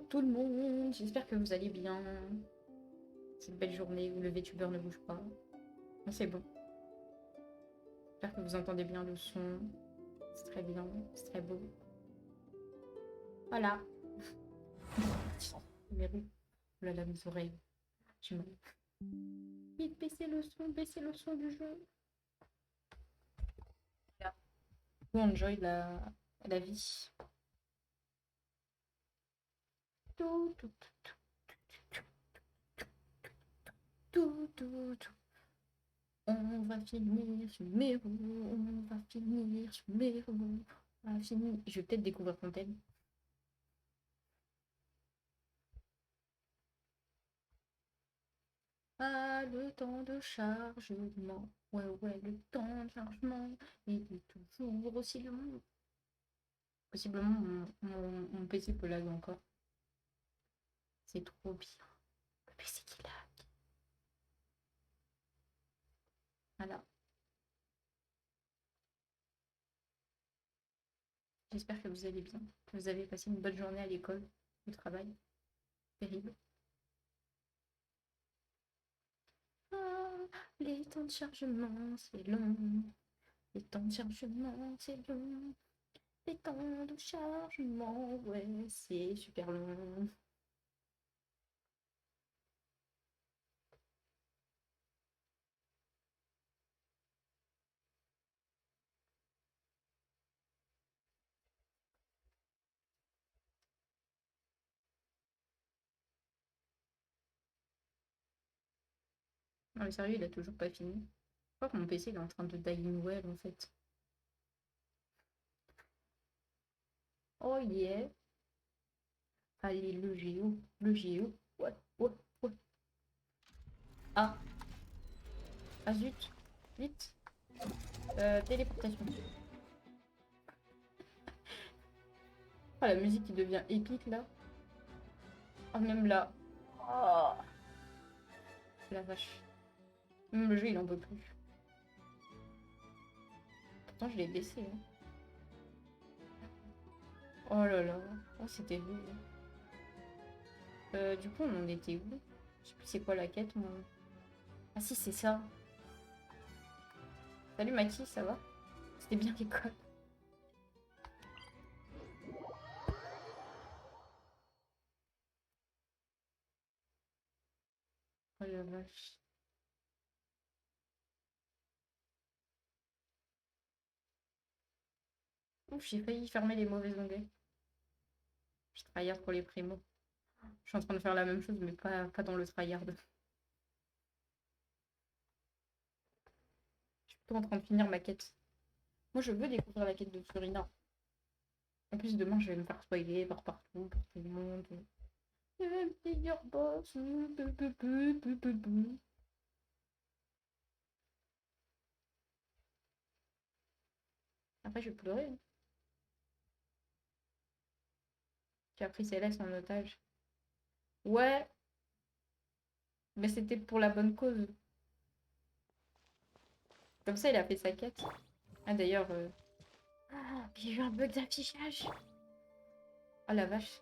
tout le monde, j'espère que vous allez bien. C'est une belle journée où le VTuber ne bouge pas. Mais c'est bon. J'espère que vous entendez bien le son. C'est très bien, c'est très beau. Voilà. Mes roues. Oh là là, mes oreilles. J'ai mal. Vite, baissez le son du jeu. Là. On enjoy la vie. Tout, tout, tout, tout, tout. On va finir sur mes roues, on va finir sur mes roues, on va finir. Je vais peut-être découvrir ton thème. Ah, le temps de chargement. Ouais, ouais, le temps de chargement. Il est toujours aussi long. Possiblement, mon PC peut lag encore. C'est trop bien. Le PC qui lag. Voilà. J'espère que vous allez bien. Que vous avez passé une bonne journée à l'école, au travail. Terrible. Ah, les temps de chargement, c'est long. Les temps de chargement, c'est long. Les temps de chargement, ouais, c'est super long. Non mais sérieux, il a toujours pas fini. Je crois que mon PC il est en train de die in well en fait. Oh yeah. Allez, le géo, le géo. Ouais, ouais, ouais. Ah, ah zut. Vite. Téléportation. Ah, la musique qui devient épique là. Ah, même là. Oh, la vache. Même le jeu il en peut plus. Pourtant je l'ai baissé. Hein. Oh là là. Oh, c'était beau. Du coup, on en était où? Je sais plus c'est quoi la quête, moi. Ah si, c'est ça. Salut Mathis, ça va? C'était bien l'école. Oh la vache. Ouf, j'ai failli fermer les mauvais onglets. Je tryhard pour les primos. Je suis en train de faire la même chose, mais pas dans le tryhard. Je suis plutôt en train de finir ma quête. Moi, je veux découvrir la quête de Furina. En plus, demain, je vais me faire spoiler par partout, par tout le monde. Le meilleur boss. Après, je vais pleurer. Hein. Tu as pris Céleste en otage. Ouais, mais c'était pour la bonne cause. Comme ça, il a fait sa quête. Ah, d'ailleurs, ah, j'ai eu un bug d'affichage. Oh la vache.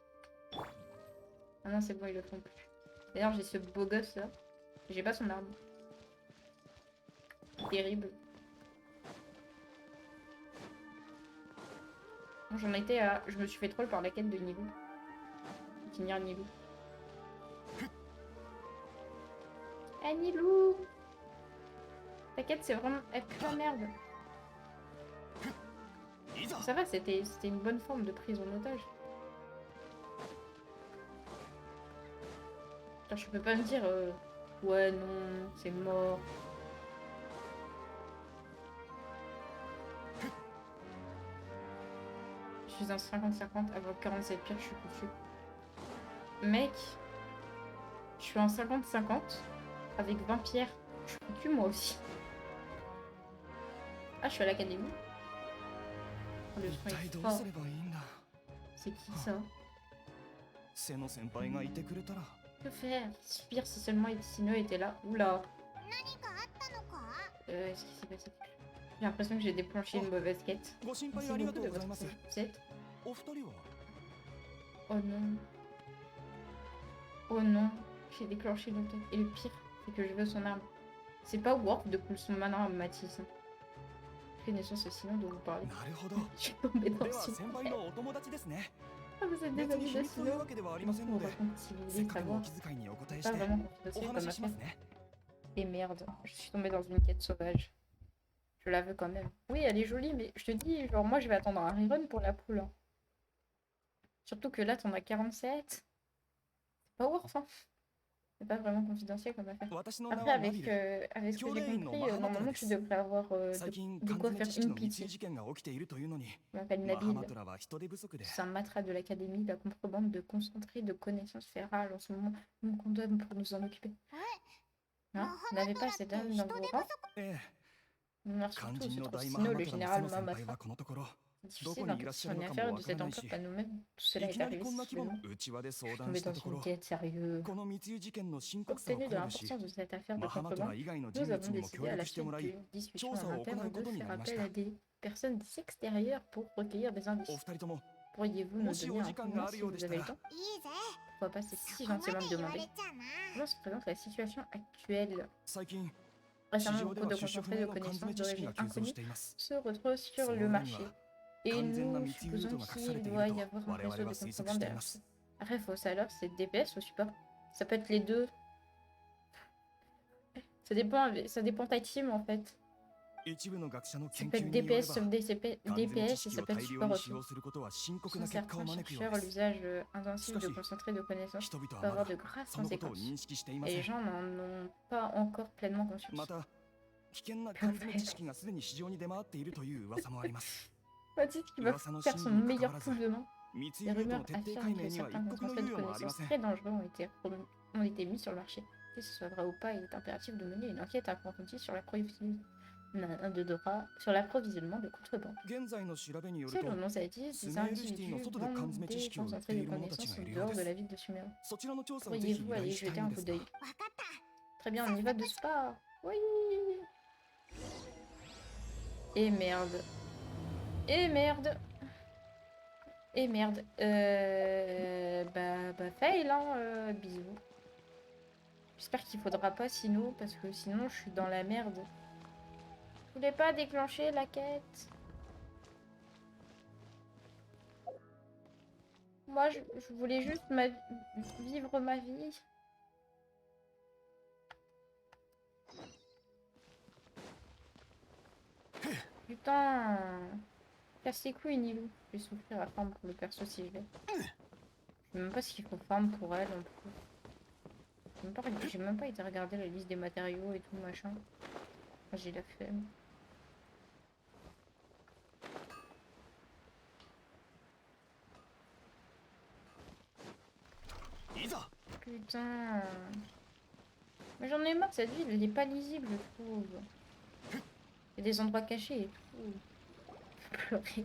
Ah non, c'est bon, ils le font plus. D'ailleurs, j'ai ce beau gosse là. J'ai pas son arme. Terrible. Bon, j'en étais à. Je me suis fait troll par la quête de Nilou. Finir Nilou. Eh Nilou! Ta quête, c'est vraiment être la merde. Ça va, c'était une bonne forme de prise en otage. Genre, je peux pas me dire, ouais, non, c'est mort. Je suis un 50-50, avant 47 pires, je suis foutu. Mec, je suis en 50-50 avec 20 pierres. Je suis foutu moi aussi. Ah, je suis à l'académie. Oh, le son est fort. C'est qui ça? Que faire? Pire si seulement Sino était là. Oula. Qu'est-ce qui s'est passé? J'ai l'impression que j'ai déclenché une mauvaise quête. Merci beaucoup de votre aide. Oh non. Oh non, j'ai déclenché l'attaque. Et le pire, c'est que je veux son arme. C'est pas worth de prendre son mana Matisse. Connaissance sinon de vous parler. なるほど。 Je suis tombée dans では une 先輩のお友達ですね。 Ah, vous êtes des 別に amis 秘 de 密という Sino. わけではあり On ませんので、 raconte せ civiliser っかくのお savoir. 気遣いにお答えし Pas て vraiment お confidentiel 話 comme ししま affaire. すね。 Et merde, je suis tombée dans une quête sauvage. Je la veux quand même. Oui, elle est jolie, mais je te dis, genre, moi je vais attendre un rerun pour la poule. Hein. Surtout que là, t'en as 47. C'est pas worth, hein. C'est pas vraiment confidentiel comme affaire. 私の名 Après, はマビル。 avec ce que j'ai 教練員の compris, マハマトラ normalement で tu す。 devrais avoir 最近 de 缶 quoi 詰 faire 知識 une の密輸 pitié. 事件が起きているというのに、 Je m'appelle マハマ Nabil. トラは人手不足で。 C'est un matra de l'académie, la contrebande de concentré de connaissances fédérales. En ce moment, nous nous condamnons pour nous en occuper. Hein? Vous n'avez pas cette dame dans vos rangs? ええ、 Non, 肝 surtout, 心 se の trouve 大マ Sino, ハ le マトラの général 園先輩 Mamatra. はこのところ、 C'est ど difficile こにいらっしゃる d'interpréter のか affaire も de わから cette ない ampleur し、 par nous-mêmes. Tout cela い est きなり arrivé こんな規模の subitement. 内輪で相 Je 談 tombais した dans とこ une ろ、 quête sérieuse. この密輸事件の深 Compte 刻さを tenu de 考慮し、 l'importance de cette affaire de マハマト contrebande, ラ以外の人 nous 物 avons にも décidé 協 à la 力して suite もらい、 d'une discussion 調査 en を行 interne うこ de とにな faire りまし appel た。 à des personnes extérieures pour recueillir des お indices. 二人とも Pourriez-vous も nous し donner お un 時 coup 間 de が main ある si よう vous でした avez le ら、 temps? いいぜ。 Pourquoi pas, c'est そ si こまで gentiment 言わ demandé. れちゃな。 Comment se présente la situation actuelle? 最近 Récemment, 市場 beaucoup で de は出所不 concentrés 明 de の缶詰 connaissances 知識 d'origine が急増 inconnue しています。 se retrouvent sur その le 裏に marché. は Et 完全な nous 密輸ルー supposons トが隠され qu'il てい doit る y と avoir un 我々 réseau は de 推測 contrebande してい derrière ま ça. す。 Après, faut savoir, c'est DPS ou support. Ça peut être les deux. Ça dépend ta team en fait. 一部の学者の Ça 研 peut 究 être によれ DPS ば、 sauf DPS 缶詰知 et 識 ça を peut être 大量 support に aussi. 使用することは深刻な Sans 結果を certains 招くよう chercheurs, です。 l'usage intensif de Shikashi, concentré de connaissances 人々 peut はま avoir だ de graves そのことを conséquences. 認識していま Et せ les ん。 gens n'en ont pas encore pleinement conscience. また、危険な缶詰知識がすでに市場に出回っているという噂もあります。 Mathis qui va faire son meilleur coup demain. 密 Les 輸ルートの rumeurs 徹底 affirment 解明 que には certains 一刻の concentrés 猶 de 予もありま connaissances せん。 très dangereux ont été mis sur le marché. Que ce soit vrai ou pas, il est impératif de mener une enquête approfondie sur sur l'approvisionnement de contrebande. 現在の調べによると、 Selon nos indices, des スメールシティの individus 外で缶 vendent 詰知 des 識を売って concentrés い de る者たち connaissances がい en るよう dehors で de す。 la ville de Sumer. そちらの調査をぜひ依 Pourriez-vous 頼 aller したい jeter の un で coup すが、 d'œil? わかった。 Très bien, on y va de spa. Oui. Et merde. Et merde. Et merde. Bah fail, hein. Bisous. J'espère qu'il faudra pas sinon, parce que sinon je suis dans la merde. Je voulais pas déclencher la quête. Moi, je voulais juste vivre ma vie. Putain. Casse les couilles, Nilou. Je vais souffrir à farm pour le perso si je l'ai. Je sais même pas ce qu'il faut farm pour elle en plus. J'ai même pas été regarder la liste des matériaux et tout machin. J'ai la flemme. Putain. Mais j'en ai marre de cette ville, elle est pas lisible je trouve. Il y a des endroits cachés et tout. Pleurer.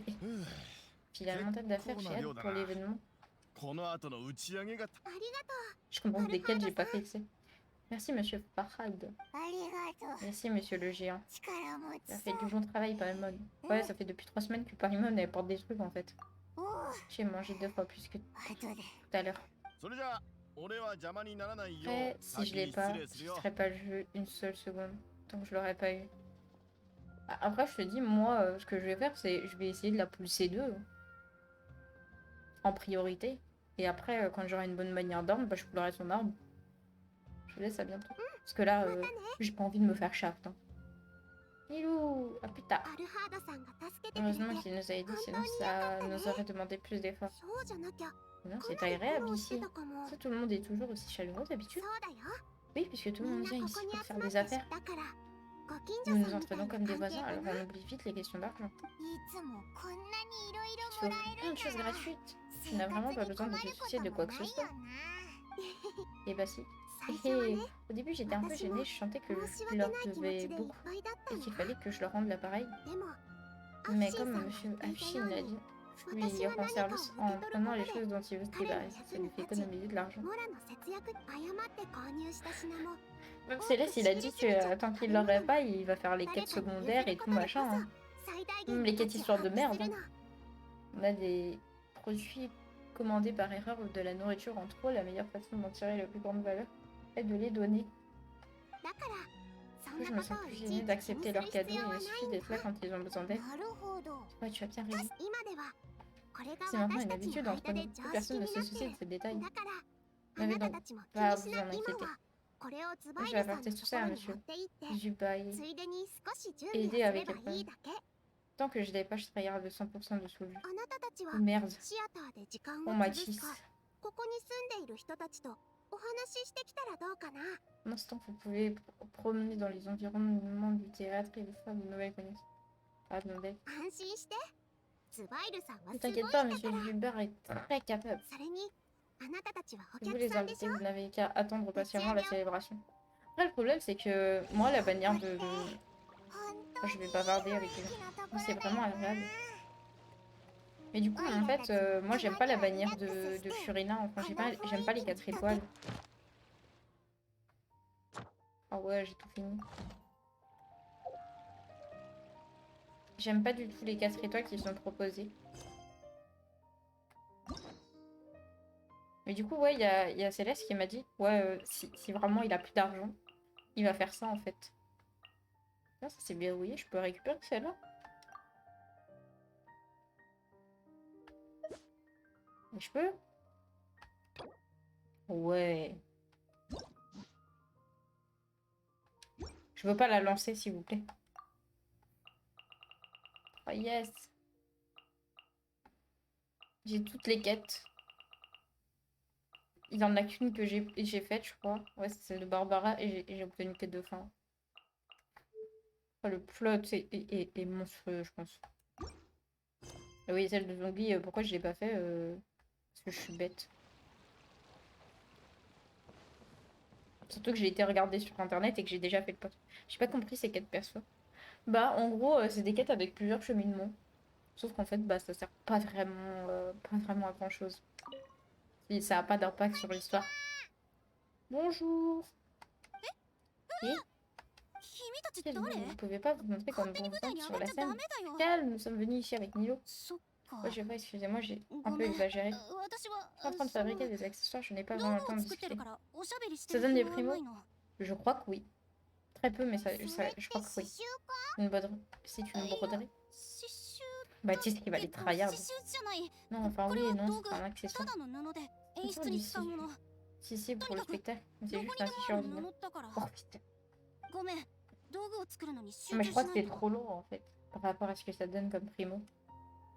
Finalement tête d'affaires chez elle pour l'événement. この後の打ち上げが Je comprends que des quêtes j'ai pas fixé. Merci monsieur Farhad. ありがとう。 Merci monsieur le géant. 力持ち Ça そ fait う。 du bon travail Parimon. Ouais, ça fait depuis 3 semaines que Parimon elle porte des trucs en fait. おお。 J'ai mangé 2 fois plus que tout 後で。à l'heure. それじゃあ俺は邪魔にならないよ Après, う si je 先 l'ai に pas, 失礼す je るよ quitterai pas le jeu une seule seconde. Tant que je l'aurais pas eu. Après, je te dis, moi, ce que je vais faire, c'est je vais essayer de la pulser 2 en priorité. Et après, quand j'aurai une bonne manière d'arme, bah, je coulerai son arme. Je vous laisse à bientôt. Parce que là, j'ai pas envie de me faire shaft. Hein. Ilou, à plus tard. アルハードさんが助けてくれて。 Heureusement qu'il nous a aidés, sinon ça nous aurait demandé plus d'efforts. そうじゃなきゃ。 Non, こん c'est なに苦 agréable 労して ici. たかも。 Ça, tout le monde est toujours aussi chaleureux そ d'habitude. うだよ。 Oui, puisque tout le みん monde な vient こ ici こに pour 集 faire まっ des て知っ affaires. たから。ご近 Nous 所 nous さんみたい entraînons な comme des 関係 voisins, か alors な。 on oublie vite les questions d'argent. いつもこんなにいろい Tu ろも trouves らえ plein る de choses から gratuites. Tu 生 n'as 活 vraiment に pas 困 besoin de る te こ soucier と de も quoi な que い ce よ soit. な。 Et bah si. 最初はね、 Au début, j'étais un peu gênée, je sentais que 申し je 訳 leur ない気持 devais ちでいっ beaucoup ぱいだったん et や。 qu'il fallait que je leur rende l'appareil. でも、ア Mais フシン comme さんが Monsieur 言っていたよ Afshin う l'a に、 dit, 私 lui は rend 何かを service 受け en 取る prenant こ les と choses で、 dont il veut se 彼の débarrasser. 役 Ça に lui fait 立ち、 économiser de l'argent. モラの節約に誤って購入した品も、 Même Céleste, il a dit que tant qu'il l'aurait pas, il va faire les 誰 quêtes かに譲 secondaires る et こ tout とでこ machin. そ Hein. 最大 Même 限 les の quêtes 価値を histoires de 発揮す merde. る Hein. の。 On a des produits commander par erreur de la nourriture en trop, la meilleure façon d'en tirer la plus grande valeur est de les donner. だからそ Du ん coup, je な me こと sens を plus いち gênée いち気に d'accepter する leurs 必 cadeaux 要 et は il ない suffit ん d'être だ là quand ils ont besoin d'aide. なるほど Ouais, tu vas bien よ rire. し今ではこれが C'est maintenant 私 une たち habitude の entre 間 nous. で Plus 常 personne 識 ne に se なって soucie る de ces détails. だから Ne あ vais なた donc たちも気 pas にし vous な en 今 inquiéter. はこれをズバイ Je ル vais さん apporter の tout と ça こ à ろに持 monsieur って行って Dubaï. ついでに少し準備を Aider すれ avec ば les いいだけ Tant que je dépêche, ça ira de 100% de soulevé. あなたたちは Oh merde. シアターで時間 Oh を ma 潰す cheese. かここに住んでいる人たちとお話ししてきたらどうかな Pendant ce temps, vous pouvez promener dans les environnements du théâtre et vous faire de nouvelles connaissances. Ah, non, d'aide. 安心してズバイルさんは Ne すごいん t'inquiète だ pas, か monsieur ら Gilbert est très capable. それにあなたたちはお Vous 客 les さんでし invitez, ょ vous n'avez qu'à attendre patiemment la célébration. Après, le problème, c'est que moi, la bannière de... 本 Enfin, je vais bavarder avec eux. 当なとこ Mais ろ c'est だ vraiment よな agréable. Mais du coup, en fait, moi, j'aime pas la bannière de Furina. Enfin, j'aime pas les 4 étoiles. Ah ouais, j'ai tout fini. J'aime pas du tout les 4 étoiles qui sont proposées. Mais du coup, ouais, il y a Céleste qui m'a dit, ouais, si vraiment il a plus d'argent, il va faire ça en fait. Ah, ça c'est verrouillé, je peux récupérer celle-là. Mais je peux? Ouais. Je veux pas la lancer, s'il vous plaît. Oh yes. J'ai toutes les quêtes. Il en a qu'une que j'ai faite, je crois. Ouais, c'est celle de Barbara et j'ai obtenu quête de fin. Oh, le plot est monstrueux, je pense. Ah oui, celle de Zombie, pourquoi je l'ai pas fait parce que je suis bête. Surtout que j'ai été regarder sur internet et que j'ai déjà fait le pote. J'ai pas compris ces quêtes perso. Bah, en gros, c'est des quêtes avec plusieurs cheminements. Sauf qu'en fait, bah, ça sert pas vraiment à grand chose. Et ça a pas d'impact sur l'histoire. Bonjour. Et 君たち quel- 誰 vous pouvez pas vous montrer comme bon 舞台 sang に上 sur がっ la ちゃダ scène. メだよ Calme, nous sommes venus ici avec Nilo. そっか Ouais, je sais pas, excusez-moi, j'ai un ご peu めん exagéré. 私は Je suis en train de fabriquer des accessoires, je n'ai pas 道 vraiment le 具 temps を de 作って discuter. るからおしゃべりして Ça る donne des 暇はないの Je crois que oui. Très peu, mais それって je crois que 刺 oui. 繍 Une broderie. C'est une broderie. 刺繍 Baptiste qui va les 刺 tryhard. 繍じゃない Non, enfin こ oui れ et は non, 道 c'est 具 pas un た accessoire. だの布で演 C'est 出に使うもの Si, si, pour le spectacle. Mais ど c'est こ juste に un でもある t-shirt. 布だから Oh putain. ごめん道具を作るのに集 Mais 中 je し crois な que い c'est と trop lourd en fait. Par rapport à ce que ça donne comme primo.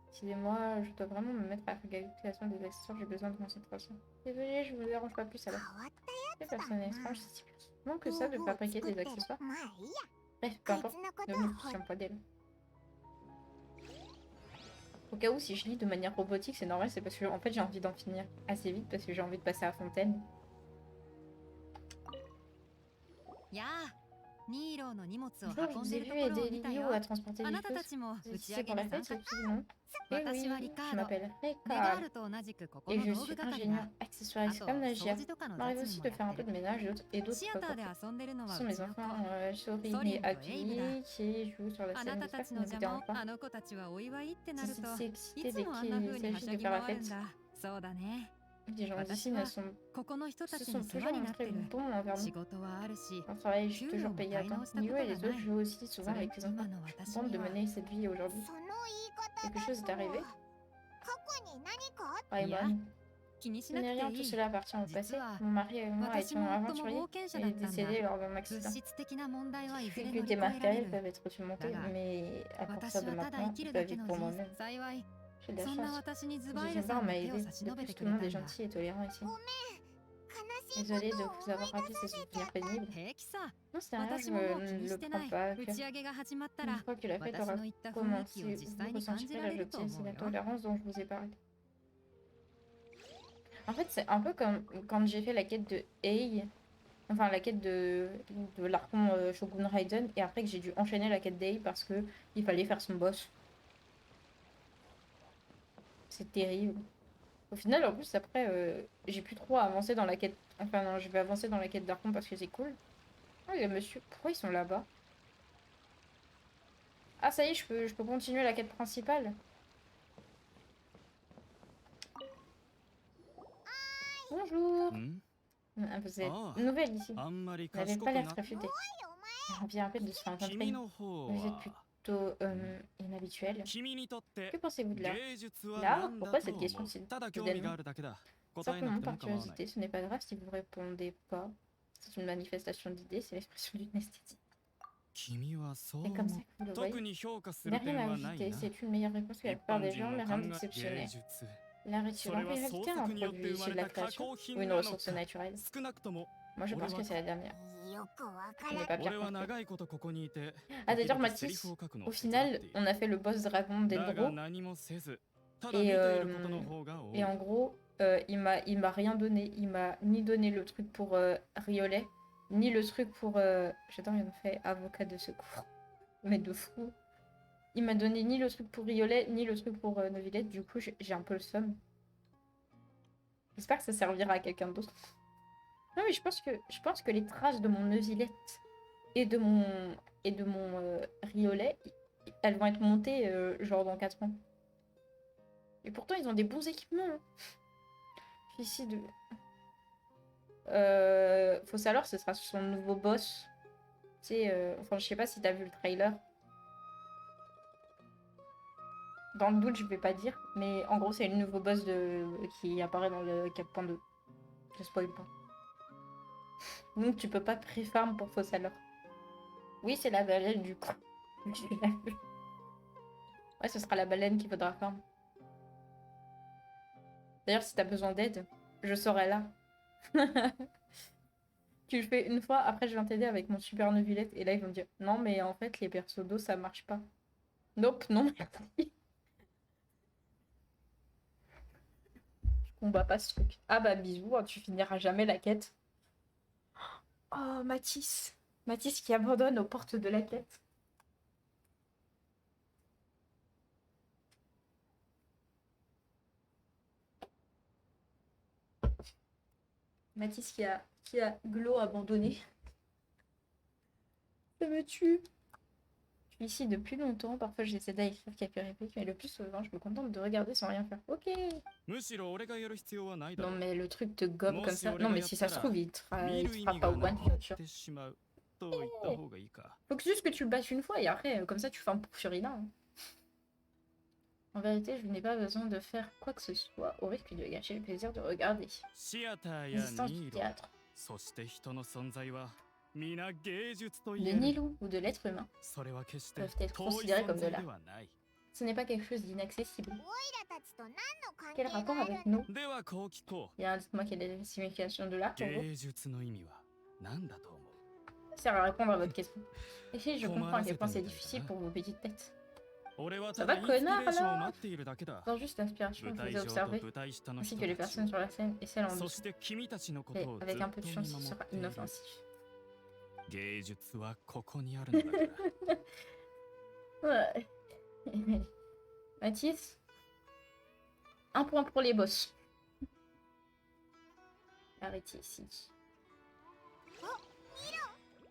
Excusez-moi, je dois vraiment me mettre à la création des accessoires, j'ai besoin de concentration. Désolée, je vous dérange pas plus alors. 変わっ Les personnes étranges, c'est si plus que た ça de 道具を fabriquer 作っ des て accessoires. まあいいや Bref, peu あい importe, つのこと ne は nous ほっ fichons pas d'elle. Au cas où, si je lis de manière robotique, c'est normal, c'est parce que en fait j'ai envie d'en finir assez vite parce que j'ai envie de passer à Fontaine. やあ、ニーローの荷物を Bonjour, je 運ん vous で ai る vu ところを aider 見た Lilio よ。 à transporter あ les なたた choses. ちも Vous 打ち êtes 上 ici げ pour la に fête, 参 c'est 加。 qui non? Eh 私は oui, リカ je ード。 m'appelle メダ Reka ールと同じくここ et の je 道具 suis 係 ingénieur だ。 accessoiriste あと comme 掃 Nagia. 除とかの M'arrive 雑 aussi 務 de も faire や un って peu る。 de ménage et シ d'autres アターで corps. 遊んでるの Ce は sont う mes ちの enfants 子。 Sorin Sorin et et Abe Happy qui jouent sur la あな scène. たた J'espère ち que の ça ne vous 邪 dérange 魔を pas. あの子たちはお祝いってな Si ると c'est い excité つ dès もあんな風 qu'il に s'agit は de しゃぎ faire la 回るん fête. だ。そうだね。 Les gens d'ici 私 ne は sont, ここの人た se ち sont に世 toujours 話になって montrés る。 bons envers 仕 nous. 事はあるし、 Leur travail, je suis 給料 toujours も payé à 滞 temps. 納したこ Nilo と et が les な autres い。 jouent aussi そ souvent れ avec les enfants. 今の私 Tentent に de は mener cette vie aujourd'hui. その言い方 Quelque だ chose と est arrivé? 過去に何かあっ Paimon. 気にし Ce なく n'est て rien, い tout い。 cela appartient au passé. Dis-toi, Mon mari et moi 私 étions も夫も aventuriers 冒険者 et だったんだ。 décédés lors d'un 物 accident. 質的な問題はいずれ乗 Difficultés り越えられ matérielles る。 peuvent être surmontées, Daga. mais à partir 私 de はただ maintenant, 生き je る peux だけ vivre の pour 人 moi-même. 生。幸い、 J'ai de la そんな chance. 私にズバイル Gilbert さん m'a が手を aidé. 差し De 伸べ plus, て tout く le れ monde た est んだ。 gentil et tolérant ici. 悲しい Désolée こ de とを vous 思い avoir 出 rappelé さ ces せちゃ souvenirs った pénibles. 平気さ。 Non, c'est rien, 私 je ももう気に ne し le てな prends い。 pas à 打 cœur. ち上げが始まった Une ら、 fois que la fête 私 aura の言った雰囲 commencé, 気を実 vous 際に感じ ressentirez ら la れると gentillesse 思 et う la よ。 tolérance dont je vous ai parlé. En fait, c'est un peu comme quand j'ai fait la quête de Ei, enfin la quête de l'Archon Shogun Raiden, et après que j'ai dû enchaîner la quête d'Ei parce que il fallait faire son boss. C'est terrible. Au final, en plus, après, j'ai plus trop avancé dans la quête. Enfin, non, je vais avancer dans la quête d'Archon parce que c'est cool. Ah, les monsieur, pourquoi ils sont là-bas? Ah, ça y est, je peux continuer la quête principale. Bonjour. ん Ah, vous êtes Ah. nouvelle ici. あんまり Vous n'avez 賢 pas く l'air な très futé. On vient à peine de se rencontrer. 君の方 Vous êtes は plutôt inhabituel. 君にとって Que pensez-vous de l'art? 芸術は L'art? 何だ Pourquoi と cette 思 question う si ただ興味が soudainement? あるだけだ答えな Simplement くて par も構わない curiosité, ce n'est pas grave si vous répondez pas. C'est une manifestation d'idées, c'est l'expression d'une esthétique. 君はそう C'est 思 comme ça う que vous le 特 voyez. に評価す Il n'y る a rien 点 à はない ajouter, な c'est une meilleure réponse que la 一 plupart 般 des 人 gens, の mais 考 rien え芸 d'exceptionnel. 術 L'art est そ une れは empirique 創 un 作によって produit 生ま issu れ de la た加 création 工 ou 品 une なの ressource か naturelle. 少なくとも Moi, je俺 pense は que c'est la dernière. よくわか Je ら n'ai ん pas bien 俺は compris. 長いことここにいて Ah, 時 d'ailleurs, 々セリフ Mathis, を書くの au を手伝って final, いる on a fait le boss dragon だが d'Endro. 何もせずただ Et, 見ていることの方が多 et い en gros, il m'a rien donné. Il m'a ni donné le truc pour Riolet, ni le truc pour. J'adore, il m'a fait avocat de secours. Mais de fou. Il m'a donné ni le truc pour Riolet, ni le truc pour Neuvillette. Du coup, j'ai un peu le seum. J'espère que ça servira à quelqu'un d'autre. Non, mais je pense que les traces de mon Neuvillette et de mon Riolet, elles vont être montées genre dans 4 ans. Et pourtant, ils ont des bons équipements. Hein. Ici, de... faut savoir, ce sera son nouveau boss. Tu sais, enfin, je sais pas si t'as vu le trailer. Dans le doute, je vais pas dire. Mais en gros, c'est le nouveau boss qui apparaît dans le 4.2. Je spoil pas. Donc, tu peux pas pré-farm pour faux alors. Oui, c'est la baleine du coup. Ouais, ce sera la baleine qu'il faudra farm. D'ailleurs, si t'as besoin d'aide, je serai là. Tu le fais une fois, après je viens t'aider avec mon super Neuvillette. Et là, ils vont me dire, non, mais en fait, les persos d'eau, ça marche pas. Nope, non, merci. Je combats pas ce truc. Ah bah, bisous, hein, tu finiras jamais la quête. Oh, Mathis. Mathis qui abandonne aux portes de la quête. Mathis qui a Glo abandonné. Ça me tue. Je suis ici depuis longtemps. Parfois, j'essaie d'écrire quelques répliques, mais le plus souvent, je me contente de regarder sans rien faire. Ok. むしろ俺がやる必要はないだろ Non, う mais le truc te gobe Moi, comme si ça. on Non, les mais si ça se regarde trouve, il見 te る意 fera 味 pas が au な one く shot, な tu っ vois. てしまうと言った方がいいか Faut que juste que tu le battes une fois et après, comme ça, tu fais un pour Furina. Hein. En vérité, je n'ai pas besoin de faire quoi que ce soit au risque de gâcher le plaisir de regarder. シアターや L'existence ニ du ーロ théâtre. そして人の存在は皆芸術と De 言える Nilou ou de l'être humain それは決して peuvent être 遠い considérés 存 comme de 在 l'art. ではない Ce n'est pas quelque chose d'inaccessible. オイラたちと何の関 Quel 係が rapport ある avec nous? ではこう聞こ Bien, dites-moi quelle est la signification de l'art pour vous. 芸術の意味は何だと思う Ça sert à répondre à votre question. Et si je comprends à quel point c'est difficile pour vos petites têtes. 俺は Ça た va, だインスピレ connard, ーションを là 待っているだけだ Dans juste l'inspiration, 舞 je 台 vous ai 上と observé, 舞台下の ainsi 人 que les たち personnes sur la scène et celles en そ dessous. して君たちのこと Et をずっ avec un と peu de 見 chance, ce 守 sera っている inoffensif. 芸術はここにあるのだから Ouais. Mathis, un point pour les boss. Arrêtez ici.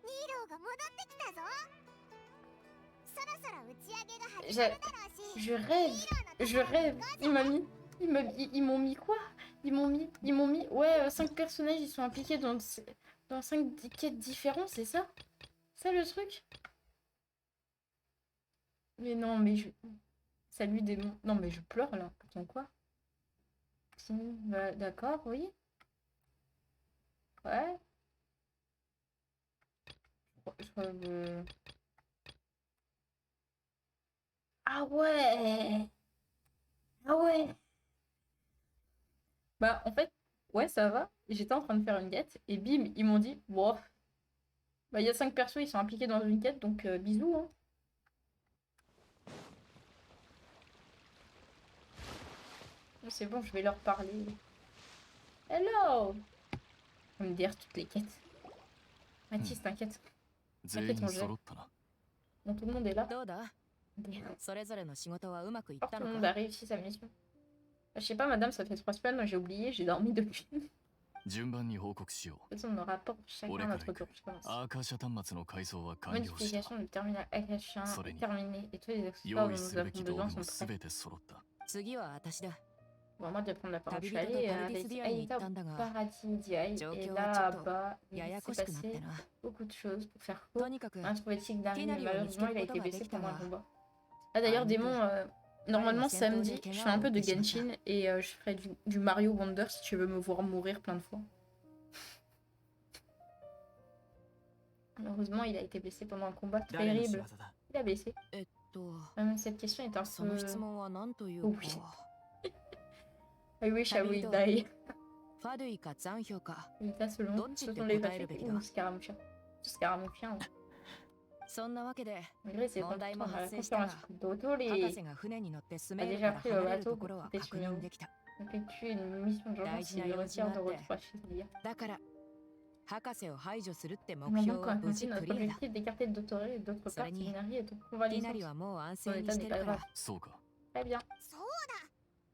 ニーローが戻ってきたぞ。そろそろ打ち上げが始まるだろうし。 Je rêve, je rêve. Ils m'ont mis quoi? Ils m'ont mis, ouais, 5 personnages, ils sont impliqués dans 5 quêtes différentes, c'est ça? Ça le truc? Mais non, mais je... Salut démon. Non, mais je pleure là. Attends, quoi? Si, bah, d'accord, oui. Ouais. Ah ouais! Ah ouais! Bah, en fait, ouais, ça va. J'étais en train de faire une quête et bim, ils m'ont dit, wow. Bah, il y a 5 persos, ils sont impliqués dans une quête, donc bisous, hein. C'est bon, je vais leur parler. Hello! On me dire toutes les quêtes. Mathis, t'inquiète. 全員揃ったな Bon, tout le monde est là. どうだそれぞれの仕事はうまくいっ Oh, た tout le の monde a か réussi sa mission. Je sais pas, madame, ça fait 3 semaines, moi j'ai oublié, j'ai dormi depuis. 順番に報告しよ De toute façon, on aura pas chacun Olé, notre correct. tour, je commence. うアーカーシャ端末の改造は完了した Modification du terminal Akasha Soren. est terminée et tous les accessoires 用 dont 意す nous るべ avons き道具 besoin も sont prêts. 全て揃った次は私だ Vraiment de prendre la parole. Je suis 旅人と allée バ à ルディスディアに行 Aïta ったんだが Paratidiaï 状 et 況はちょっと là-bas, や il や s'est こしくなって passé な。 beaucoup de choses pour faire と court. にかく On a trouvé Tigdari, mais Tinariを見つ malheureusement ける il a こと été がで blessé きた pendant un が combat. Ah d'ailleurs, Ah, Démon, normalement samedi, je fais un peu de Genshin et je ferai du Mario Wonder si tu veux me voir mourir plein de fois. Malheureusement, il a été blessé pendant un combat 誰の仕 terrible. 業だ？ Il a blessé. と Cette question est un その質 peu... 問は何というoui. か I wish I would 旅人 die. ファドゥイか残氷か Vita selon Donchi ce te sont les kotaeru Pacifiques bekiga. ou Scaramuccia. Scaramuccia. そんなわけで Malgré ses 問題も contretemps à la 発生したが conférence d'auto, 博 les... 士が船に乗ってスメール déjà から pris le 離れる bateau ところ pour は quitter 確 Sumeru. 認できた Effectue une mission d'urgence Daiji s'il na retire de Yoshina retour à Shibuya. だから博士を排除するって目 Au moment 標 qu'on は a 無事 accompli ク notre リアだ objectif d'écarter le Dottore et d'autre part, Soleni. Tinari est en ティナリ convalescence. はもう安 Son 静に état し n'est て pas るから grave. そうか。 Très bien. そう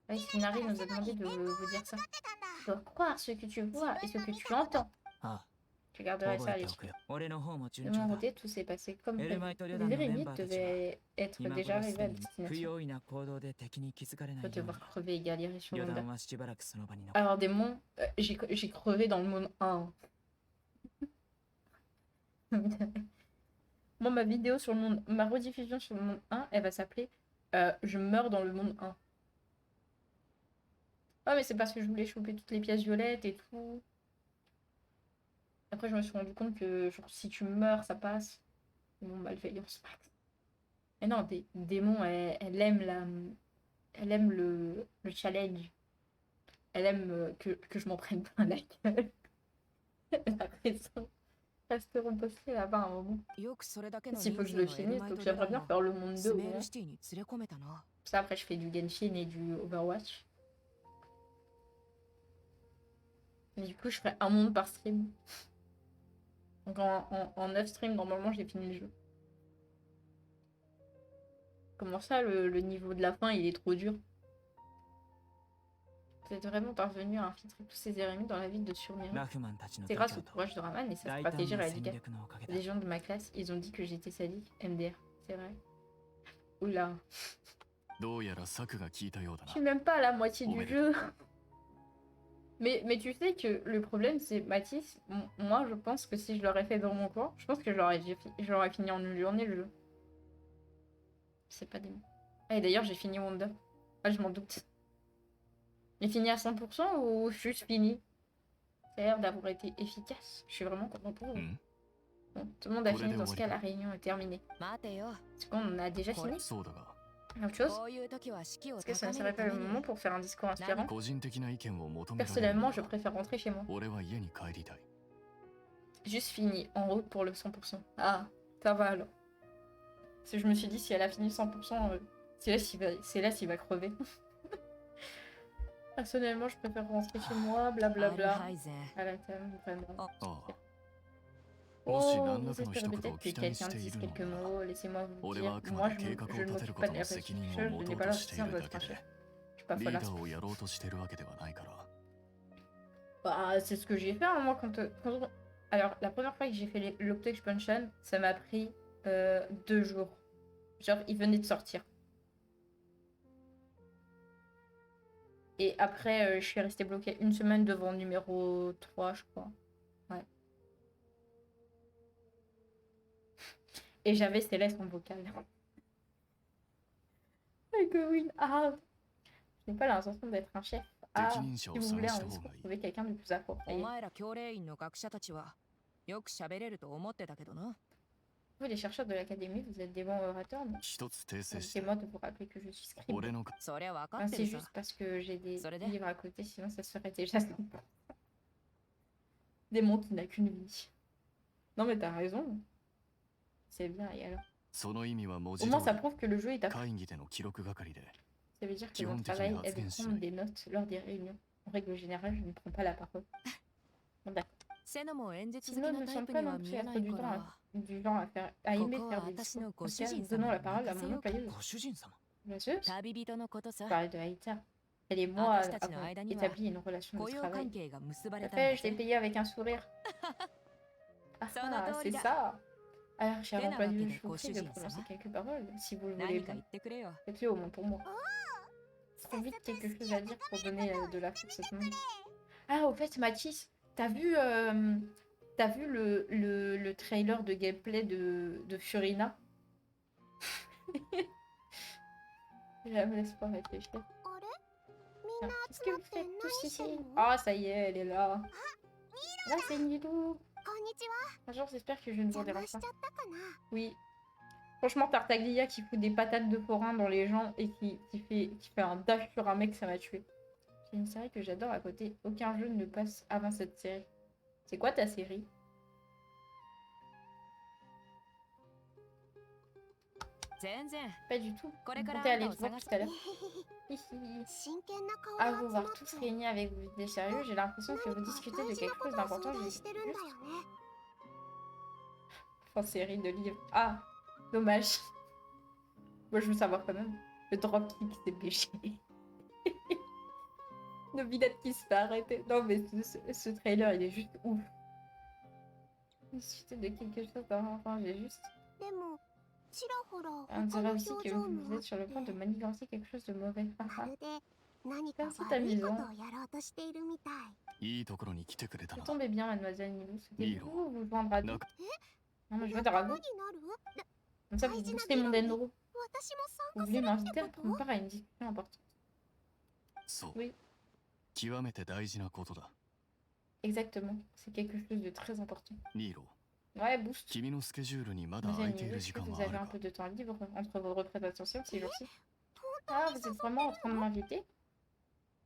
だ Oui, Tinari nous a demandé de vous dire ça. ってたんだ Tu dois croire ce que tu vois et ce que tu entends. あ Tu garderas あ、 ça à 覚えておく l'esprit. よ。俺の方も De 順調 mon だ。 côté, tout s'est passé comme エル prévu. マイト旅 Les 団のメン Érémites バーたちは devaient être 今 déjà 頃す arrivés で à に不 destination. 用意な行動で敵に気づかれない Je よ vais うに devoir crever et galérer sur 旅 Wanda. 団はしばらくその場に残る。 Alors, démon, j'ai crevé dans le monde 1. Moi, ma vidéo sur le monde, ma rediffusion sur le monde 1, elle va s'appeler Je meurs dans le monde 1. Ah, mais c'est parce que je voulais choper toutes les pièces violettes et tout. Après, je me suis rendu compte que genre, si tu meurs, ça passe. Mon malveillance max. Mais non, démon, elle aime elle aime le challenge. Elle aime que je m'en prenne plein la gueule. Elle a raison. Resteront postés là-bas un moment. よくそれだけの S'il 人 faut que 数 je le のエル finisse, マイ donc ト旅 j'aimerais 団 bien を faire le monde 2ス au メール moins. シティに連れ込めたな Ça, après, je fais du Genshin et du Overwatch. Et du coup, je ferai un monde par stream. Donc en 9 streams, normalement, j'ai fini le jeu. Comment ça, le niveau de la fin, il est trop dur? Vous êtes vraiment parvenu à infiltrer tous ces ennemis dans la ville de Surmiri. ラフマンたちの C'est 度 grâce 胸 au と courage de Raman et sa 大胆 stratégie な戦 radicale. 略のおかげだ。 Les gens de ma classe, ils ont dit que j'étais sadique. MDR, c'est vrai. Oula. どうやら策が効いたようだ Je な suis。même pas à la moitié Oh, du mais jeu. Mais tu sais que le problème, c'est Mathis. Moi, je pense que si je l'aurais fait dans mon coin, je pense que je l'aurais fini en une journée le jeu. C'est pas des mots. Ah, et d'ailleurs, j'ai fini Wonder. Ah, je m'en doute. J'ai fini à 100% ou juste fini? Ça a l'air d'avoir été efficace. Je suis vraiment content pour vous. うん。 Bon, tout le monde a Pour fini. les Dans ce cas, dévoiler. la réunion est terminée. 待てよ Est-ce qu'on a déjà fini? そうだが、 Autre chose? こういう時は士気を Est-ce que ça 高 ne める serait た pas め le に moment pour faire un discours inspirant? 個人的な意見を求められる Personnellement, の je は préfère rentrer chez moi. 俺は家に帰りたい。 Juste fini, en route pour le 100%. Ah, ça va alors. Parce que je me suis dit, si elle a fini 100%, c'est là s'il va crever. Personnellement, je préfère rentrer chez moi, アル blablabla. ハイゼン À la thème, vraiment. ああ。 Oh, もし何 vous らかの espérez 一言 peut-être を que 期待し quelqu'un てい dise るの quelques なら、 mots, laissez-moi vous 俺 dire. はあく Moi, ま je で計画 ne を立て m'occupe るこ pas と de la の責任 politique. を Je 持と n'ai う pas としてい l'intention る de だけ trancher. で、 Je suis pas リーダ folle. ーをやろうとしてるわけではないから。 Bah, c'est ce que j'ai fait, hein, moi, Alors, la première fois que j'ai fait l'Octo Expansion, ça m'a pris 2 jours. Genre, il venait de sortir. Et après, je suis restée bloquée une semaine devant numéro 3, je crois. Ouais. Et j'avais Céleste en vocal. Like a win. Ah, je n'ai pas l'intention d'être un chef. 適 Ah, 任者 si を vous 探 voulez し un た方 discours, がいい。 trouvez quelqu'un de plus à fort. お前ら教令員の学者たちはよく喋れると思ってたけどな Vous, les chercheurs de l'académie, vous êtes des bons orateurs, non? 一つ訂正して C'est moi de vous rappeler que je suis scribe. 俺のかそりゃ分か Enfin, って c'est るさ juste parce que j'ai des Ça l'est. livres à côté, sinon ça serait déjà sympa. Démon qui n'a qu'une vie. Non mais t'as raison. C'est bien, et alors? その意味は文 Au 字 moins 通 ça り prouve que le jeu est à... 会議での記録係で Ça veut dire que Qui mon ont travail été est de ratés, prendre des notes lors des réunions. En règle générale, je ne prends pas la parole. Bon, d'accord. セノも演説好 Sinon, き ne なタイ semble プ pas には non 見 plus えな être い du か genre ら du genre à aimer Coco faire a des attaché discours. nos Oscar, cochons, donnons ça la me parole à casse Maman yo. Pailleuse. ご主人様。 Bien sûr, 旅人のことさ je parlais de Aïta. Elle et moi Ah, parce que avons tu n'as établi une relation 雇 de 用関 travail. 係が結ば Tout れ à たん fait, だ je t'ai ぜ payé avec un sourire. Ah, c'est ça. Alors, cher Dès la employé, vague je vous des prie de cochons, prononcer ça va. quelques paroles, si vous le voulez 何か bien. 言ってくれよ Faites-le au moins pour moi. そ trop vite quelque chose à dire pour donner de la force à tout le monde. Ah, au fait, Mathis, t'as vu le trailer de gameplay de Furina? Je me laisse pas réfléchir. あれ Tiens, qu'est-ce que vous faites tous ici? Ah, ça y est, elle est là. Là, c'est Nilou. こんにちは Bonjour, j'espère que je ne vous 邪魔 dérange し pas. ちゃったかな Oui. Franchement, Tartaglia qui fout des patates de forain dans les gens et qui fait un dash sur un mec, ça m'a tué. C'est une série que j'adore à côté. Aucun jeu ne passe avant cette série. C'est quoi ta série? Pas du tout. Vous comptez aller te voir tout à l'heure. Hihi. 真剣な顔 À が vous 集ま voir って tous réunis avec vous des sérieux, j'ai l'impression que vous 何か discutez 大 de 事な quelque こ chose とを d'important. 相談してるんだよね En série de livres. Ah, dommage. Moi, je veux savoir quand même. Le dropkick, c'est péché. Nobilette qui se fait arrêter. Non, mais ce trailer, il est juste ouf. Discuter de quelque chose d'important, j'ai juste... でもちらほら On 他 dirait の aussi 表 que 情 vous もあ êtes っ sur le point de て manigancer quelque chose de mauvais. まるで何か Comme c'est 悪いこと amusant. をやろうとしているみたいいいところに来てくれた Vous な。 tombez bien, mademoiselle Nilou. Nilo. Souhaitez-vous vous joindre à nous? なく Non, mais je veux 仲間 Drago. になる Comme ça, vous Daijina boostez mon Nilo. dendro. 私も Vous 参加 voulez する m'inviter っ à てこ prendre と part à une discussion importante. そう。 Oui. 極めて大事なことだ。 Exactement. C'est quelque chose de très important. ニーロ、 Ouais, boost. 君のスケジュールにまだ Mademoiselle 空いてい Nilou, る est-ce 時 que 間 vous はあ avez る un か peu de temps libre entre vos représentations ces jours-ci? Ah, vous êtes vraiment en train de m'inviter?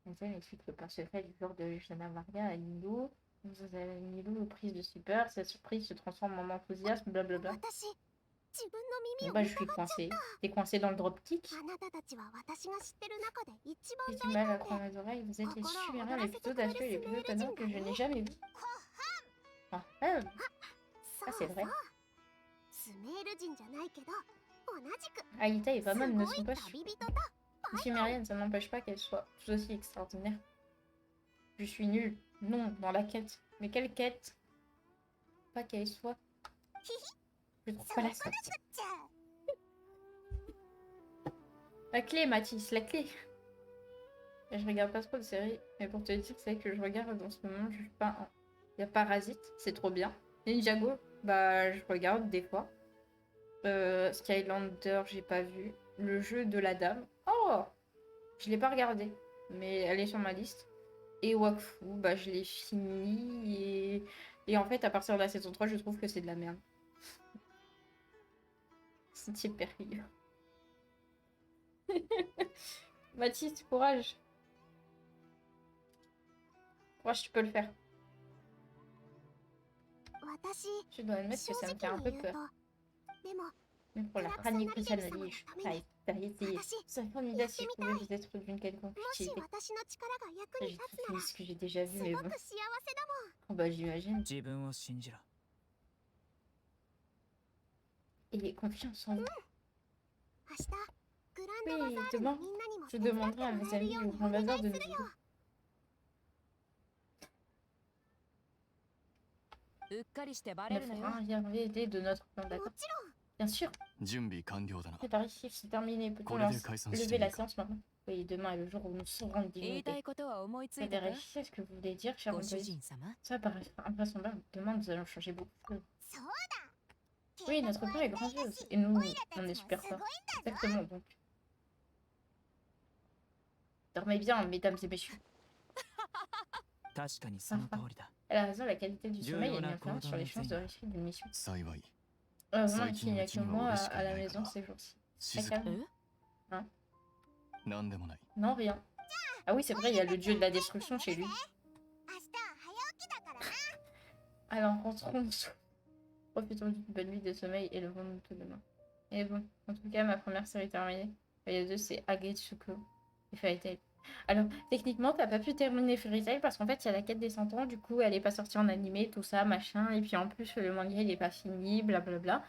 Mademoiselle explique le plan secret du jour de Jana Maria à Nilou. Mademoiselle Nilou, prise de stupeur, sa surprise se transforme en enthousiasme, blablabla. 私自分の耳 Bon を bah, je suis coincée. T'es coincée dans le dropkick? あなたたちは私が知ってる中で一番 J'ai du mal à croire mes oreilles. Vous êtes les supérieurs les plus audacieux et les plus étonnants que je n'ai jamais vus. Ah, ah, そ ah, う c'est そう vrai. スメール人じゃないけど同じく Aïta et す Vaman ne ごい sont pas 旅人だ sumériennes, ça n'empêche pas qu'elles soient tout aussi extraordinaires. Je suis nulle. Non, dans la quête. Mais quelle quête? Pas qu'elle soit. Je trouve そ pas う la こな sortie. くっちゃ La clé, Mathis, la clé. Et je regarde pas trop de séries, mais pour te dire, c'est que je regarde en ce moment, je suis pas. Il y a Parasite, c'est trop bien. Ninjago, bah je regarde des fois. Skylander, j'ai pas vu. Le jeu de la dame. Oh, je l'ai pas regardé, mais elle est sur ma liste. Et Wakfu, bah je l'ai fini et en fait à partir de la saison 3, je trouve que c'est de la merde. C'est hyper rire. Mathis, courage. Courage, tu peux le faire. 私 Je dois admettre 正 que ça me 直 fait un に peu 言うと peur. でも Mais pour la chronique personnelle, ça serait formidable si je pouvais vous être d'une quelconque もし utilité. 私の力が役に J'ai 立 tout つな fini ら ce que j'ai déjà vu, す mais ご bon. く幸せだもん Oh bah j'imagine. 自分を信じろ。 Et confiance en vous. 明日グランドバ Oui, ザール demain, のみんなにも je 手伝っても demanderai à ら mes える amis よう au にお grand 願い bazar す de る nous よ aider. うっかりしてバ Ne レるの fera よ。 rien aider de notre plan, も d'accord? ちろん Bien sûr. 準備完了だな。 Préparatifs, c'est terminé. Peut-on これで解散して lever いい la か。 séance maintenant? Oui, demain est le jour où nous saurons 言いた dignité. いことは思いつ Vous いた avez か réussi à ce que vous voulez dire, cher ご主 employé? 人様 Ça paraît invraisemblable. Demain, nous allons changer beaucoup de choses. そうだ Oui, 計画 notre は plan est 偉大だ grandiose. し Et nous, オイラた on est ち super もすごいん forts. だぞ Exactement, donc. Dormez bien, mesdames et messieurs. 確かにその通りだ。 Elle a raison, la qualité du sommeil a une Joyeux influence sur les chances de Nakodo réussir d'une mission. 幸い、 Vraiment qu'il n'y a que moi à la maison ces jours-ci. 静 Très か。 calme. なんでもない。 Non, rien. Ah oui, c'est vrai, il y a le dieu de la destruction chez lui. 明日は早起きだからな Alors, rentrons. Profitons d'une bonne nuit de sommeil et levons-nous tout demain. Et bon, en tout cas, ma première série terminée. Il y a deux, c'est Agetsuko et Fairy Tail. Alors, techniquement, t'as pas pu terminer Fairy Tail parce qu'en fait, il y a la quête des 100 ans. Du coup, elle est pas sortie en animé, tout ça, machin. Et puis en plus, le manga, il est pas fini, blablabla.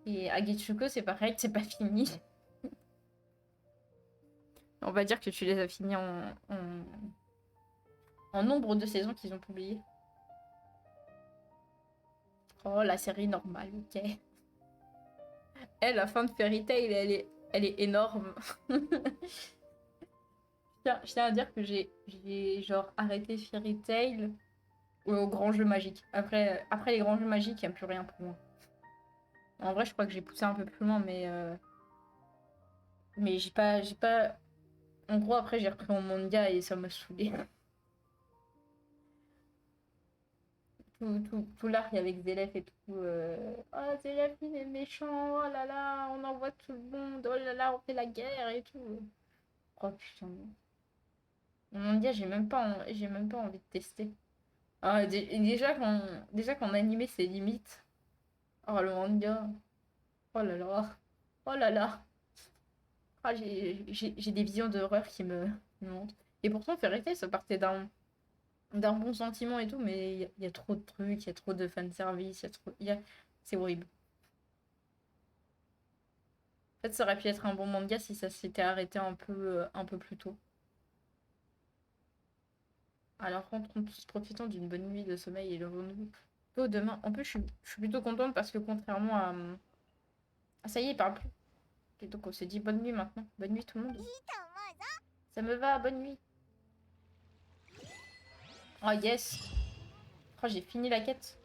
Et Agetsuko, c'est pareil, c'est pas fini. On va dire que tu les as finis en nombre de saisons qu'ils ont publiées. Oh, la série normale, ok. La fin de Fairy Tail, elle est énorme. Je tiens à dire que j'ai genre arrêté Fairy Tail au grand jeu magique. Après les grands jeux magiques, il n'y a plus rien pour moi. En vrai, je crois que j'ai poussé un peu plus loin, mais j'ai pas. En gros, après, j'ai repris mon manga et ça m'a saoulé. Tout l'arc avec Zélef et tout. Oh, Zélef, il est méchant. Oh là là, on envoie tout le monde. Oh là là, on fait la guerre et tout. Oh putain. Mon manga, j'ai même pas envie de tester. Ah, déjà qu'en animé, c'est limite. Oh, le manga. Oh là là. Oh là là. Ah, j'ai des visions d'horreur qui me montent. Et pourtant, Fairy Tail, ça partait d'un bon sentiment et tout, mais il y a trop de trucs, il y a trop de fanservice, il y a trop... C'est horrible. En fait, ça aurait pu être un bon manga si ça s'était arrêté un peu plus tôt. Alors, profitons d'une bonne nuit de sommeil et levons-nous tôt demain. En plus, je suis plutôt contente parce que contrairement à... Ah, ça y est, il parle plus. Et donc, on se dit bonne nuit maintenant. Bonne nuit tout le monde. Ça me va, bonne nuit. Oh yes. Oh, j'ai fini la quête.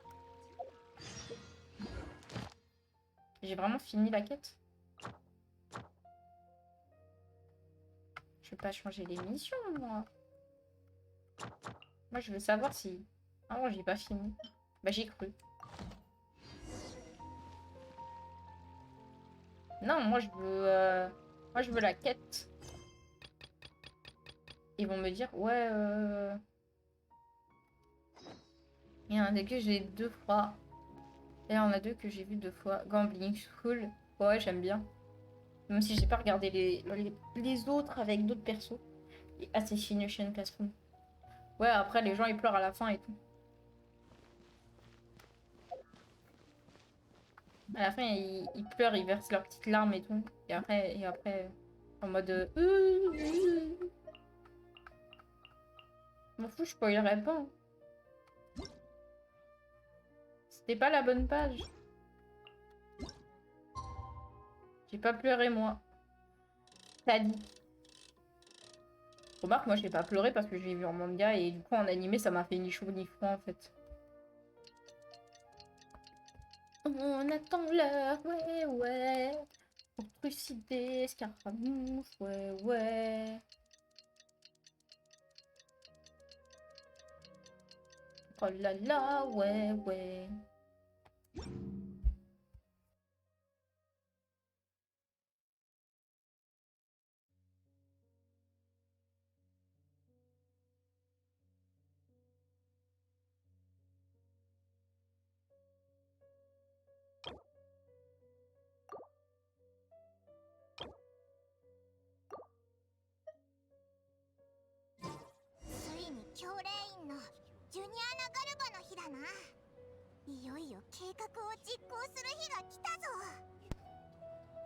J'ai vraiment fini la quête. Je vais pas changer les missions, moi. Moi, je veux savoir si... Ah non, j'ai pas fini. Bah, j'ai cru. Non, moi, moi, je veux la quête. Ils vont me dire, ouais, il y en a que j'ai 2 fois. Et il y en a 2 que j'ai vu 2 fois. Gambling School. Ouais, j'aime bien. Même si j'ai pas regardé les autres avec d'autres persos. Et Assassination Classroom. Ouais, après, les gens, ils pleurent à la fin et tout. À la fin, ils pleurent, ils versent leurs petites larmes et tout. Et après en mode... M'en fous, je spoilerai pas. Hein. C'était pas la bonne page. J'ai pas pleuré, moi. T'as dit. Remarque, moi, j'ai pas pleuré parce que j'ai vu en manga et du coup, en animé, ça m'a fait ni chaud ni froid, en fait. On attend l'heure, ouais, ouais. Pour trucider, Scaramouche, ouais, ouais. Oh là là, ouais, ouais.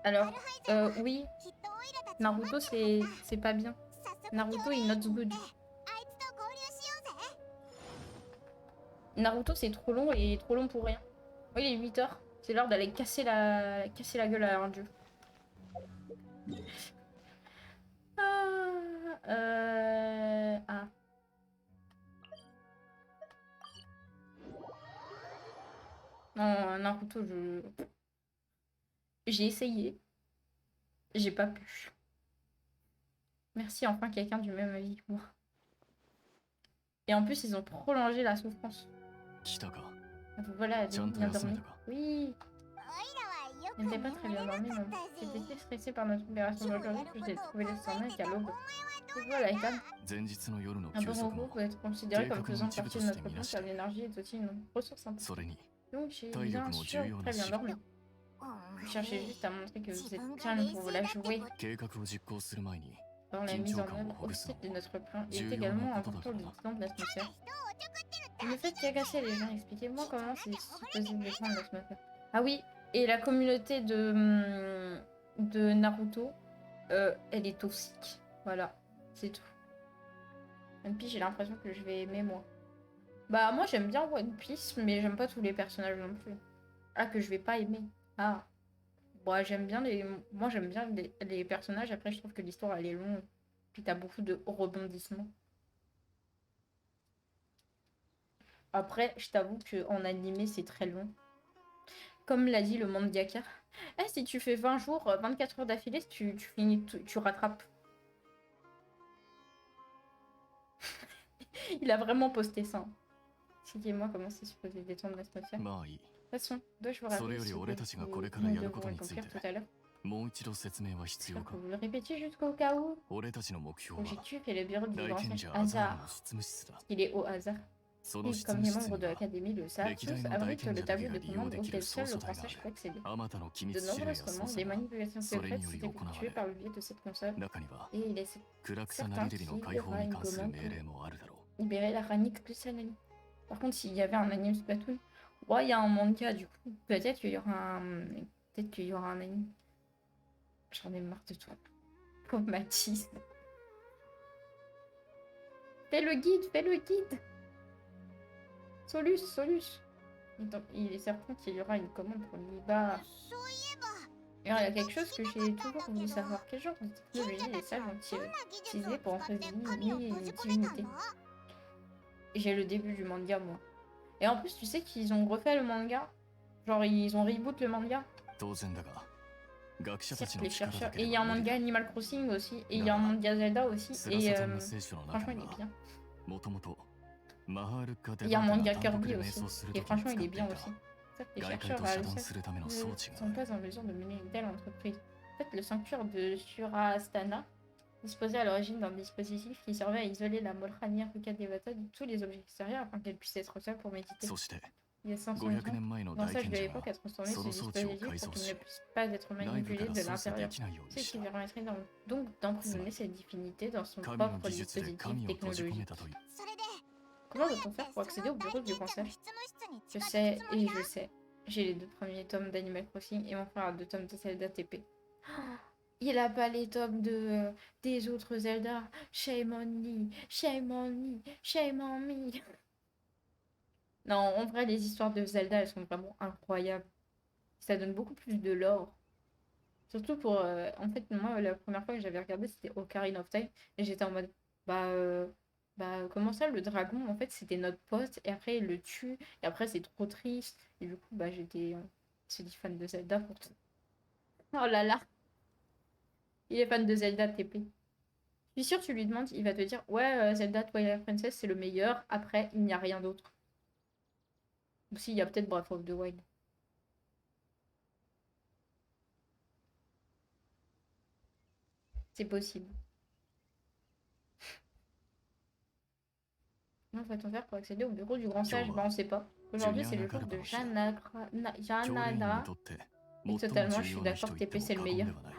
Alors, oui, Naruto, c'est pas bien. Naruto is not good. Naruto, c'est trop long et trop long pour rien. Oui, il est 8 heures. C'est l'heure d'aller casser la gueule à un dieu. Ah. Non, Naruto, j'ai essayé. J'ai pas pu. Merci, enfin quelqu'un du même avis que moi. Et en plus, ils ont prolongé la souffrance. Voilà, elle vient dormir. Oui. Elle n'était pas très bien dormi non plus. J'étais très stressée par notre opération d'aujourd'hui que j'ai trouvé le sommeil qu'à l'aube. Et voilà, Ethan. Un bon repos peut être considéré comme faisant partie de notre plan car l'énergie est aussi une ressource importante. Donc j'ai bien sûr très bien dormi. Je cherchais juste à montrer que vous êtes calme pour la jouer. Dans la mise en œuvre aussi de notre plan, il est également important de détendre l'atmosphère. Le fait qu'agacer les gens, expliquez-moi comment c'est supposé défendre l'atmosphère. Ah oui, et la communauté de Naruto, elle est toxique. Voilà, c'est tout. One Piece, j'ai l'impression que je vais aimer moi. Bah moi j'aime bien One Piece, mais j'aime pas tous les personnages non plus. Ah, que je vais pas aimer. Ah. Bon, j'aime bien les personnages, après je trouve que l'histoire elle est longue. Puis t'as beaucoup de rebondissements. Après, je t'avoue qu'en animé, c'est très long. Comme l'a dit le mangaka, si tu fais 20 jours, 24 heures d'affilée, tu finis, tu rattrapes. Il a vraiment posté ça. Expliquez-moi comment c'est supposé détendre l'atmosphère. De まあいい toute façon, dois-je vous それ rappeler よ ce り que 俺たちがこれか nous らやる devons ことについ accomplir て tout à l'heure? もう一度説明は必要 J'espère か que vous le répétez jusqu'au cas où. 俺たちの目標は L'objectif est le bureau du 大 grand 賢 sage 者アザールの hasard. 執務室だ Il est au hasard. その Et 執 comme 務 les 室 membres に de は l'académie le savent, 歴代 tous の大 abritent 賢 le 者だけ tableau が de 利用 commande でき auquel る seul 操 le 作 grand 台が sage あ peut る accéder. あまたの機 De 密指令 nombreuses や操 commandes, 作 des が manipulations それ secrètes により sont 行わ effectuées れ par le biais de cette console. 中には Et il est 暗草な certain リリリの qu'il y 解放 aura に une 関する commande 命 pour 令もあるだろ libérer la Rani Splatoon. Par contre, s'il y avait un anime Splatoon, ouais, il y a un manga du coup. Peut-être qu'il y aura un. Peut-être qu'il y aura un anime. J'en ai marre de toi. Comme Mathis. Fais le guide, fais le guide. Solus, Solus. Donc, il est certain qu'il y aura une commande pour Niba. そういえば Alors, il y a quelque chose que j'ai toujours voulu savoir. Quel genre de technologie les sages ont-ils どんな技術 utilisé を pour 使って emprisonner 神を les 閉じ込めた divinités? の？ J'ai le début du manga, moi. Et en plus, tu sais qu'ils ont refait le manga. Genre, ils ont reboot le manga. 当然だが学者たち Certes, の les 力 chercheurs. だ Et け il で y a は un 無理 manga だ Animal Crossing aussi. Et il y a un Non. manga Zelda aussi. スラ Et サタンの聖書の franchement, 中 il に est は bien. もともとマハールッカ・デ Il y a バ un ータ manga が単独 Kirby で瞑 aussi. 想する Et 時に franchement, 使 il っ est てい bien た aussi. Certes, les 外界 chercheurs と à 遮 Lucerne 断するための装置 ne が sont ある pas en mesure de mener une telle entreprise. En fait, le sanctuaire de Surastana disposait à l'origine d'un dispositif qui servait à isoler la Molrania Ruka Devata de tous les objets extérieurs afin qu'elle puisse être seule pour méditer. そして Il y a 500 500 ans, 年前の dans 大 sage 賢 de 者 l'époque が a transformé そ ce の装置を dispositif 改 pour 造 qu'il し ne puisse pas être 内部 manipulé から de 操作で l'intérieur. きないように Ce し qui た permettrait donc d'emprisonner cette divinité dans son 神の propre 技術で dispositif 神を閉じ込め technologique. たという それで Comment doit-on faire pour accéder au bureau du grand sage? 執務室に Je 近づ sais くつもり et だ je sais. J'ai les 2 premiers tomes d'Animal Crossing et mon frère a 2 tomes de Zelda TP. Il a pas les tomes des autres Zelda. Shame on me, shame on me, shame on me. Non, en vrai, les histoires de Zelda, elles sont vraiment incroyables. Ça donne beaucoup plus de lore. Surtout pour... en fait, moi, la première fois que j'avais regardé, c'était Ocarina of Time. Et j'étais en mode... comment ça, le dragon, en fait, c'était notre pote. Et après, il le tue. Et après, c'est trop triste. Et du coup, j'étais... je dis fan de Zelda pour tout. Oh là là. Il est fan de Zelda TP. Je suis sûre, tu lui demandes, il va te dire, ouais, Zelda Twilight Princess, c'est le meilleur. Après, il n'y a rien d'autre. Ou si, il y a peut-être Breath of the Wild. C'est possible. Comment va-t-on faire pour accéder au bureau du grand sage? Bah, on sait pas. Aujourd'hui, c'est le jour de 教令員 Janada. にとって Et 最も totalement, je 重 suis 要な人 d'accord, と言って TP, c'est も le 過言 meilleur. ではない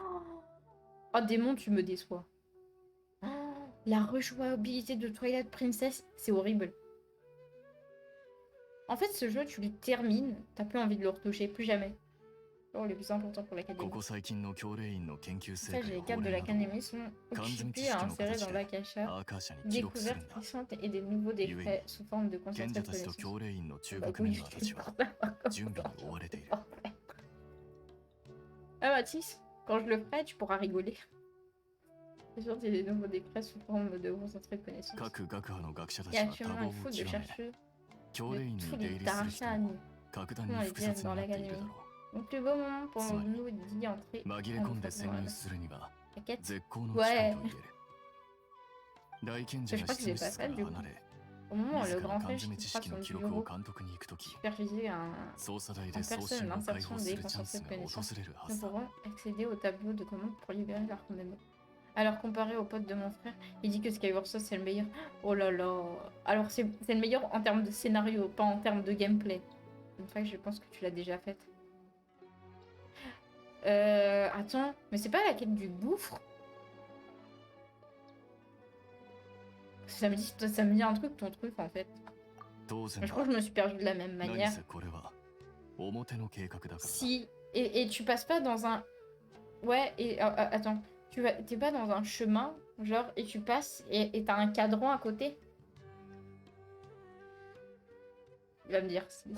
Oh, démon, tu me déçois. Oh, la rejouabilité de Twilight Princess, c'est horrible. En fait, ce jeu, tu le termines, t'as plus envie de le retoucher, plus jamais. Oh, le plus important pour こ l'académie. こ最近の教令員の研究成 Ça, 果 j'ai や les cartes 法 de 令などを l'académie sont occupées à insérer dans l'akasha. アーカー社に記録するん Découvertes だ puissantes et des nouveaux décrets sous forme de 賢 concentré 者 de たちと connaissances. 教令員の中 Bah 核メ oui, ンバー je た te ちは parle. 準備に追われている Ah Mathis, quand je le ferai, tu pourras rigoler. C'est sûr qu'il y a des nouveaux décrets sous forme de concentré de connaissances. 各学派の学者た Il ち y a は多 actuellement 忙 une を foule 極 de め chercheurs 教令員 de に tous 出 les 入りする人 Darshan. も格段に複雑になっているだろ Donc le bon moment pour つまり nous d'y entrer. う紛れ込んで潜入するには T'inquiète. 絶好の機会と言える大賢者 Je が crois que 執 j'ai 務 pas 室 ça から du coup. 離れ Au moment où 自 le ら grand 缶 frère 詰知 quittera 識の son 記録を bureau 監督に行くとき superviser un 操作台 en で送 personne 信を解 l'insertion 放す des るチャンス concentrés de が訪 connaissances, れるは nous ずだ pourrons accéder au tableau de commande pour libérer l'arc même. Alors comparé au pote de mon frère, il dit que Skyward Sword c'est le meilleur. Oh là là. Alors c'est le meilleur en termes de scénario, pas en termes de gameplay. Une fois que je pense que tu l'as déjà faite. Attends, mais c'est pas la quête du gouffre? Ça me dit un truc, ton truc en fait. 当然 Mais je crois que je me suis perdue de la même 何 manière. せこれは表の計画だからな Si, et tu passes pas dans un... Ouais, et attends, t'es pas dans un chemin, genre, et tu passes, et t'as un cadran à côté? Il va me dire si.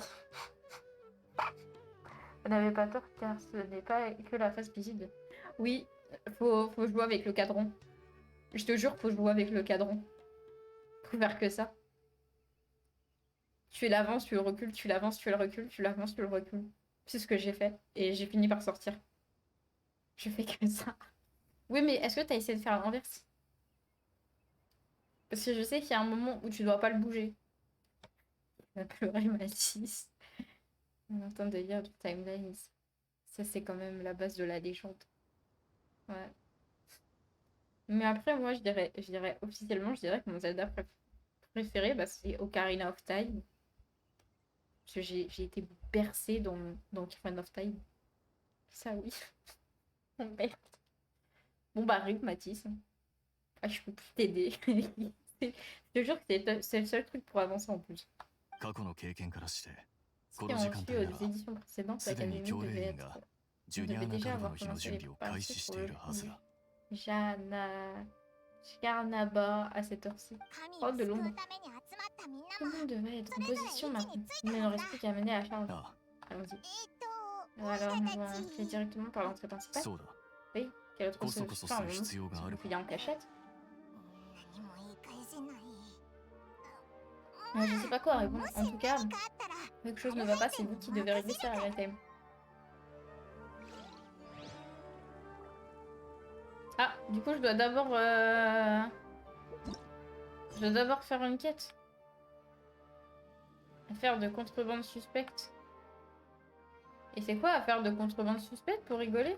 Vous n'avez pas tort, car ce n'est pas que la face visible. Oui, faut jouer avec le cadran. Je te jure, faut jouer avec le cadran. Faut faire que ça. Tu l'avances, tu le recules, tu l'avances, tu le recules, tu l'avances, tu le recules. C'est ce que j'ai fait. Et j'ai fini par sortir. Je fais que ça. Oui, mais est-ce que t'as essayé de faire l'inverse? Parce que je sais qu'il y a un moment où tu dois pas le bouger. Il va pleurer, Mathis. On entend de lire du timelines. Ça, c'est quand même la base de la légende. Ouais. Mais après, moi, je dirais officiellement, je dirais que mon Zelda préféré, bah, c'est Ocarina of Time. Parce que j'ai été bercée dans Ocarina of Time. Ça, oui. Oh, merde. Bon, bah, rip, Mathis. Ah, je peux plus t'aider. Je te jure que c'est le seul truc pour avancer en plus. 過去の経験からして Ce こ qui の a 時間 ensuite 帯な aux ら éditions précédentes, すでに l'Académie 教練 devait 員が être... ジ On ュニア devait ナ déjà カルド avoir の日の commencé 準 les 備を開始 préparatifs し pour てい le るはずだ Carnabat à cette heure-ci. 神 Oh, を de 救う l'ombre. ために集まったみんな Tout も le monde devait être en それぞれ position 位置 maintenant. につい Il た ne は nous ずだ reste plus qu'à mener la charge. あ Allons-y. お Alors, 前 on ら va た entrer ち directement par l'entrée principale. そうだ Oui, quelle autre こそこそす solution る avons-nous? 必要がある Il y a en cachette. 何も言い返せない Je sais pas quoi répondre. もし En tout cas, 何かあったら quelque chose ne va pas, c'est vous qui devez régler ça à la time. Ah, du coup, je dois d'abord... Je dois d'abord faire une quête. Affaire de contrebande suspecte. Et c'est quoi affaire de contrebande suspecte pour rigoler?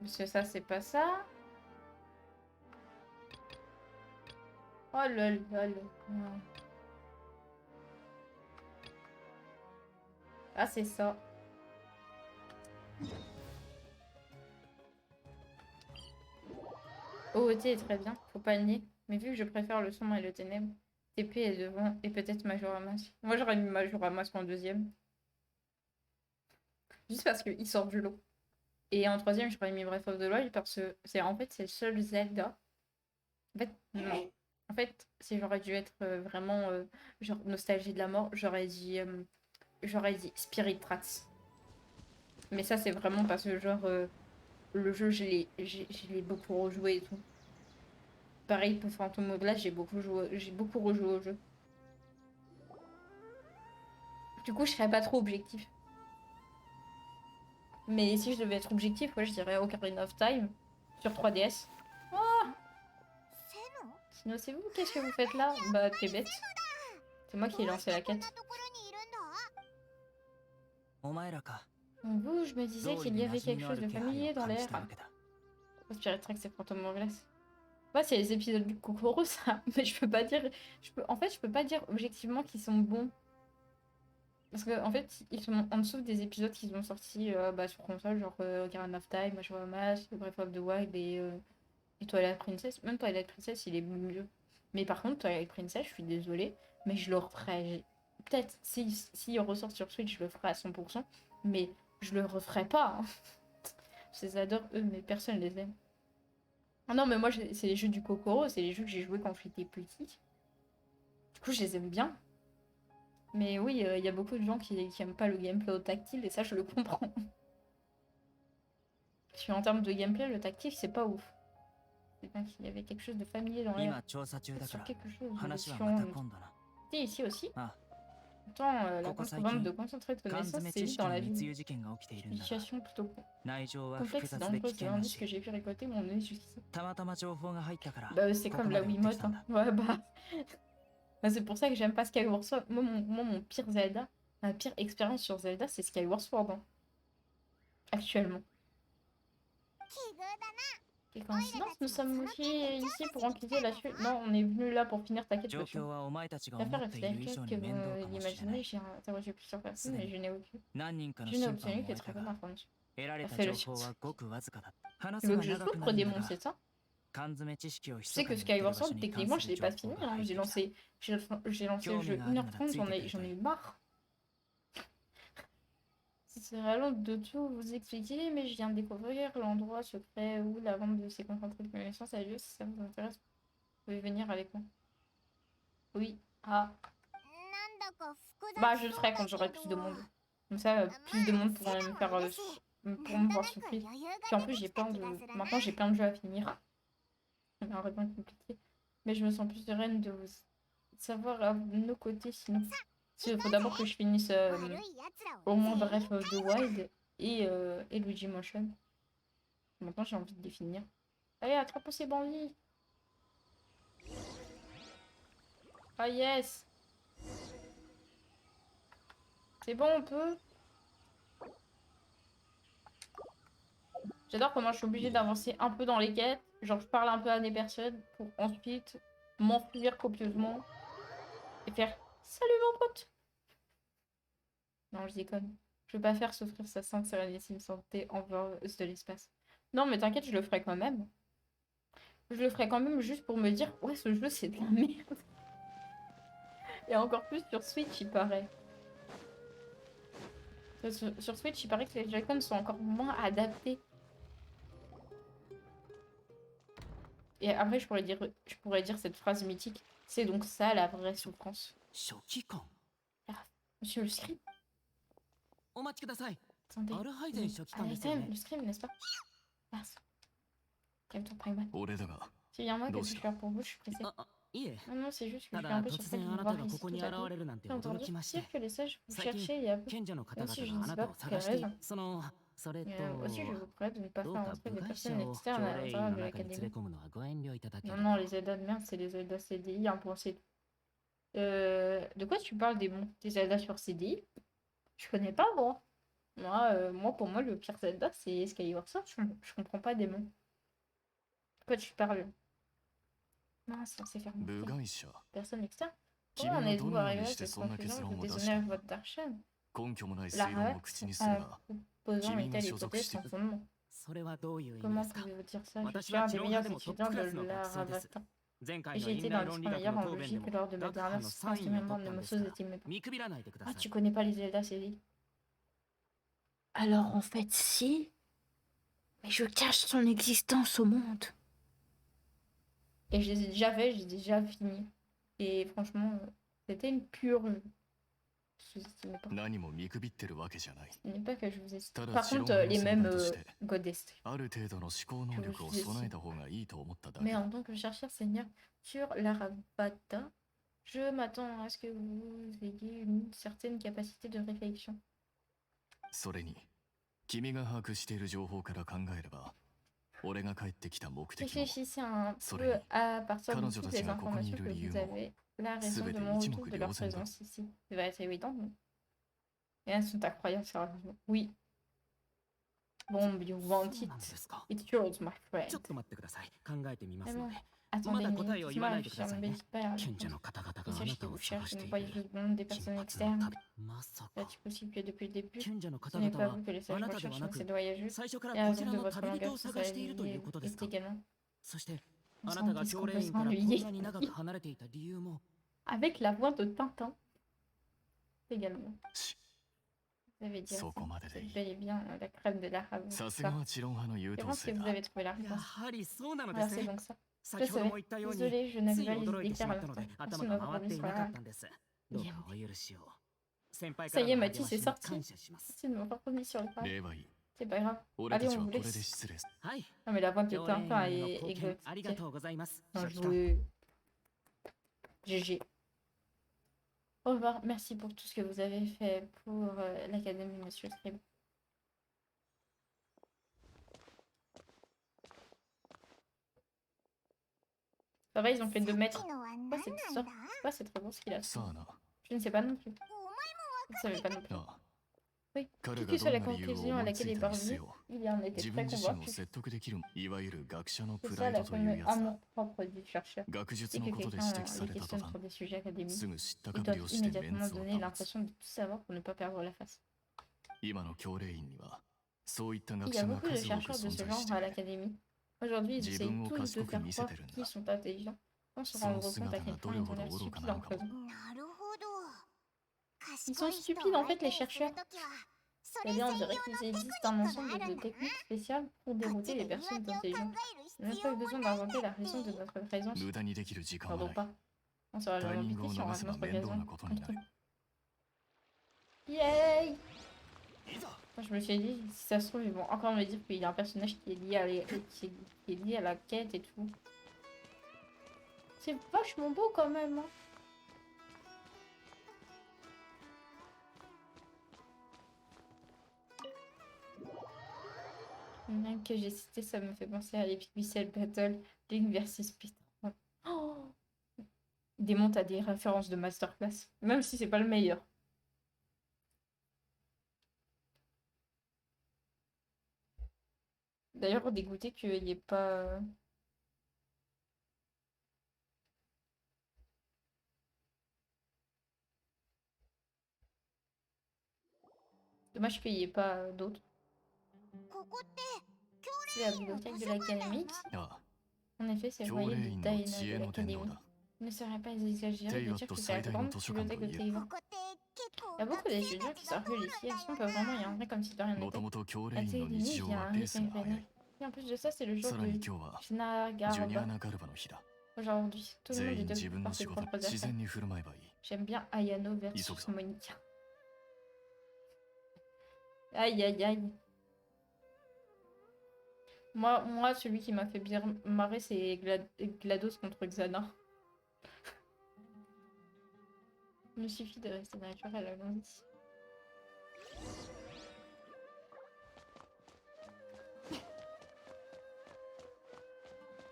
Parce que ça, c'est pas ça. Oh lol, lol. Ouais. Ah, c'est ça. OOT est très bien, faut pas le nier. Mais vu que je préfère le sombre et le ténèbre, TP est devant et peut-être Majora Mask. Moi j'aurais mis Majora Mask en deuxième. Juste parce qu'il sort du lot. Et en troisième, j'aurais mis Breath of the Wild parce que c'est en fait c'est le seul Zelda. En fait, non. En fait, si j'aurais dû être vraiment genre nostalgie de la mort, j'aurais dit Spirit Tracks. Mais ça c'est vraiment parce que genre le jeu je l'ai beaucoup rejoué et tout. Pareil pour Phantom Hourglass, j'ai beaucoup rejoué au jeu. Du coup, je serais pas trop objectif. Mais si je devais être objectif, ouais, je dirais Ocarina of Time sur 3DS. Oh, セノ sinon c'est vous, qu'est-ce que vous faites là? Bah t'es bête. C'est moi qui ai lancé la こん quête. なところにいるんだお前らか Donc vous, je me disais 道理 qu'il に y avait 馴染み quelque のあ chose る de 気配 familier を dans 感じ l'air. たわけだ Spirit Tracks c'est Phantom Hourglass. Ouais, c'est les épisodes du Kokoro, ça. Mais je peux pas dire... En fait, je peux pas dire objectivement qu'ils sont bons. Parce que en fait, ils sont en dessous des épisodes qu'ils ont sortis sur console, genre Ocarina of Time, Majora's Mask, Breath of the Wild et Twilight Princess. Même Twilight Princess, il est mieux. Mais par contre, Twilight Princess, je suis désolée, mais je le referai. Peut-être, s'il ressort sur Switch, je le ferai à 100%, mais je le referai pas. Hein. Je les adore, eux, mais personne les aime. Ah non, mais moi, c'est les jeux du Kokoro, c'est les jeux que j'ai joués quand j'étais petite. Du coup, je les aime bien. Mais oui, il y a beaucoup de gens qui aiment pas le gameplay au tactile, et ça, je le comprends. Parce qu'en termes de gameplay, le tactile, c'est pas ouf. C'est bien qu'il y avait quelque chose de familier dans l'air. 今調査中だか Sur ら quelque chose de 話はまた chiant. 今度な Et ici aussi. Ah. Autant la Coco contrebande Saiki, de concentré de 缶 connaissances, 詰 c'est 知 vite 識 dans の la 密 vie. 輸事件が起きているん Une だが situation plutôt 内情は複 complexe et 雑で危 dangereuse 険 selon だ ce que し j'ai pu récolter mon nez jusqu'ici. たまたま情報が入ったから Bah, c'est ここ comme ま la で追ってき Wiimote. たん Hein. だ Ouais, bah. Bah, c'est pour ça que j'aime pas Skyward Sword. Moi, mon pire Zelda, ma pire expérience sur Zelda, c'est Skyward Sword. Hein. Actuellement. 奇遇だな Quelle coïncidence, nous sommes aussi ici pour enquêter la suite. Non, on est venu là pour finir ta quête. 状況はお前たちが L'affaire 思っ est てい telle る以上 que に面倒か vous もしれな l'imaginez. い J'ai interrogé plusieurs personnes, mais je n'ai aucune. 何人かの Je n'ai 審判 obtenu を que 終え très た peu が d'informations. 得られた Fait le 情報はごくわずかだった話 Tu せ veux ば que je 長 trouve くな pour るん des だ monstres, が c'est ça? 缶詰知識を Tu 密 sais か que に言ってる Skyward 場所 Sword, に関 techniquement, す je る l'ai 情 pas 報 fini. が Hein. 入っていた J'ai lancé le jeu 1h30, j'en ai eu marre. C'est vraiment de tout vous expliquer, mais je viens de découvrir l'endroit secret où la vente de ces concentrés de connaissances a lieu. Si ça vous intéresse, vous pouvez venir avec moi. Oui. Ah. なんだか複雑 Bah, je le そう ferai だ quand け j'aurai ど plus de monde. Comme ça, plus de monde pourra me faire... pour me voir surprise. Puis en plus, j'ai plein de... Maintenant, j'ai plein de jeux à finir. malheureusement compliqué. Mais je me sens plus sereine de vous savoir à nos côtés sinon. Il faut d'abord que je finisse 悪い奴らau を moins 全員 Breath of the Wild et Luigi Motion. Maintenant j'ai envie de les finir. Allez, attrape ces bandits. Ah yes. C'est bon, on peut. J'adore comment je suis obligée d'avancer un peu dans les quêtes. Genre je parle un peu à des personnes pour ensuite m'enfuir copieusement et faire salut mon pote. Non, je déconne. Je veux pas faire souffrir sa sainte sérénissime santé envers de l'espace. Non, mais t'inquiète, je le ferai quand même. Je le ferai quand même juste pour me dire, ouais, ce jeu c'est de la merde. Et encore plus sur Switch, il paraît. Sur Switch, il paraît que les Joy-Con sont encore moins adaptés. Et après, je pourrais dire cette phrase mythique. C'est donc ça la vraie souffrance. 書記官 Monsieur le scribe, お待ちください attendez. アルハイゼン書記官 Allez, ですよね le scribe, n'est-ce pas? Mince. Calme-toi, Paimon. 俺だが C'est bien moi que Donc, je suis faire pour vous, je suis pressée. あいえ Non, non, c'est juste que た je suis un だ peu 突 surprise de 然 vous あなた voir が ici ここ tout に à 現 coup. れるなんて J'ai 驚 entendu きまして dire que les sages vous 最近 cherchaient il y a peu. 賢者の方 Même si 々 je が ne あ dis な pas た pour を quelle 探して raison. そのそれと Aussi, je vous prie de ne pas どう faire か entrer 部 des 外 personnes 者を externes 教 à 令員 l'intérieur の de 中に連れ l'académie. 込むのはご遠慮いただけ Non, れ non, ば les Zelda de merde, c'est les Zelda CDI, hein, pour CDI. De quoi tu parles des Zelda sur CDI? Je connais pas, moi. Pour moi, le pire Zelda, c'est Skyward Sword. Je comprends pas des mots. De quoi tu parles? Mince, on s'est fait 部 remarquer. 外者 Personne externe. 君 Comment en はど êtes-vous のよう arrivé に à して cette そんな結 conclusion 論 que を出し déshonneur た votre Darchen? 根拠もない推 La 論を Rex 口にすれ en ば posant Kimi une no telle shozoku hypothèse sans shite- fondement. それはどういう意味 Comment ですか pouvez-vous dire ça? Je Watashi suis un wa des Chiron meilleurs Hade mo étudiants top de class no la gakusei desu. Ravata. 前回 Et の j'ai 院 été 内 dans 論 l'esprit 理学 meilleur の en 答弁で logique も lors de ma 学班 dernière の séance 3位 de を取 mémoire. っ Ne たん me ですから sous-estimez pas. 見くびらないでくだ Ah, さい tu connais pas les Zelda CDI? Alors en fait, si. Mais je cache son existence au monde. Et je les ai déjà fait, j'ai déjà fini. Et franchement, c'était une purge. Sous-estimez pas. 何も見くびってるわけじゃない Ce n'est pas que je vous ai... ただ Par 白 contre, の les 先 mêmes 輩として Godest. ある程度の思考能力を備えた方がいいと思っただ Mais け en tant que chercheur senior sur la Ravata, je m'attends à ce que vous ayez une certaine capacité de réflexion. それに君が把握している情報から考えれば俺が帰ってきた目的も Réfléchissez un peu Soleil. à partir de Kanojo toutes tachi les ga koko ni informations iru que liyu vous mo avez, la raison de subete mon retour, ichimoku de leur ryouzen da. présence ici. Ça va être évident, non? Et elles sont incroyables, sérieusement. Oui. Bon, you そ want う it. なんですか It's yours, my ち friend. ょっと待ってください考えてみます Mais の bon, で attendez, まだ mais 答えを言わないでくださいね n'hésitez pas à 賢者 répondre. の方々 Les があな sages qui た vous を探 cherchent し ne てい voient る juste monde des personnes 金髪の externes. 旅まさか C'est possible que depuis le début, 賢者の ce 方 n'est 々 pas は vous que les あ sages なたで recherchent, はな mais く ces voyageux. 最初か Et ら la こち raison ら de の votre 旅人を langage, 探しているということですか est également. そしてあ On な sent たが教令員からこんなに長く離れていた理由も Avec la voix de Tintin. Également. し Vous avez dit そこまで c'est でいい bel et bien la crème de la さすが Ravata. は知論派の優 Je 等 pense que 生 vous だ avez trouvé la や réponse. はりそうなので Voilà, す c'est ね donc ça. Je 先ほども savais. 言ったように Désolée, je つ n'avais い pas les 驚い idées てし claires ま à ったの l'instant. で Merci 頭 de が m'avoir 回って remis い sur な la かっ rail. たんですどうかお許しを先輩 Ça から y est, の Mathis, 励 c'est ましに sorti. 感謝します Merci de m'avoir remis sur le rail. 例はいい C'est pas grave. 俺た Allez, ち on は vous これで laisse. 失礼す はい Non, mais la voix de 教令員 Tintin への est 貢献ありが exotique. とうございます Non, 書記官 joué. GG. Au revoir. Merci pour tout ce que vous avez fait pour l'Académie, Monsieur Scribe. Ça va, ils ont fait 2 mètres. 昨日は何 Quoi なん cette だ histoire? Quoi, c'est trop bon ce qu'il a fait. さあな Je ne sais pas non plus. お Je ne savais pas non plus. なあ Oui. 彼 Quelle が que ど soit ん la な理由を conclusion à 思いつ laquelle い est たに parvenu, せよ il en était 自 très 分自身を convaincu. 説得できるいわゆる学者の C'est プ ça ライ la ドという fameuse やつだ amour propre du chercheur. 学術 Dès の que ことで quelqu'un 指摘さ les れた途 questionne 端 sur des sujets académiques, すぐ知ったか ils ぶり doivent をしてメン immédiatement ツを donner 保つ l'impression de tout savoir pour ne pas perdre la face. 今の教令員にはそういった Il 学 y a 者が beaucoup de 数多く chercheurs de 存 ce 在 genre して à いる l'académie. Aujourd'hui, ils essayent Jibun wo tous de kasukoku faire misete croireるんだ。 qu'ils sont intelligents, sans se その rendre compte à 姿 quel がど point れ ils ほ ont ど l'air 愚か stupides な en のかも présent. なるほど Ils sont stupides en fait, les chercheurs. Eh bien, on dirait qu'il existe un ensemble de techniques spéciales pour dérouter les personnes intelligentes. On n'a pas eu besoin d'inventer la raison de notre présence. 無駄にできる時間は Pardon ない pas. On sera jamais Timing invité si onを逃 rate せば notre 面倒 occasion. なことになる Yay! Moi, je me suis dit, si ça se trouve, ils vont encore me dire qu'il y a un personnage qui est lié à, qui est lié à la quête et tout. C'est vachement beau quand même. Hein. Même que j'ai cité, ça me fait penser à l'Epic Whistle Battle, Link versus Peter. Oh, Démonte à des références de masterclass, même si c'est pas le meilleur. D'ailleurs, dégoûté qu'il n'y ait pas. Dommage qu'il n'y ait pas d'autres. ここって C'est la bibliothèque de l'académie. ああ En effet, c'est le 教 foyer 令 de 員の Daina 知 de 恵の殿堂 l'académie. だ Il ne serait pas exagéré de dire que c'est la grande bibliothèque de Teiva. ここって結構 Il y a beaucoup d'étudiants qui circulent ici, elles sont pas vraiment y entrer comme si de rien も n'était. ともと教令 La 員の Teiva, 日 il 常 y a は un ペース rythme が速 effréné. い Et en plus de ça, c'est le jour さらに de 今日は Shina ジュニア Garba. ナガルバの日だ Aujourd'hui, tout le monde 全 est 員自 occupé 分の par 仕 ses 事 propres 自 affaires. 然に振る舞えばいい J'aime bien Ayano Isoku versus さん Monica. Aïe aïe aïe. Moi, celui qui m'a fait bien marrer, c'est GLaDOS contre Xana. Il me suffit de rester naturel, allons-y.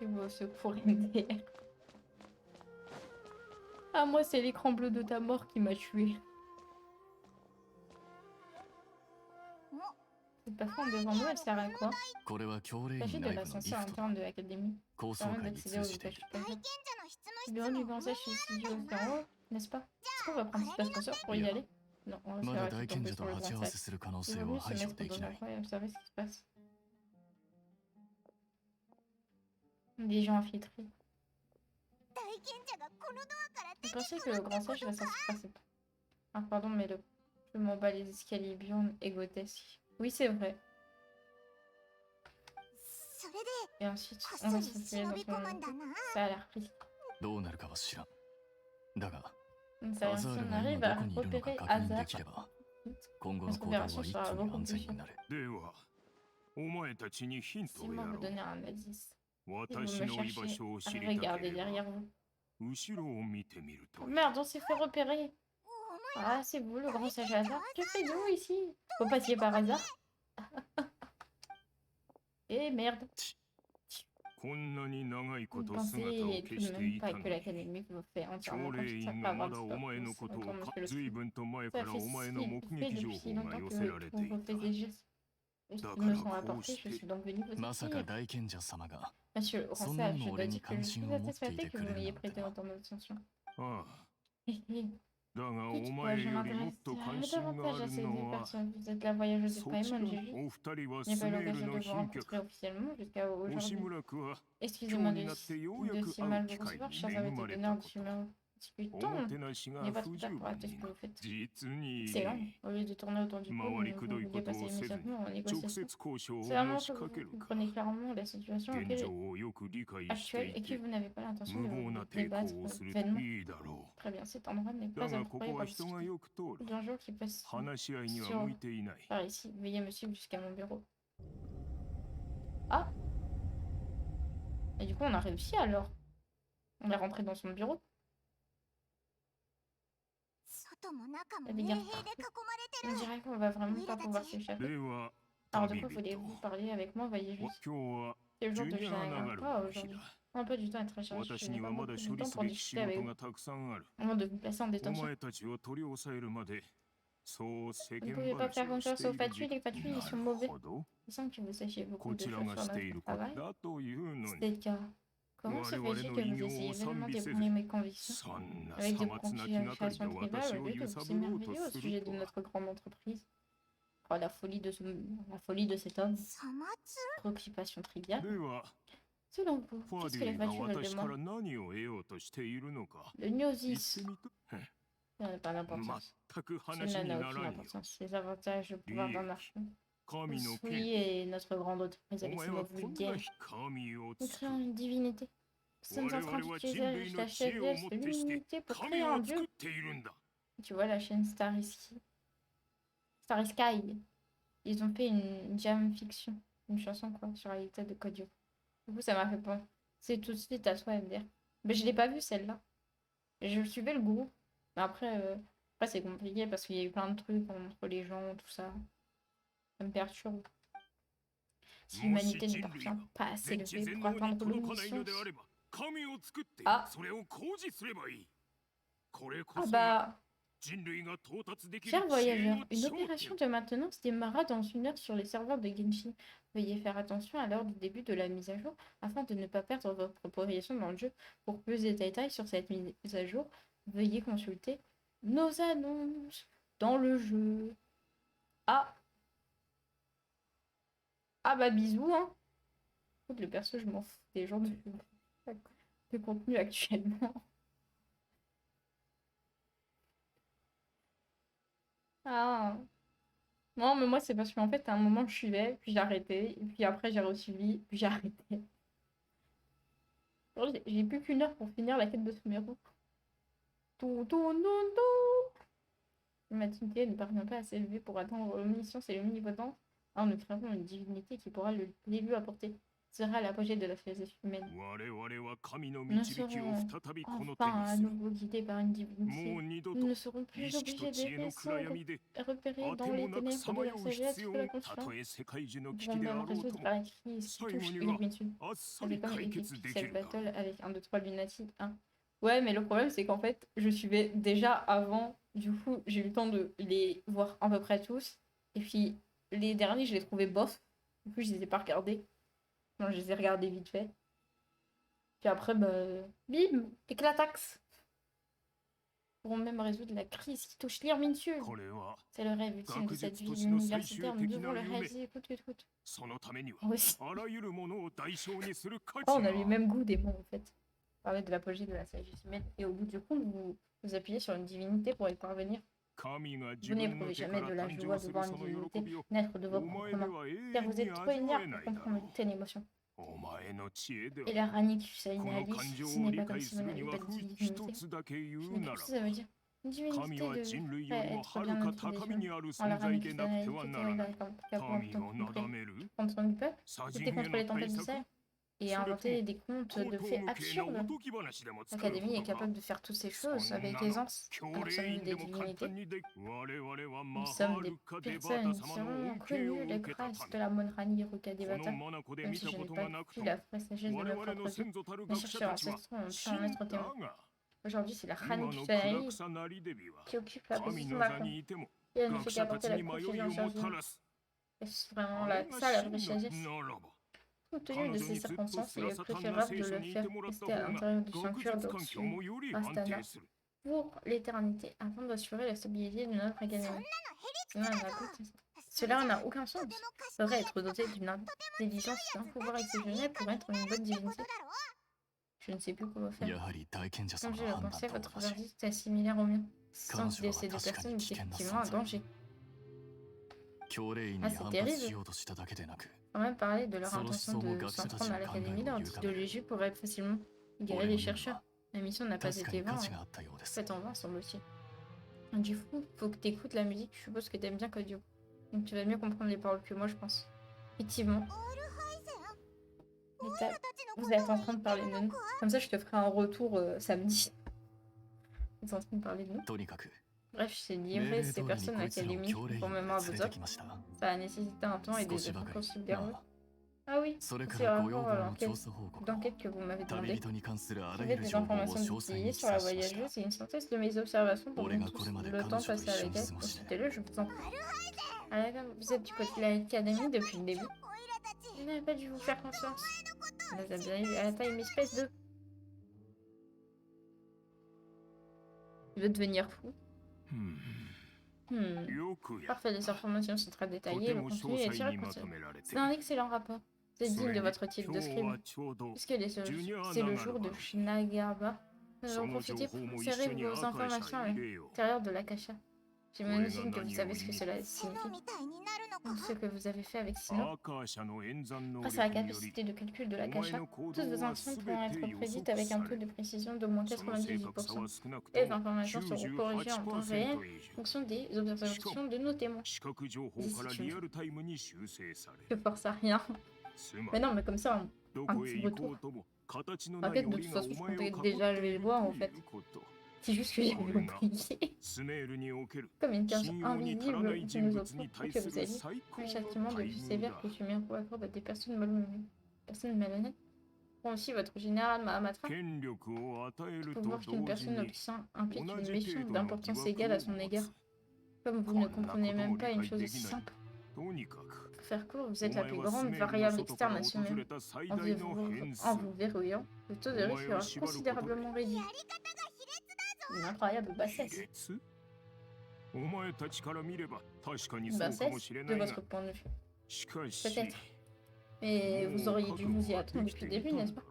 Il va se courir derrière. Ah, moi, c'est l'écran bleu de ta mort qui m'a tué. Cette plateforme devant nous, elle sert à quoi? これは教令 Sachez 員 de 内部のリ l'ascenseur フトだ interne de l'académie. 高層 Permet 階に d'accéder 通 aux じてい étages る supérieurs. 者の質問 Le bureau du grand sage est situé au haut, n'est-ce pas? Est-ce qu'on va prendre cet ascenseur pour y Bien. aller? Non, on ま va だ se 大賢 tomber 者 sur と le 鉢合 grand わ sage. せする可能 Il 性 vaut を mieux se 排除 mettre でき dans な un い coin et observer ce qui se passe. Des gens infiltrés. 大賢者がこのドアから Vous pensez que le grand sage va s'en passer? Ah, pardon, mais je m'en bats les escaliers burnes et grotesques. Oui, c'est vrai. それで Et ensuite, こっ on そ va り se 忍 faufiler び dans 込むん son... だな Ça a l'air risqué. どうなるかは知らんだが Donc ça, ア si ザール on が arrive 今 à どこにいるのか repérer 確認で Hazard, きれば今後の notre 行動は opération 一 sera 気に beaucoup 安 plus 全に sûre. なるではお前たちにヒント Si を moi や vous ろ donnez un indice, う si vous 私 me の居場 cherchez, 所を知りた regardez けれ derrière ば vous. 後ろを見てみると Oh いい merde, on s'est fait repérer. Ah, c'est vous le grand sage Hazard. Que faites-vous ici? Vous passiez par hasard? Eh merde. こんなに長いこ Vous と姿を pensez 消 tout し de てい même た pas の que に l'académie vous fait 教 entièrement 令 confiance. Ça 員 pas がま avoir だ de お前のことを encore monsieur le 随分と前か Ça ら fait お前の目 fait 撃情 depuis 報が longtemps 寄せら que れて vous いた refaites des gestes. Ils D'accord, me sont gros, rapportés, je c'était- suis donc venue vous まさか soutenir. 大賢者様が Monsieur le grand そんな sage, に je も dois 俺に dire que 関 je 心 suis を持ってい satisfaite て que く vous れる m'ayez なんて prêté な autant d'attention. ああだが Toutefois, お前 je よりもっ m'intéresse と関心があ davantage à る ces の deux は personnes. Vous êtes la voyageuse de そち Paimon, ら j'ai vu. お二人は Je n'ai ス pas メ eu ール l'occasion の de vous 賓 rencontrer 客 officiellement jusqu'à 押 aujourd'hui. 村区は Excusez-moi 今日になってようや de く si 会う mal 機 vous 会 recevoir, に chers 恵 invités まれ d'honneur た du こと chemin お discutant. もてなし Il が n'y a pas 不 de 十 temps pour 分 hâter ce に que な vous faites. 実に C'est lent. Au lieu de tourner autour du pot, 回りくどい vous こ voulez と passer をせずに immédiatement en 直 négociation. 接交渉を C'est vraiment 申し que かけ vous るか comprenez clairement la situation 現 auquel 状をよく理解して actuelle い et que て vous n'avez pas l'intention 無 de 謀な vous 抵 débattre 抗をする vainement. といいだろ Très bien, cet endroit n'est うだ pas がこ approprié こ pour は discuter. 人がよく通る D'un jour qui passe 話し合いには sur 向いていない par ici. Veuillez me suivre jusqu'à mon bureau. Ah! Et du coup, on a réussi alors. On est rentré dans son bureau. 外も中も Il y 衛 a 兵 des で囲 gardes まれて On る dirait qu'on va vraiment pas pouvoir s'échapper. では Alors du 旅 coup, 人 voulez-vous parler avec moi? Voyez 今 juste. 日は C'est le ジ jour ュ de ニアナガ Shanaga. ル Pas の日 aujourd'hui. だ Un peu du temps est très chargé. 私 Je に n'ai は pas まだ beaucoup 処 de 理 temps す pour べき仕 discuter avec 事 vous. がたくさんある Avant de vous placer en お détention. 前たちを取り押さえるまでそう世 Vous ne 間 pouvez pas 話 faire をし confiance てい aux る fatuis. 時 Les fatuis, ils な sont る mauvais. ほど Il semble que vous sachiez beaucoup こ de ちら choses が sur してい notre ること travail. だというの C'est に le cas. Comment se 我々 fait-il の que 引 vous 用を essayez 賛 vainement 美せず d'ébranler mes convictions そんな avec さ des まつな気がかりで confiations 私 tribales を au lieu de 揺さ vous ぶろうと émerveiller au す sujet る de とは notre grande entreprise? Oh, la folie de cet homme. さまつ Préoccupation triviale. では Selon vous, ファ qu'est-ce デ que les ィが fatues veulent de 私から moi? 何を得ようとしているのか Le 言って gnosis. みた Ça n'a pas d'importance. 全く Cela 話に n'a な aucune らんよ importance. Les avantages de pouvoir d'un marchand. 神の権 Oui, et notre grande entreprise お avec 前 ses は mots こんな vulgaires. 神を Nous 作る créons une divinité. Nous sommes en train 我々は d'utiliser 人類 la の知恵を sagesse もっ de てして l'unité pour 神 créer un を作っ dieu. ているんだ Tu vois la chaîne Starry Sky. Ils ont fait une jam fiction. Une chanson quoi sur la réalité de Kodio. Du coup ça m'a fait penser tout de suite à toi MDR. Mais je l'ai pas vue celle-là. Je suivais le groupe. Mais après c'est compliqué parce qu'il y a eu plein de trucs entre les gens, tout ça. Ça me perturbe. Si l'humanité ne parvient pas à s'élever pour atteindre l'omniscience. Ah. Ah bah. Chers voyageurs, une opération de maintenance démarra dans 1 heure sur les serveurs de Genshin. Veuillez faire attention à l'heure du début de la mise à jour afin de ne pas perdre votre progression dans le jeu. Pour plus de détails sur cette mise à jour, veuillez consulter nos annonces dans le jeu. Ah. Ah bah bisous hein. Le perso je m'en fous des gens de contenu actuellement. Ah. Non, mais moi, c'est parce qu'en fait, à un moment, je suivais, puis j'ai arrêté, et puis après, j'ai resuivi, puis j'ai arrêté. J'ai plus qu'1 heure pour finir la quête de Sumeru. Tout, tout, tout, tout. L'humanité ne parvient pas à s'élever pour atteindre l'omniscience et l'omnipotence. Alors nous créerons une divinité qui pourra les lui apporter. Ce sera l'apogée de la sagesse humaine. Nous serons enfin à nouveau guidés par une divinité. Nous ne serons plus obligés d'errer sans repérer dans les ténèbres de la sagesse que la conscience. Nous pouvons même résoudre la crise qui touche Illumination. C'est comme Epic Pixel Battle avec 1, 2, 3 Lunatic 1. Ouais, mais le problème, c'est qu'en fait, je suivais déjà avant. Du coup, j'ai eu le temps de les voir à peu près tous. Et puis, les derniers, je les trouvais bof. Du coup, je les ai pas regardés. Non, je les ai regardés vite fait. Puis après, bah, bim, éclataxe. Pourront même résoudre la crise qui touche l'Irmintieux. C'est le rêve ultime de cette vie universitaire. Nous devons le réaliser. Écoute. Oui. Oh, on a les mêmes goûts des mots, en fait. Parler de l'apogée de la sagesse humaine. Et au bout du compte, vous appuyez sur une divinité pour y parvenir. Vous n'éprouvez jamais de la joie de voir une divinité naître de vos propres mains, car vous êtes trop énervé pour comprendre une telle émotion. Et la Ranicus a une Alice, ce n'est pas comme si vous n'aviez pas de divinité. Je n'ai qu'est-ce que ça veut dire. Une divinité devrait être bien au-dessus des humains. En la Ranicus a une Alice capable de prendre soin du peuple, lutter contre les tempêtes du ciel, et inventer des contes de faits absurdes. L'Académie est capable de faire toutes ces choses avec aisance. Alors sommes-nous des divinités? Nous sommes des personnes seulement connues les grâces de la Monrani Rukadevata. Même si je n'ai pas vu la vraie sagesse de mes propres yeux, mes chercheurs ancestraux ont pu en être témoins. Aujourd'hui, c'est la Rani Kusanari qui occupe la position d'Akon. Et elle ne fait qu'apporter la confusion sur Jin. Est-ce vraiment ça la vraie sagesse? Compte tenu de ces circonstances, il est préférable de le faire rester à l'intérieur du sanctuaire d'Otsu Astana pour l'éternité afin d'assurer la stabilité de notre académie. Cela n'a aucun sens. Il faudrait être doté d'une intelligence et d'un pouvoir exceptionnel pour être une bonne divinité. Je ne sais plus comment faire. Comme je le pensais, votre verdict est similaire au mien. Sans ces 2 personnes est effectivement un danger. Ah, c'est terrible. Quand même parler de leur intention de s'en prendre à l'académie, leur idéologie pourrait facilement égarer les chercheurs. La mission n'a pas été vaine, faite en vain, semble-t-il. Du coup, faut que t'écoutes la musique, je suppose que t'aimes bien Kodio. Donc tu vas mieux comprendre les paroles que moi, je pense. Effectivement. Vous êtes en train de parler de nous. Comme ça, je te ferai un retour samedi. Vous êtes en train de parler de nous. Bref, j'ai livré ces personnes à l'académie conformément à vos offres. Ça a nécessité un temps et des efforts considérables. Ah oui, c'est rapport à l'enquête que vous m'avez demandé. J'avais des informations détaillées sur la voyageuse et une synthèse de mes observations pour vous tous. Le temps passé avec elle, consultez-le, je vous en prie. Vous êtes du côté de l'académie depuis le début. Je n'avais pas dû vous faire confiance. Vous avez bien eu à la taille une espèce de... Il veut devenir fou. Parfait, les informations sont très détaillées, le contenu est tiré pour ça. C'est un excellent rapport. C'est digne de votre titre de scribe. Puisque c'est le jour de Shinagaba, nous allons profiter pour insérer vos informations à l'intérieur de l'Akasha. J'imagine que vous savez ce que cela signifie. Ce que vous avez fait avec Sino. Grâce à la capacité de calcul de l'Akasha, toutes vos actions pourront être prédites avec un taux de précision d'au moins 98%. Et les informations seront corrigées en temps réel en fonction des observations de nos témoins. Je force à rien. Mais non, mais comme ça, un petit retour. T'inquiète, de toute façon, je comptais déjà le voir en fait. C'est juste que j'avais oublié. Comme une cage invisible qui nous observe et que vous avez un châtiment de plus sévère que Sumeru accorde à des personnes malhonnêtes. Bon, aussi, votre général Mahamatra, pouvoir qu'une personne obtient implique une méfiance d'importance égale à son égard. Comme vous ne comprenez même pas une chose aussi simple. Pour faire court, vous êtes la plus grande variable externe à Sumeru. En vous verrouillant, le taux de risque sera considérablement réduit. Une incroyable bassesse. Une bassesse de votre point de vue. Peut-être. Mais vous auriez dû vous y attendre depuis le début, n'est-ce pas?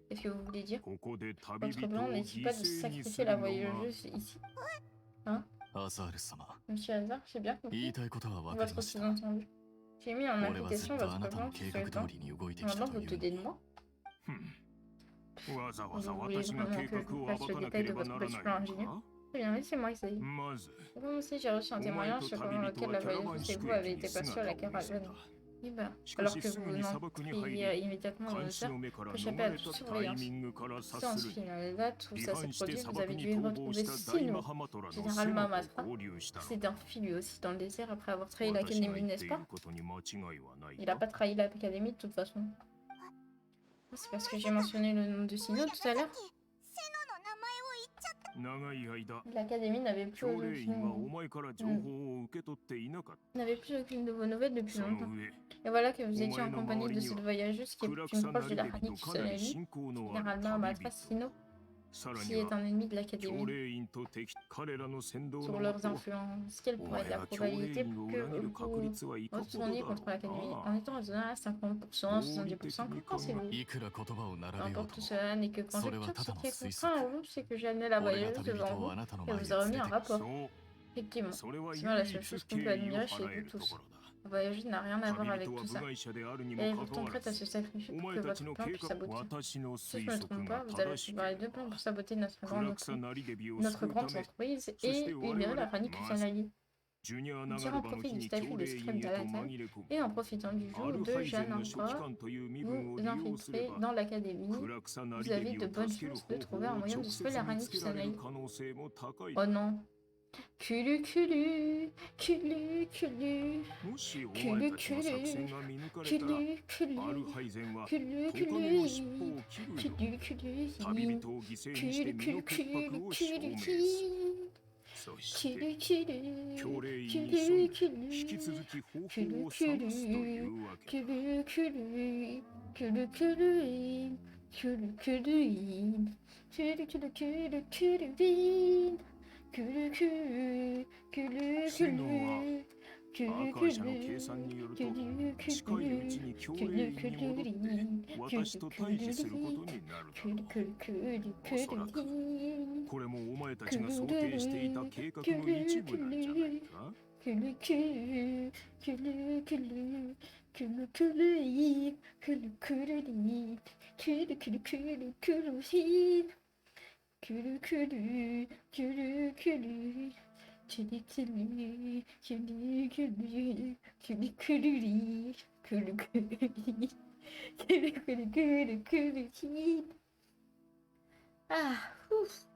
Qu'est-ce que vous voulez dire? Votre plan n'est-il pas de sacrifier la voyageuse ici? Hein? アザール様 Monsieur Hazard, j'ai bien 言い compris たいことは分かり votre ました sous-entendu. J'ai mis en 俺はず application っとあ votre なた plan の sur 計 le 画 temps. 通りに動いてきた Maintenant, と vous いう tenez de moi? わざわざ Vous voulez 私が vraiment 計 que 画 je を fasse 暴 le かな détail け de れば votre なら petit ない plan の ingénieux? か Très bien, laissez-moi essayer. まず Vous aussi, j'ai reçu un お前 témoignage と selon 旅人 lequel は la キャラバン voyageuse 宿 et vous avez 駅に été passés sur la 姿を見せ caravane. た Eh ben, し alors か que しすぐ vous に砂漠に入 n'entriez り immédiatement dans le 監視 cercle, の目から que 逃 échappez à れ toute たタイ surveillance. ミングから Si 察する ensuite, à la date où 離 ça 反 s'est して produit, 砂 vous 漠 avez に dû 逃亡 retrouver した大 Sino, マハマトラの général セノと Mamatra, 合流したの s'est enfui aussi dans le désert après avoir trahi 私が l'académie, 言っ n'est-ce てい pas? ることに間違いはない Il a か pas trahi l'académie de toute façon. C'est parce que j'ai mentionné le nom de Sino tout à l'heure. 長い間 L'académie n'avait plus 教令員はお aucune... 前から情報を受け取っていなかっ n'avait plus aucune de vos nouvelles た depuis その longtemps. 上 Et voilà que vous étiez en お前の compagnie 周り de には cette voyageuse qui est 暗 une 草 proche de な la り Rani 人とかなり Kusanagi, 親交のある généralement 旅 Mamatra 人 Sino, さら qui に est は un ennemi de 教 l'académie. 令員と敵彼らの先導 Sur の leurs 下 influences, quelle お pourrait 前 être la が教令 probabilité 員を que 裏切る確 vous 率はいかほど retourniez だ contre ろ l'académie う en な étant raisonnable à 50%, 70%, qu'en pensez-vous? いくら言葉を並べよ N'importe う tout とも cela n'est que それは conjecture. た Ce だの qui est 推 contraint 測 en vous, c'est que j'ai amené la 俺が voyageuse 旅 devant 人を vous あなたの et 前 vous へ a 連 remis れ un てく rapport. そう Effectivement, それは sinon la 唯 seule 一 chose qu'on 敬 peut 意を admirer 払 chez え vous ると tous. ころだ La voyageuse n'a rien à voir 旅 avec 人は tout 部 ça. 外者であるに Elle も est かか pourtant わら prête à ず se sacrifier お pour 前 que たち votre の plan 計 puisse 画 aboutir. 私の Si je 推 ne me 測 trompe が pas, vous avez 正しけれ préparé 2 ば plans pour saboter notre grande, 暗草なりで美を notre 救う grande ため entreprise そして et 我 libérer 々 la Rani まず Kusanagi. ジュニア On ナガ tire ル en バの profit 日 du に statut 教 de 令員 scribe へ de と la taille 紛れ込み et en profitant du あ jour る de 配 Jeanne 膳の書記 Empereur, 官という身分を vous 利用すれ infiltrez ば dans l'académie. 暗草な Vous りで avez 美 de を bonnes 助ける chances de 方 trouver 法 un を moyen 直 de 接 sauver la 見 Rani つけられる Kusanagi. 可能性も高い Oh non. Culu culu, culu culu, もしお前たちの作戦が見抜かれたら culu ある culu, 配膳は culu トカゲの尻尾 culu, を切るよ culu culu, 旅人を犠牲にして身の潔白を証明するそして教令員に沿い引き続き方法を探すというわけだ culu culu, culu culu, culu culu, culu culu culu culu, culu culu, culu シノ culu. はアーカー社の計算によると近いうちに教令員に戻って私と対峙することになるだろうおそらくこれもお前たちが想定していた計画の一部なんじゃないか Culu culu, culu culu, culu culu, culu culu, culu culu culu culu, culu culu, culu culu. Culu culu, culu culu, culu culu, culu culu, culu culu, culu culu. Ah, ouf.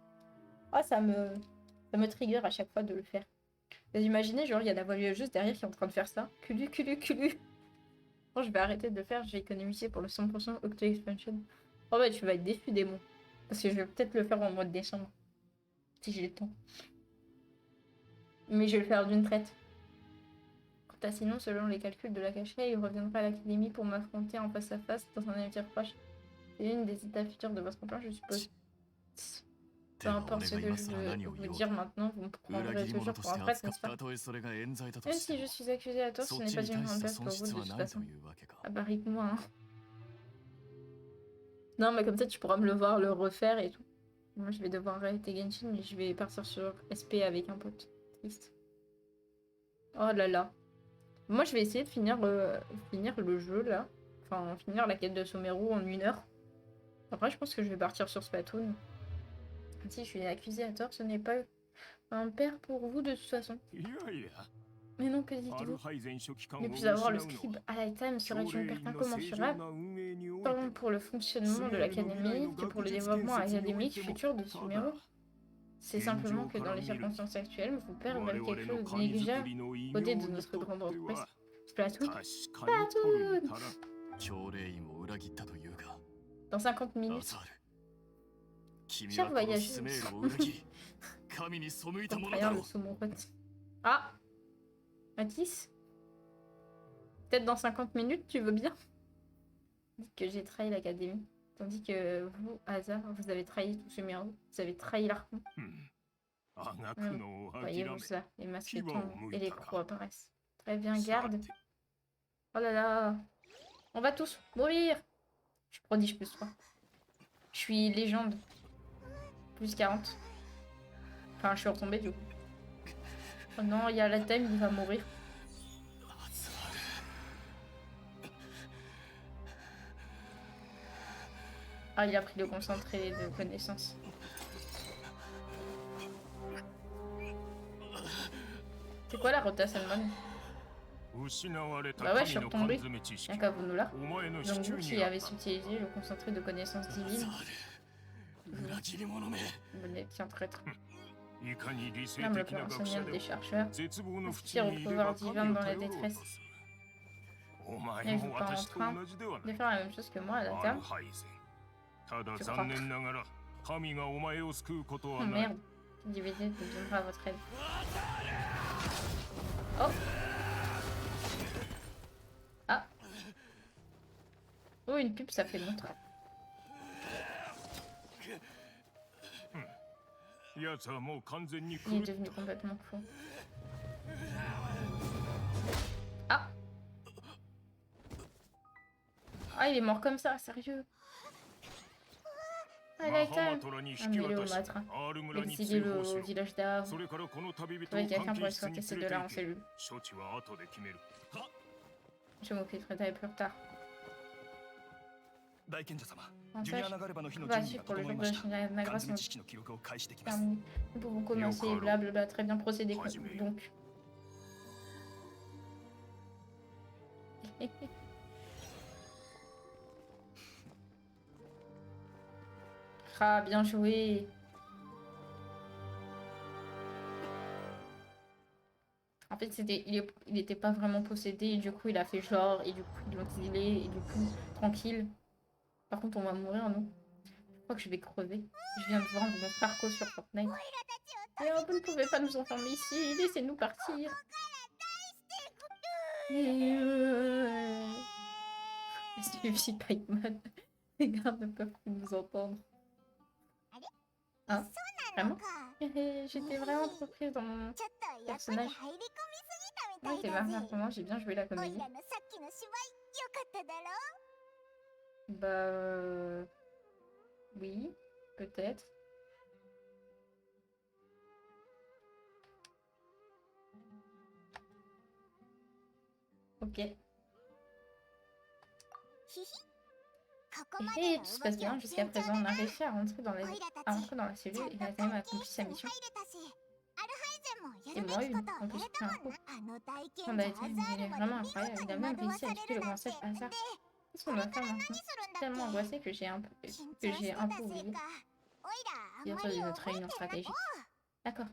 Oh, ça me trigger à chaque fois de le faire. Vous imaginez, genre, il y a la voyageuse derrière qui est en train de faire ça. Culu, culu, culu. Bon, je vais arrêter de le faire, je vais économiser pour le 100% Octo Expansion. Oh bah, tu vas être déçu, démon. Parce que je vais peut-être le faire en mois de décembre. Si j'ai le temps. Mais je vais le faire d'une traite. Quant à sinon, selon les calculs de la cachée, il reviendra à l'académie pour m'affronter en face à face dans un avenir proche. C'est une des étapes futures de votre plan, je suppose. Peu では importe 俺 ce が que 今 je 更何を veux 言お vous うと dire maintenant, vous me 裏 prendrez 切り toujours 者と pour し un て prêtre, 扱っ n'est-ce pas? たとえそれが冤罪だと Même して si je も suis accusée à tort, そ ce っ n'est ち pas に une 対し grande た perte 損 pour vous 失 de は toute ないと façon. いうわけか Ah bah rique-moi, hein. Non, mais comme ça, tu pourras me le voir, le refaire et tout. Moi, je vais devoir arrêter Genshin et je vais partir sur SP avec un pote. Triste. Oh là là. Moi, je vais essayer de finir le jeu, là. Enfin, finir la quête de Sumeru en 1 heure. Après, je pense que je vais partir sur Splatoon. Si je suis accusée à tort, ce n'est pas un père pour vous de toute façon. いやいや Mais non, que ある dites-vous? 配膳書記官 Ne を plus 失う avoir の le は scribe à lifetime 教 serait 令 une 員 perte の正常 incommensurable. な運営において tant pour le fonctionnement de l'académie que pour le développement académique futur de Sumeru. C'est simplement que dans les circonstances actuelles, mon père révèle quelque chose de négligeable côté de notre grande entreprise. Splatoon. 確かに取るに足らん。教令員を裏切ったというか Dans 50ア minutes. ザール君はこのスメールを裏切り神に背いたものだ Regarde ろ le saumon pote. Ah Mathis. Peut-être dans 50 minutes, tu veux bien? Dites que j'ai trahi l'académie. Tandis que vous, Hazard, vous avez trahi tout ce merde. Vous avez trahi l'Archon. あがくのを諦め Voyez-vous ça? Les masques tombent et les pros apparaissent. Très bien, garde. さて Oh là là. On va tous mourir. Je suis prodige plus 3. Je suis légende. Plus 40. Enfin, je suis retombée du coup. Oh non, il y a la thème, il va mourir. Ah, il a pris le concentré de connaissances. C'est quoi la rota Salmon? 失われた Bah ouais, je suis 神の缶 retombée. 詰知識 Rien qu'à vous nous là. お前の Donc 支 vous 柱 qui にあっ avez た utilisé le concentré de connaissances ア divines, ザール裏切り者め vous n'êtes qu'un traître. いかに理性 Même le 的な plan 学者 enseignant で des も chercheurs, 絶望の aspire 淵 au にいれば pouvoir 神 divin を dans la 頼ろうと détresse. するお前 N'êtes-vous も pas en 私と train 同じでは de ない faire la même chose que moi à la アル table? ハイゼンただ Je 残念ながら神がお前を救うこと Oh はない merde, une divinité viendra à votre aide. Oh! Ah! Oh, une pub, ça fait longtemps. 奴はもう完全に Il est 狂っ devenu complètement fou. Ah! Ah, il est mort comme ça, sérieux. Ah, マ il a ハマ été トラに引き amené 渡 au し maître. アール村に Exilé 追放 au しろ village d'Arve. それからこの旅人 Trouver を quelqu'un 関 pour 係室に escorter ces 連れ deux-là て en 行け cellule. 処置は後で決める Je m'occuperai plus tard. 大賢者様 En ジュニア stage, 流れ場の日の va 準備 suivre が pour le 整い jour ま de した Shinra 缶 Nagras 詰知識の記録を返してきます terminé. Nous pouvons commencer, blablabla, très bien procédé. Donc. Ah, bien joué. En fait, il était pas vraiment possédé et du coup il a fait genre et du coup ils l'ont exilé et du coup tranquille. Par contre on va mourir nous. Je crois que je vais crever. Je viens de vendre mon parcours sur Fortnite. Et oh, vous ne pouvez pas nous enfermer ici, laissez-nous partir. Il suffit Pac-Man. Les gardes ne peuvent plus nous entendre. Hein? なのか J'étais vraiment trop prise dans mon... ちょっとやっぱり入り込みすぎた Ouais, み c'est たいだ marrant, ぜ comment j'ai bien joué la オイ comédie. ラのさっきの芝居よかっただろ Bah... Oui, peut-être. Ok. ひひここま Et での tout se 動 passe きは bien 順 jusqu'à 調 présent. だ On な a réussi à rentrer dans オ la, イラ à たち rentrer dans la ちゃ cellule ん et と la 関 a 係 accompli 室 sa に mission. 入れたしアルハイゼンもや Et るべ moi, き une ことを en や plus, れ je た fais un もん coup. なあの大 On 賢 a 者 été アザールまで vraiment 見 incroyable. 事 Il a に même 惑わ réussi さ à れ tuer る le なん grand て chef で Hazard. Qu'est-ce qu'on va faire 何 maintenant? するんだっ Tellement け angoissée que j'ai un peu, 緊 que 張し j'ai て un た peu せい oublié. かオイラあん Bien ま sûr, り de 覚 notre え réunion てなく stratégique. D'accord. 確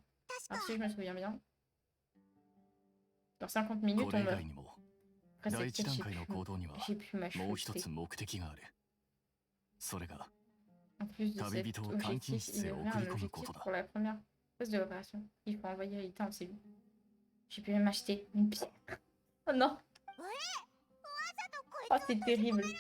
Alors か si je me souviens bien, dans 50 こ minutes, れ on 以 meurt. 外にも Après, 第 c'est 一 peut-être 段階の行動には j'ai pu もう一 m'acheter. つ目的があるそれが En plus de cet 旅人を監禁 objectif, 室 il y へ aurait 送 un り込む objectif ことだ pour la première phase de l'opération. Il faut envoyer Rita en cellule. J'ai pu même acheter une pierre. Oh non! えわざとこい Oh, つを c'est 閉じ込 terrible. めるのか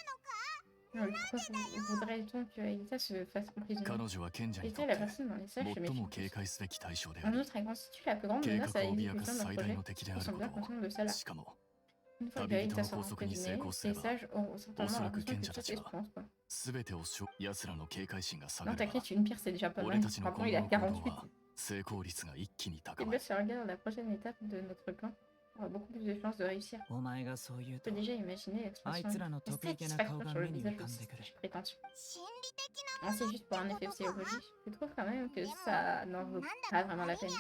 Non, mais pourquoi voudrait-on que Rita se fasse emprisonner? 彼女は賢者にと Rita っ est la て personne dans les sages, je 最も méfie. 警戒すべき対象であ En り outre, elle constitue la plus grande 計 menace à 画を l'exécution 脅かす de 最 notre 大 projet. の敵であ Ils る sont こ bien と conscients de を ça là. しかも Une fois que 旅人 Rita の sera 拘束に emprisonnée, 成功す les れば sages auront お certainement そら l'impression く que 賢者 tout たち est は pense quoi. 全てを奴らの警戒心が下 Non, がれば t'inquiète, une pierre c'est déjà pas 俺 mal. たちの Par 今 contre, il 後 a の行動 48. は成功率が一気に Et 高ま bien, る si on regarde la prochaine étape de notre plan, on aura beaucoup plus de chances de réussir. お前がそう言う On と peut déjà imaginer あい l'expression つらの de 得意げな顔 satisfaction が sur le 目に visage 浮かんで de くる ce prétendu. 心理的 Ah, な c'est もの juste pour un って effet ことか psychologique. Je trouve quand même que でも ça n'en なん vaut だ pas か vraiment 割 la に peine. 合わ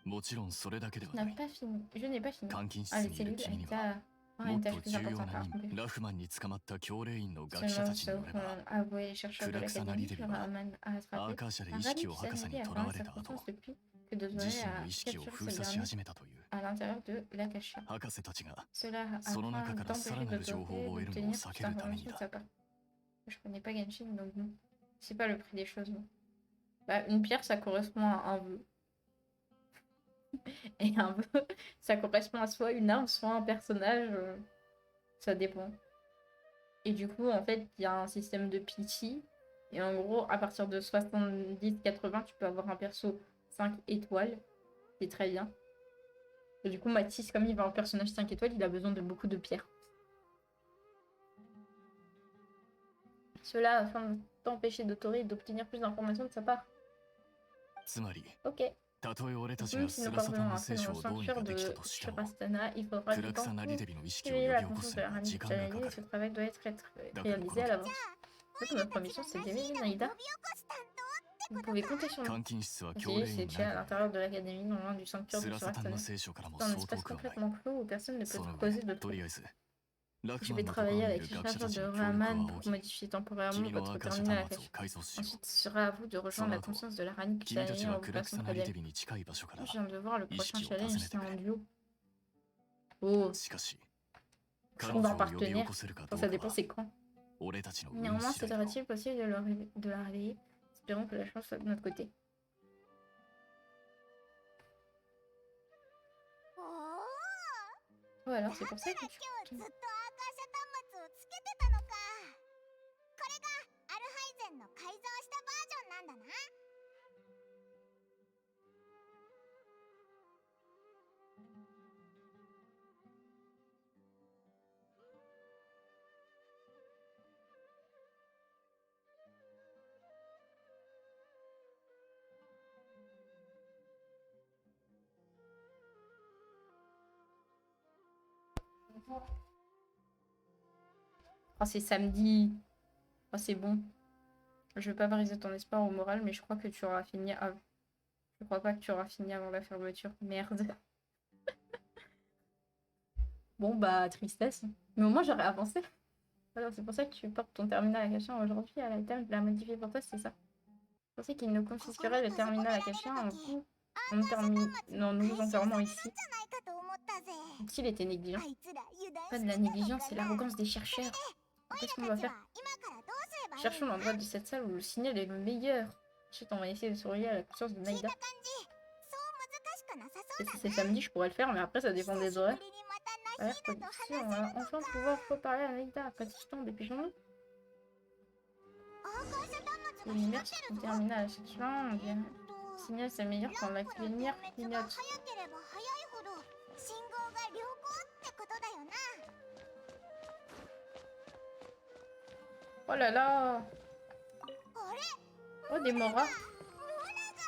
もちろんそれだけでは Je な n'ai い pas fini. Je n'ai pas fini. 監禁室 Ah, les にいる cellules, 君には Rita Ah, も une っと tâche plus 重要 importante な à 任 accomplir. ラフマンに捕まった教令員の学者 Seulement たちによ sauf れば avoué les chercheurs de Kurakusana l'académie Lidebi que は Raman a アー attrapé. カーシャで Un 意識 Rami を博士 Kusanagi に a 囚 perdu われ sa た後 conscience depuis que 自 Dozore 身の a 意識を capturé 封 ce 鎖し dernier 始めたという à l'intérieur de l'Akasha. 博士たちが Cela その中 afin からさら d'empêcher なる情報 Dozore を得るのを d'obtenir 避 toute けるために information de だ sa part. Je connais pas Genshin, donc bon. C'est pas le prix des choses. Non. Bah, une pierre, ça correspond à un vœu. Et un vœu, ça correspond à soit une arme, soit un personnage. Ça dépend. Et du coup, en fait, il y a un système de pity. Et en gros, à partir de 70-80, tu peux avoir un perso 5 étoiles. C'est très bien. Et du coup, Mathis, comme il va en personnage 5 étoiles, il a besoin de beaucoup de pierres. Cela afin d'empêcher Dotori d'obtenir plus d'informations de sa part. つまり Ok. たとえ俺たち Même が si ス nous ラサタ parvenons ン à の聖 atteindre 書 le をどうにか sanctuaire できた de としても Shurastana, il faudra ク du ラク temps サナ pour リデビの意識を éveiller 呼 la び起こ conscience す de に la は Rani 時間がか Kusanagi か et ce る travail doit être だから réalisé こ à の l'avance. Donc notre mission, c'est d'éveiller Naïda. Vous pouvez compter sur nous. 監禁室は教 Ok, 令 c'est 員 tué à な l'intérieur de l'académie, non loin du sanctuaire ス de ラサタン Shurastana. の聖書からも C'est un 相当 espace くはない complètement clos où personne ne peut その creuser 上 de と trop. りあえずラフ Je マ vais ンのところ travailler にい avec る les 学者 chercheurs たち de に協力を Raman 仰 pour ぎ modifier temporairement 君の votre アーカーシャ terminal à 端末を cache. 改造しよ Ensuite, ce sera à vous de うそ rejoindre の la 後 conscience de la Rani 君たち Kusanagi は en ク vous ラク passant サナ près リデ d'elle. ビに近い場所から Je viens de voir le Ishi prochain qui ont challenge, pas c'est un aimé. duo. Oh, しかし on 彼 va 女を呼び起 partenaire. こせるかど Enfin, う ça か dépend は c'est quand. 俺たちの運 Néanmoins, 次第だろう sera-t-il possible de la réveiller? Espérons que la chance soit de notre côté. おお Oh, alors c'est pour ça que 今 tu... 日ずっとアーカーシャ端末をつけてたのか。これがアルハイゼンの改造したバージョンなんだな。Oh, c'est samedi. Oh, c'est bon. Je veux pas briser ton espoir au moral, mais je crois que tu auras fini avant. Je crois pas que tu auras fini avant la fermeture. Merde. Bon, bah, tristesse. Mais au moins, j'aurais avancé. Alors, c'est pour ça que tu portes ton terminal Akasha aujourd'hui à l'item de la modifier pour toi, c'est ça. Je pensais qu'il nous confisquerait le terminal Akasha en coup en nous enfermant ici. ないかと思ったぜ。 S'il était négligent. あいつら油断 Pas de la négligence, c'est l'arrogance des chercheurs. おいら Qu'est-ce た qu'on ち va は faire? 今からどうすればいい？ Cherchons l'endroit de cette salle où le signal est le meilleur. Ensuite, on va essayer de surveiller à la conscience de 聞い Naïda. た感じ、そう難しくなさそ Et うだ si な。 c'est samedi, je pourrais le faire, mais après, ça dépend 久 des しぶ horaires. りにまた A ナ l'air ヒ comme ーナと si 話 on せる va の enfin か。 pouvoir reparler à Naïda. Petit dépêchons-nous. アーカーシャ端末が L'univers 光って se るぞ。 termine à chaque fin. Le signal, c'est meilleur quand la ランプの lumière 点滅が clignote. 早ければ早いほど信号が良好ってことだよな。 Oh là là! あれ？ Oh, des moras. モナが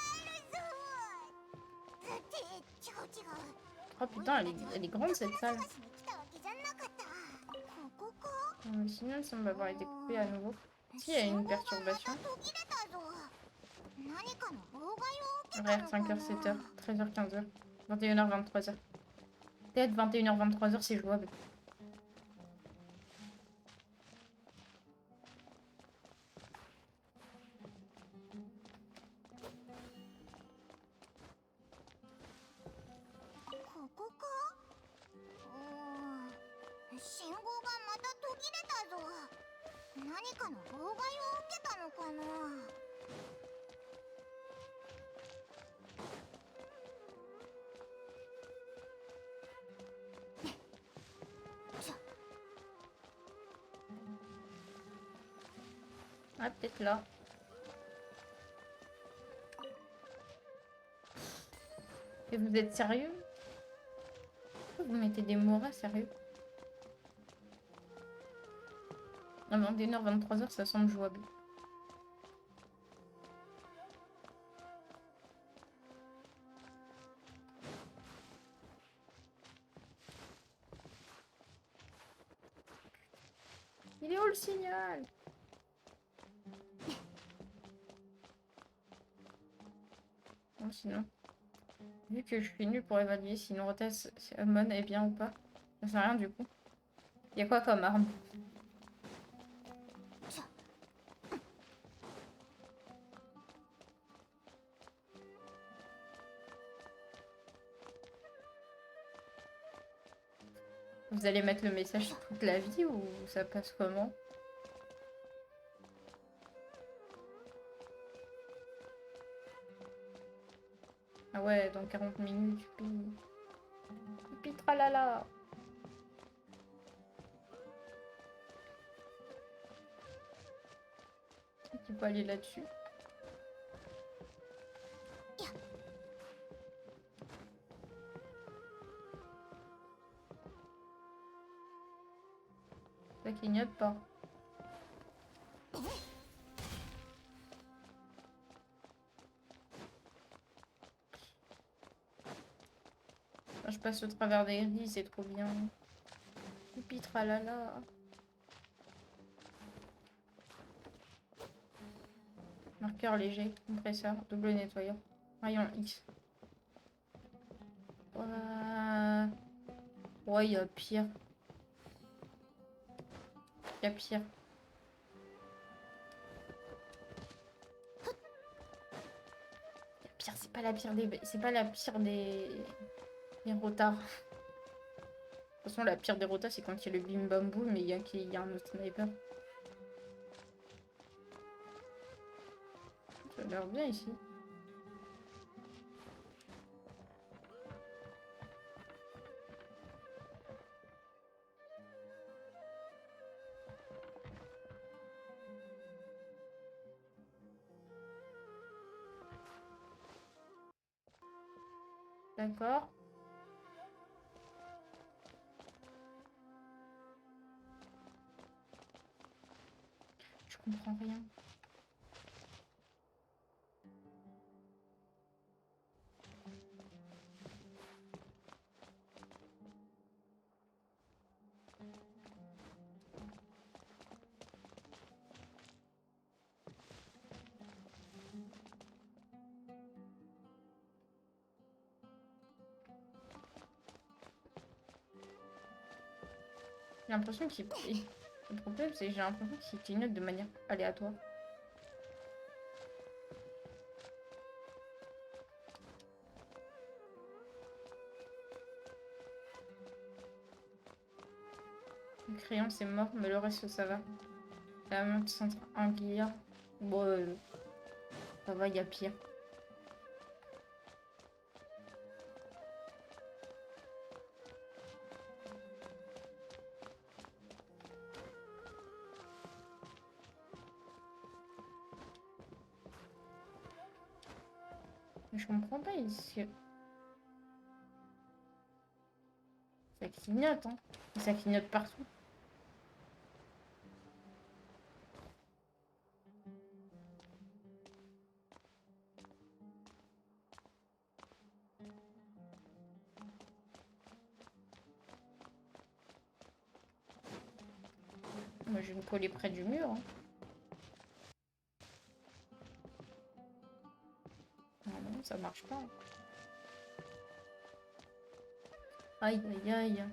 あるぞ。って違う違う。 Oh putain, elle est grande cette salle. 探しに来たわけじゃなかった。ここか。 Le signal semble avoir été coupé à nouveau. Si, il y a une perturbation. 途切れたぞ。何かの妨害を受けた Horaire のか 5h, な。 7h, 13h, 15h, 21h, 23h. Peut-être 21h, 23h, c'est jouable. Mmh. 信号がまた途切れたぞ。何かの妨害を受けたのかな。Ah, peut-être là. Et vous êtes sérieux? Pourquoi vous mettez des moras, sérieux? Non, mais 21h, 23h, ça semble jouable. Il est où le signal? Bon, sinon, vu que je suis nulle pour évaluer si une rotation est bien ou pas, ça sert à rien du coup. Y a quoi comme arme? Vous allez mettre le message toute la vie ou ça passe comment? Ah ouais, dans 40 minutes, puis tralala. Tu peux aller là-dessus. Ça clignote pas. Je passe au travers des grilles, c'est trop bien. Puis tralala. Marqueur léger, compresseur, double nettoyeur, rayon X. Ouais, il y a pire. Il y a pire. Pire, c'est pas la pire des... C'est pas la pire des rotas. De toute façon, la pire des rotas, c'est quand il y a le bim bam boum, mais il y a un autre sniper. Ça a l'air bien ici. D'accord. Je comprends rien. J'ai l'impression qu'il... Le problème, c'est que j'ai l'impression qu'il clignote de manière aléatoire. Le crayon, c'est mort, mais le reste, ça va. La montre centre anguillard. Bon, ça va, il y a pire. Je comprends pas ici. Ça clignote, hein. Ça clignote partout. Moi, je vais me coller près du mur. Hein. Ah non, ça marche pas. Aïe, aïe, aïe.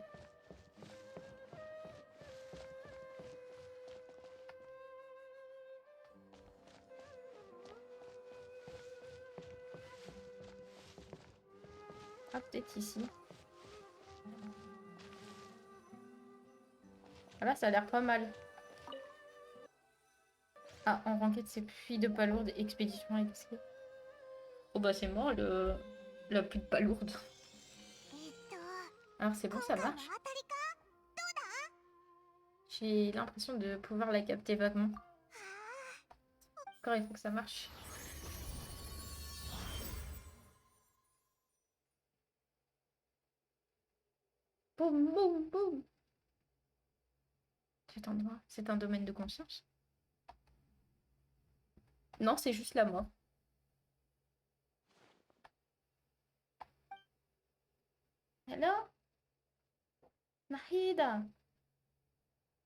Ah, peut-être ici. Ah là, ça a l'air pas mal. Ah, en ranquette, c'est pluie de palourde, expédition excellente. Oh bah c'est mort, la pluie de palourde. Alors c'est bon, ça marche. J'ai l'impression de pouvoir la capter vaguement. Encore, il faut que ça marche. Boum, boum, boum. Cet endroit, c'est un domaine de conscience. Non, c'est juste la mort. Hello? Nahida.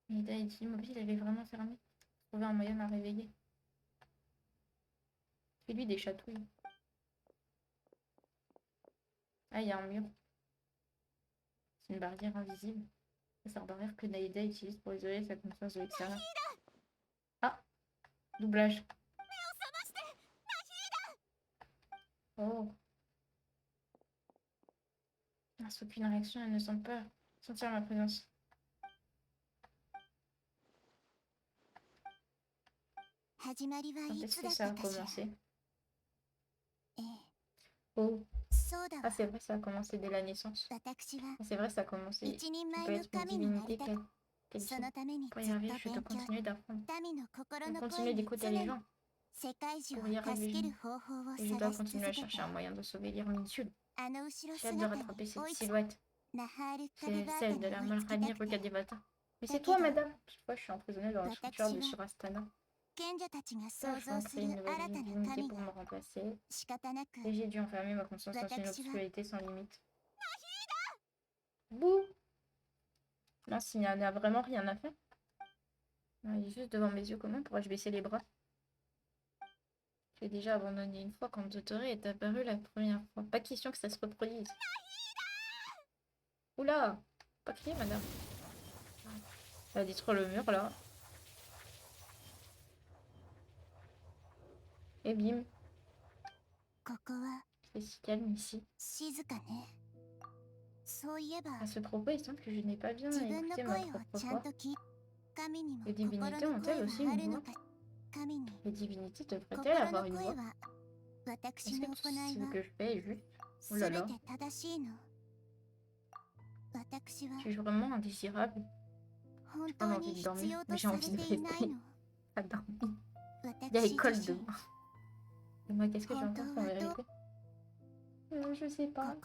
Nahida est immobile, elle est vraiment fermée. Trouver un moyen de la réveiller. Fais-lui des chatouilles. Ah, il y a un mur. C'est une barrière invisible. La sœur barrière que Naïda utilise pour isoler sa conscience de l'extérieur. Ah, doublage. Oh. Ah, sans aucune réaction, elle ne semble pas sentir ma présence. Quand est-ce que ça a commencé? Oh. Ah, c'est vrai, ça a commencé dès la naissance. Ah, c'est vrai, ça a commencé. Tu peux être une divinité quelle soit. Pour y arriver, je dois continuer d'apprendre. Continuer d'écouter les gens. Pour y arriver, et je dois continuer à chercher un moyen de sauver l'Irminsul. J'ai hâte de rattraper cette silhouette. C'est celle de la Malrani Rugadevata. Mais c'est toi, madame! Toutefois, je suis emprisonnée dans le sanctuaire de Surastana. Ça, je vais créer une nouvelle divinité pour me remplacer. Et j'ai dû enfermer ma conscience dans une obscurité sans limite. Bouh! Mince, il n'y en a vraiment rien à faire. Il est juste devant mes yeux. Comment pourrais-je baisser les bras? J'ai déjà abandonné une fois quand Dottore est apparu la première fois. Pas question que ça se reproduise. Oula! Pas crier, madame. Elle a détruit le mur, là. Et bim. C'est si calme ici. À ce propos, il semble que je n'ai pas bien écouté ma propre voix. Les divinités ont-elles aussi une voix? Les divinités devraient-elles avoir une voix? Est-ce que tout ce que je fais est juste? Oh là là. Suis-je vraiment indésirable? J'ai pas envie de dormir, mais j'ai envie de rester à dormir. Il y a l'école demain. Et moi, qu'est-ce que j'ai encore en vérité? Je sais pas.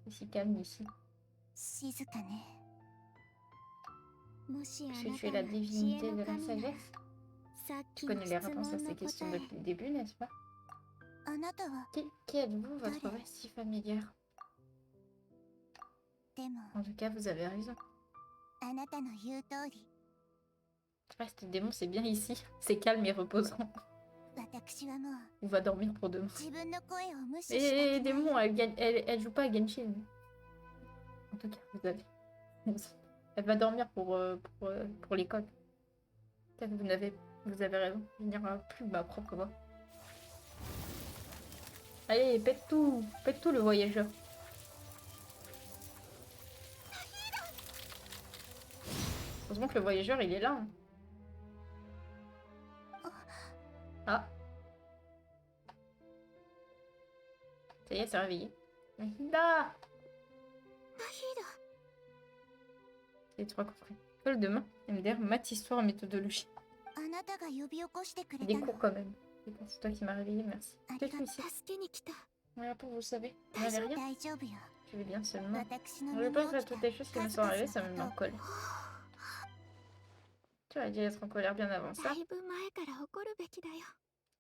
C'est si calme ici. Est-ce que tu es la divinité de la sagesse? Tu connais les réponses à ces questions depuis le début, n'est-ce pas? Qui êtes-vous? Votre voix est si familière. En tout cas, vous avez raison. Reste démon, c'est bien ici. C'est calme et reposant. On va dormir pour demain. Et démon, elle joue pas à Genshin. En tout cas, vous avez... Elle va dormir pour l'école. Vous avez raison. Je n'irai plus ma propre voix. Allez, pète tout le voyageur. Heureusement que le voyageur, il est là. Hein. Ah. Ça y est, c'est réveillé. Nahida! C'est trois compris. École demain. MDR, maths, histoire, méthodologie. Il y a des cours quand même. C'est toi qui m'as réveillé, merci. Qu'est-ce que c'est? Voilà pour vous savez. Vous n'avez rien? Je vais bien seulement. Je pense à toutes les choses qui me sont arrivées, ça me met en colère. Tu aurais dû être en colère bien avant ça.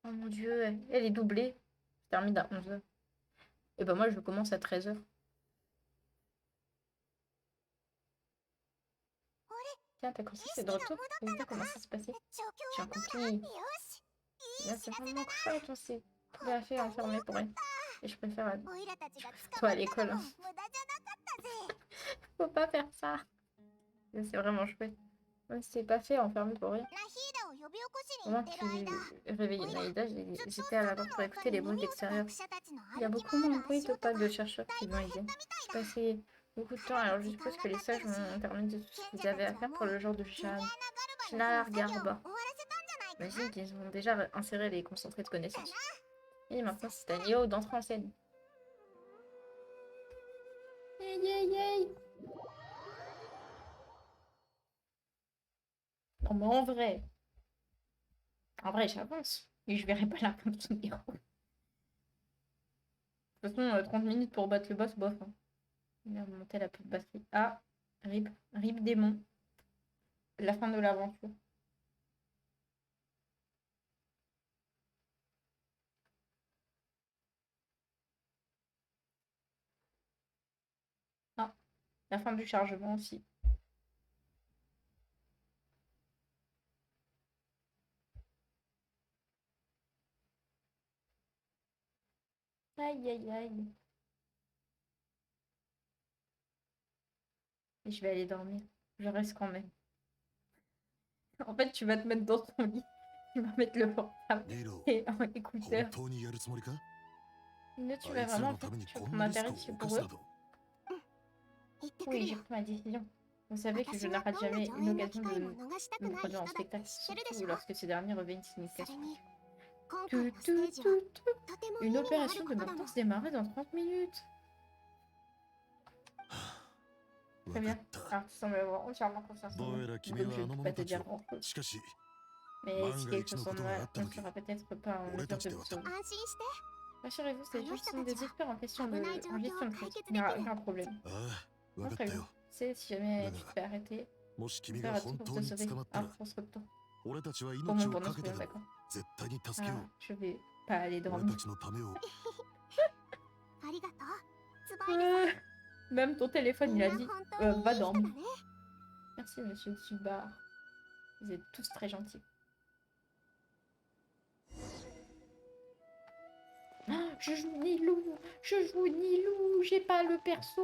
Oh mon dieu, elle est doublée. Je termine à 11h. Et ben moi je commence à 13h. Tiens, ta conscience est de retour. N'hésite pas comment ça se passait. J'ai un cookie. Là, c'est vraiment chouette, on s'est tout à fait enfermé pour elle. Et je préfère toi à l'école. Hein. Faut pas faire ça. C'est vraiment chouette. C'est pas fait enfermé pour rien. Au moment que tu réveillais Naïda, j'étais à la porte pour écouter les bruits d'extérieur. Il y a beaucoup moins de bruit de pas de chercheurs qui vont aider. J'ai passé beaucoup de temps, alors je suppose que les sages ont terminé de tout ce qu'ils avaient à faire pour le genre de Shinargarba. J'imagine qu'ils ont déjà inséré les concentrés de connaissances. Et maintenant, c'est à Nio d'entrer en scène. Yay. Non, mais en vrai, j'avance. Et je verrai pas la fin de son héros. De toute façon, 30 minutes pour battre le boss, bof. Hein. Il a remonté la petite batterie. Ah, RIP démon. La fin de l'aventure. Ah, la fin du chargement aussi. Aïe. Et je vais aller dormir. je reste quand même. En fait, tu vas te mettre dans ton lit, tu vas mettre le portable リロ et un 本 écouteur. 当にやるつもりか Ne, tu あ vas いつら vraiment のために tu vas こん prendre な un リスク pari を sur 冒 pour す eux. など 言ってく Oui, る j'ai よ pris ma décision. Vous savez que je 私 ne は rate どんな jamais 上 une 演の occasion 機会 de も逃したく me ない produire 人 en だって spectacle, 知ってるでし surtout ょ lorsque ce dernier revêt une それ signification. に今回 Tout, のステー tout, ジは tout, tout. とても意 Une 味のある opération こ de とだもん maintenance démarrait dans 30 minutes. 分 Très か bien. った Alors, tu sembles avoir entièrement confiance en どう moi. やら Donc, 君 je は ne あの peux 者 pas te たち dire を grand chose. しかし Mais 万 si が quelque 一の chose こ en とがあ moi, った on 時 sera peut-être pas en 俺 mesure た de ちで vous は sauver. 安心して Rassurez-vous, ces gens sont des experts en question 危 de ない状 en 況 gestion を de 解 crise. 決 Il n'y で a きる aucun problème. ああ分 Non, かっ très た bien. よ C'est si jamais tu Voilà. te fais arrêter, もし on 君が fera tout 本 pour 当 te に sauver. 捕まったら Alors, pour ce temps. 俺たちは Au 命 moins を pendant か ce けて moment, でも d'accord. 絶対に助けよ Ah, je vais pas aller う俺 dormir. たちのためをありがとうスバイル Même ton さ téléphone, んみ il ん a な dit 本当にいい va 人だ dormir. ね Merci, monsieur Tsubar. Vous êtes tous très gentils. Ah, je joue Nilou, j'ai pas le perso,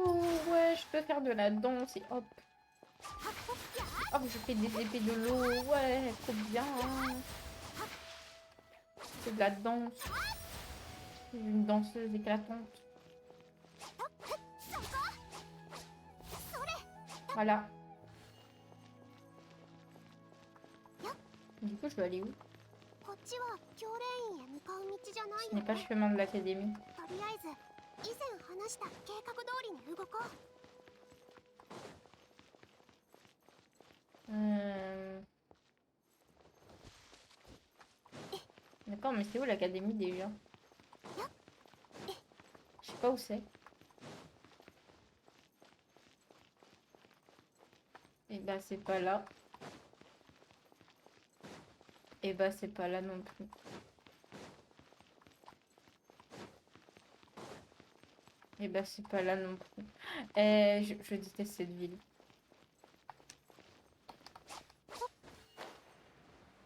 ouais, je peux faire de la danse et hop. Hop, je fais des épées de l'eau, ouais, trop bien. C'est de la danse. Je suis une danseuse éclatante. Voilà. Du coup, je dois aller où? こっちは教練院へ向かう道じゃない Ce よ n'est pas ね le chemin de l'académie. とりあえず以前話した計画通りに動こう D'accord, mais c'est où l'académie déjà? Je sais pas où c'est. Et bah c'est pas là. Et bah c'est pas là non plus. Et bah c'est pas là non plus. Je déteste cette ville.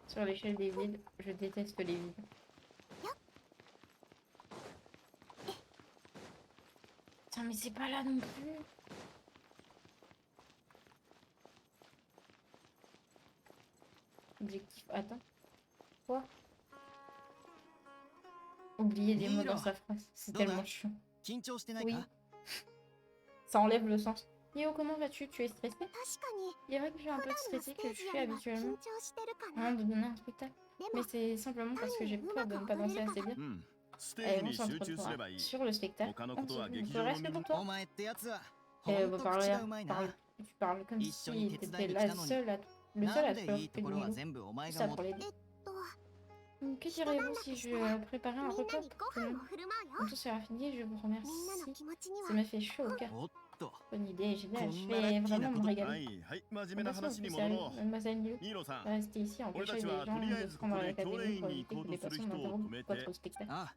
Sur l'échelle des villes, je déteste les villes. Putain, mais c'est pas là non plus. Objectif, attends. Quoi? Oublier des mots dans sa phrase, c'est tellement chiant. 緊張してない Oui. か Ça enlève le sens. Yo, comment vas-tu? Tu es stressé? 確かに Il est vrai que je suis un peu 普段の stressée ステ que ー je ジ suis よりは緊 habituellement 張してるか avant な de donner un spectacle. で Mais も c'est simplement parce que j'ai peur de ne pas danser assez bien. うんステー Allez, ジ on に集 s'entre 中すればいい sur le spectacle. 他のことは On 劇 se 場の reste 見 pour る toi. お前ってやつは Eh, ほん bah, と parler, 口がうまいな tu parles comme Ils sont y si étaient t'étais dans la les seule à, le な seul à ん te で faire いいところは全部お前 ça が持っ pour les えっと Que diriez-vous si je préparais み un んな repas に pour ご tout le 飯を monde? 振る舞うよ Quand tout sera fini, je vous みんなの remercie. 気持ちには Ça me fait chaud au cœur. おっと Bonne idée, génial. Je Qu'on a vais la vraiment me petite- は régaler. いはい真面目な Attention, 話に plus 戻 sérieux. ろう Mademoiselle Liu, ニーロさん restez ici, 俺た empêchez ち les は gens とりあえ de ずこ prendre こで教 l'académie 練 pour 員に éviter 行こ que う les とする personnes 人を止 n'interrompent めて votre spectacle. ああ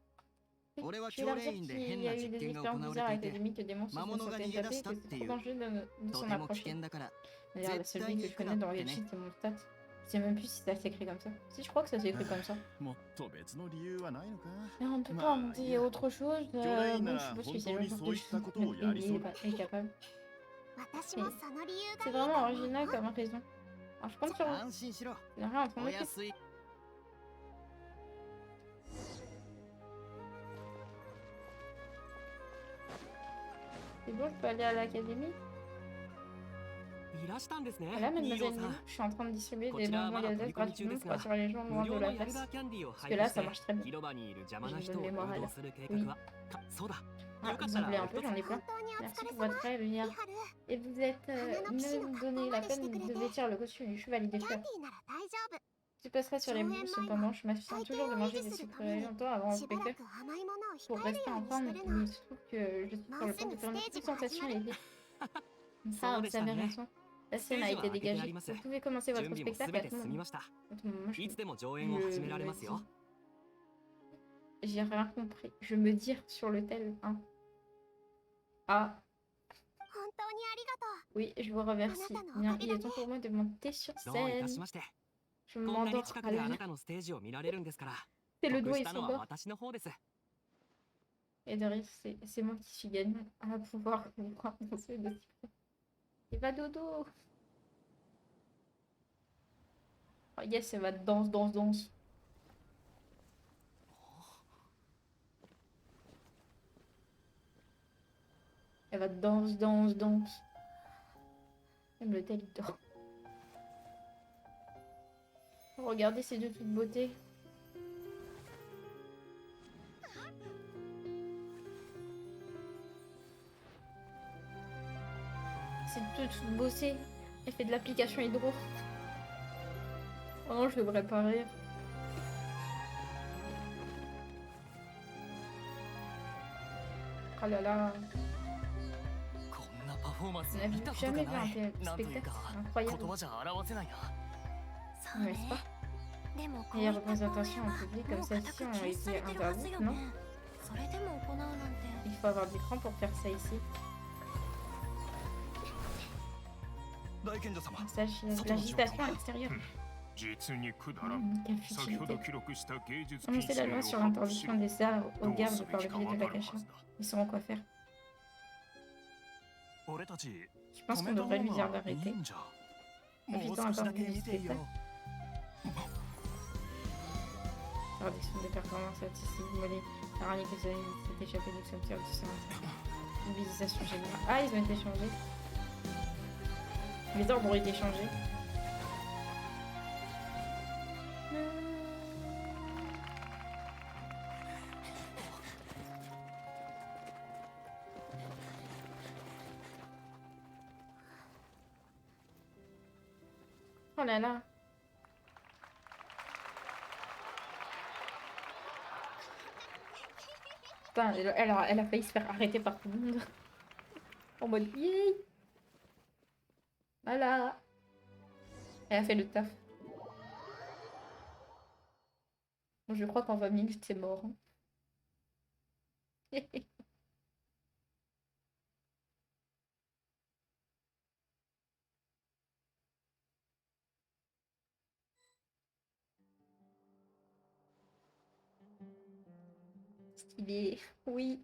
Oui, 俺は je suis là 教 pour 練 dire 員で qu'il 変 y a な eu 実 des 験が expériences 行われ bizarres ていて académiques que des monstres 魔 se 物 sont が逃げ出 échappés, した que っ c'est てい trop う dangereux de と s'en ても危 approcher. 険だから D'ailleurs, le seul but que je connais dans le site, c'est mon stat. Je sais même plus si ça s'écrit comme ça. Si, je crois que ça s'écrit comme ça. もっと別の理由はないのか Mais on peut Bah, pas inventer yeah. autre chose. Joraï Bon, n'a je suppose que c'est Hontori le genre de Soita chose Koto dont Yari il Soda. est capable. 私もその理由がいい C'est と vraiment 思う original よ comme raison. Alors je compte sur vous. 安心しろ Il n'y a rien à s'en お occuper. 安い C'est bon, je peux aller à l'académie. いらしたんですね Voilà, ニーロ mademoiselle さ Liu, ん je suis en train de distribuer こ des ちらは bonbons まだ取り Yazette 込み中 gratuitement です pour が attirer les gens 無 loin de 料 la のヤル place. ダーキャンディーを Parce 配 que 布 là, し ça て marche très bien. 広場にいる邪魔な Je 人 donne を les 誘 morales. 導する計 Oui. 画はそうだ Ah, よかっ vous た en voulez ら un お peu, 一 j'en ai つ plein. 本当にお Merci 疲れ pour 様 votre aide, リ Mia. ハル Et vous êtes même donné la peine de vêtir le costume du chevalier des キャン fleurs. ディーなら大丈夫 Je passerai sur les bus, cependant, je m'abstiens toujours de manger des sucres longtemps avant le しばら spectacle く甘いものを pour 控える rester よう en に forme. してるの Il se trouve que je suis sur le point de faire une présentation à l'été. Ah, vous avez raison. La scène a été dégagée. Vous pouvez commencer 準 votre 備も spectacle 全 à て tout 済み moment. ました Moi, いつでも上演を始められますよ J'ai rien compris. Je me dire sur le tel. Hein. Ah, 本当にありがとう oui, je vous remercie. Bien, il est temps pour moi de monter sur どういた scène. しまして Je こんなに m'endors 近 à くであ la... なたのステージを見られるんですから C'est le 得 dos し et た son のは bord. 私の方です Et de rire, c'est moi qui suis gagnant à pouvoir voir danser de si près. Et va dodo. Oh yes, elle va danse, danse, danse. Elle va danse, danse, danse. Même le tel, il dort. Regardez ces deux toute beauté. C'est toute bossée. Elle fait de l'application hydro. Oh non, je devrais pas rire. Oh là là. こんなパフォーマンス On n'a 見たことが jamais vu な un い tel なんという spectacle. か Incroyable. 言葉じゃ表せないなそうね N'est-ce pas? でもこう Les いった公演 représentations en は public も comme う celle-ci 固く ont 禁止さ été れてるはず interdites, よ non? ねそれでも行うなんて Il faut avoir du cran pour faire ça ici. 大賢者様 L'agitation à l'extérieur. 実にくだらん。 Quelle 先ほ futilité. ど記録した芸術禁 Annoncer 止 la 令 loi を sur 発布し l'interdiction ろ。 des arts ど aux う gardes す par べ le きか biais わ de か la るは cacha. ずだ。 Ils sauront quoi faire. 俺たち Je pense qu'on devrait lui dire d'arrêter. いいんじゃもう Évitant 少しだけ encore 見ていいよ Interdiction de performance artistique, mollet, paralysé que ça s'est échappé du sanctuaire du sang. Mobilisation générale. Ah, ils ont été changés. Les ordres ont été changés. Oh là là. Putain, elle a failli se faire arrêter par tout le monde. En mode yay. Voilà. Elle a fait le taf. Bon, je crois qu'en 20 minutes, c'est mort. Hein. Stylé. Oui.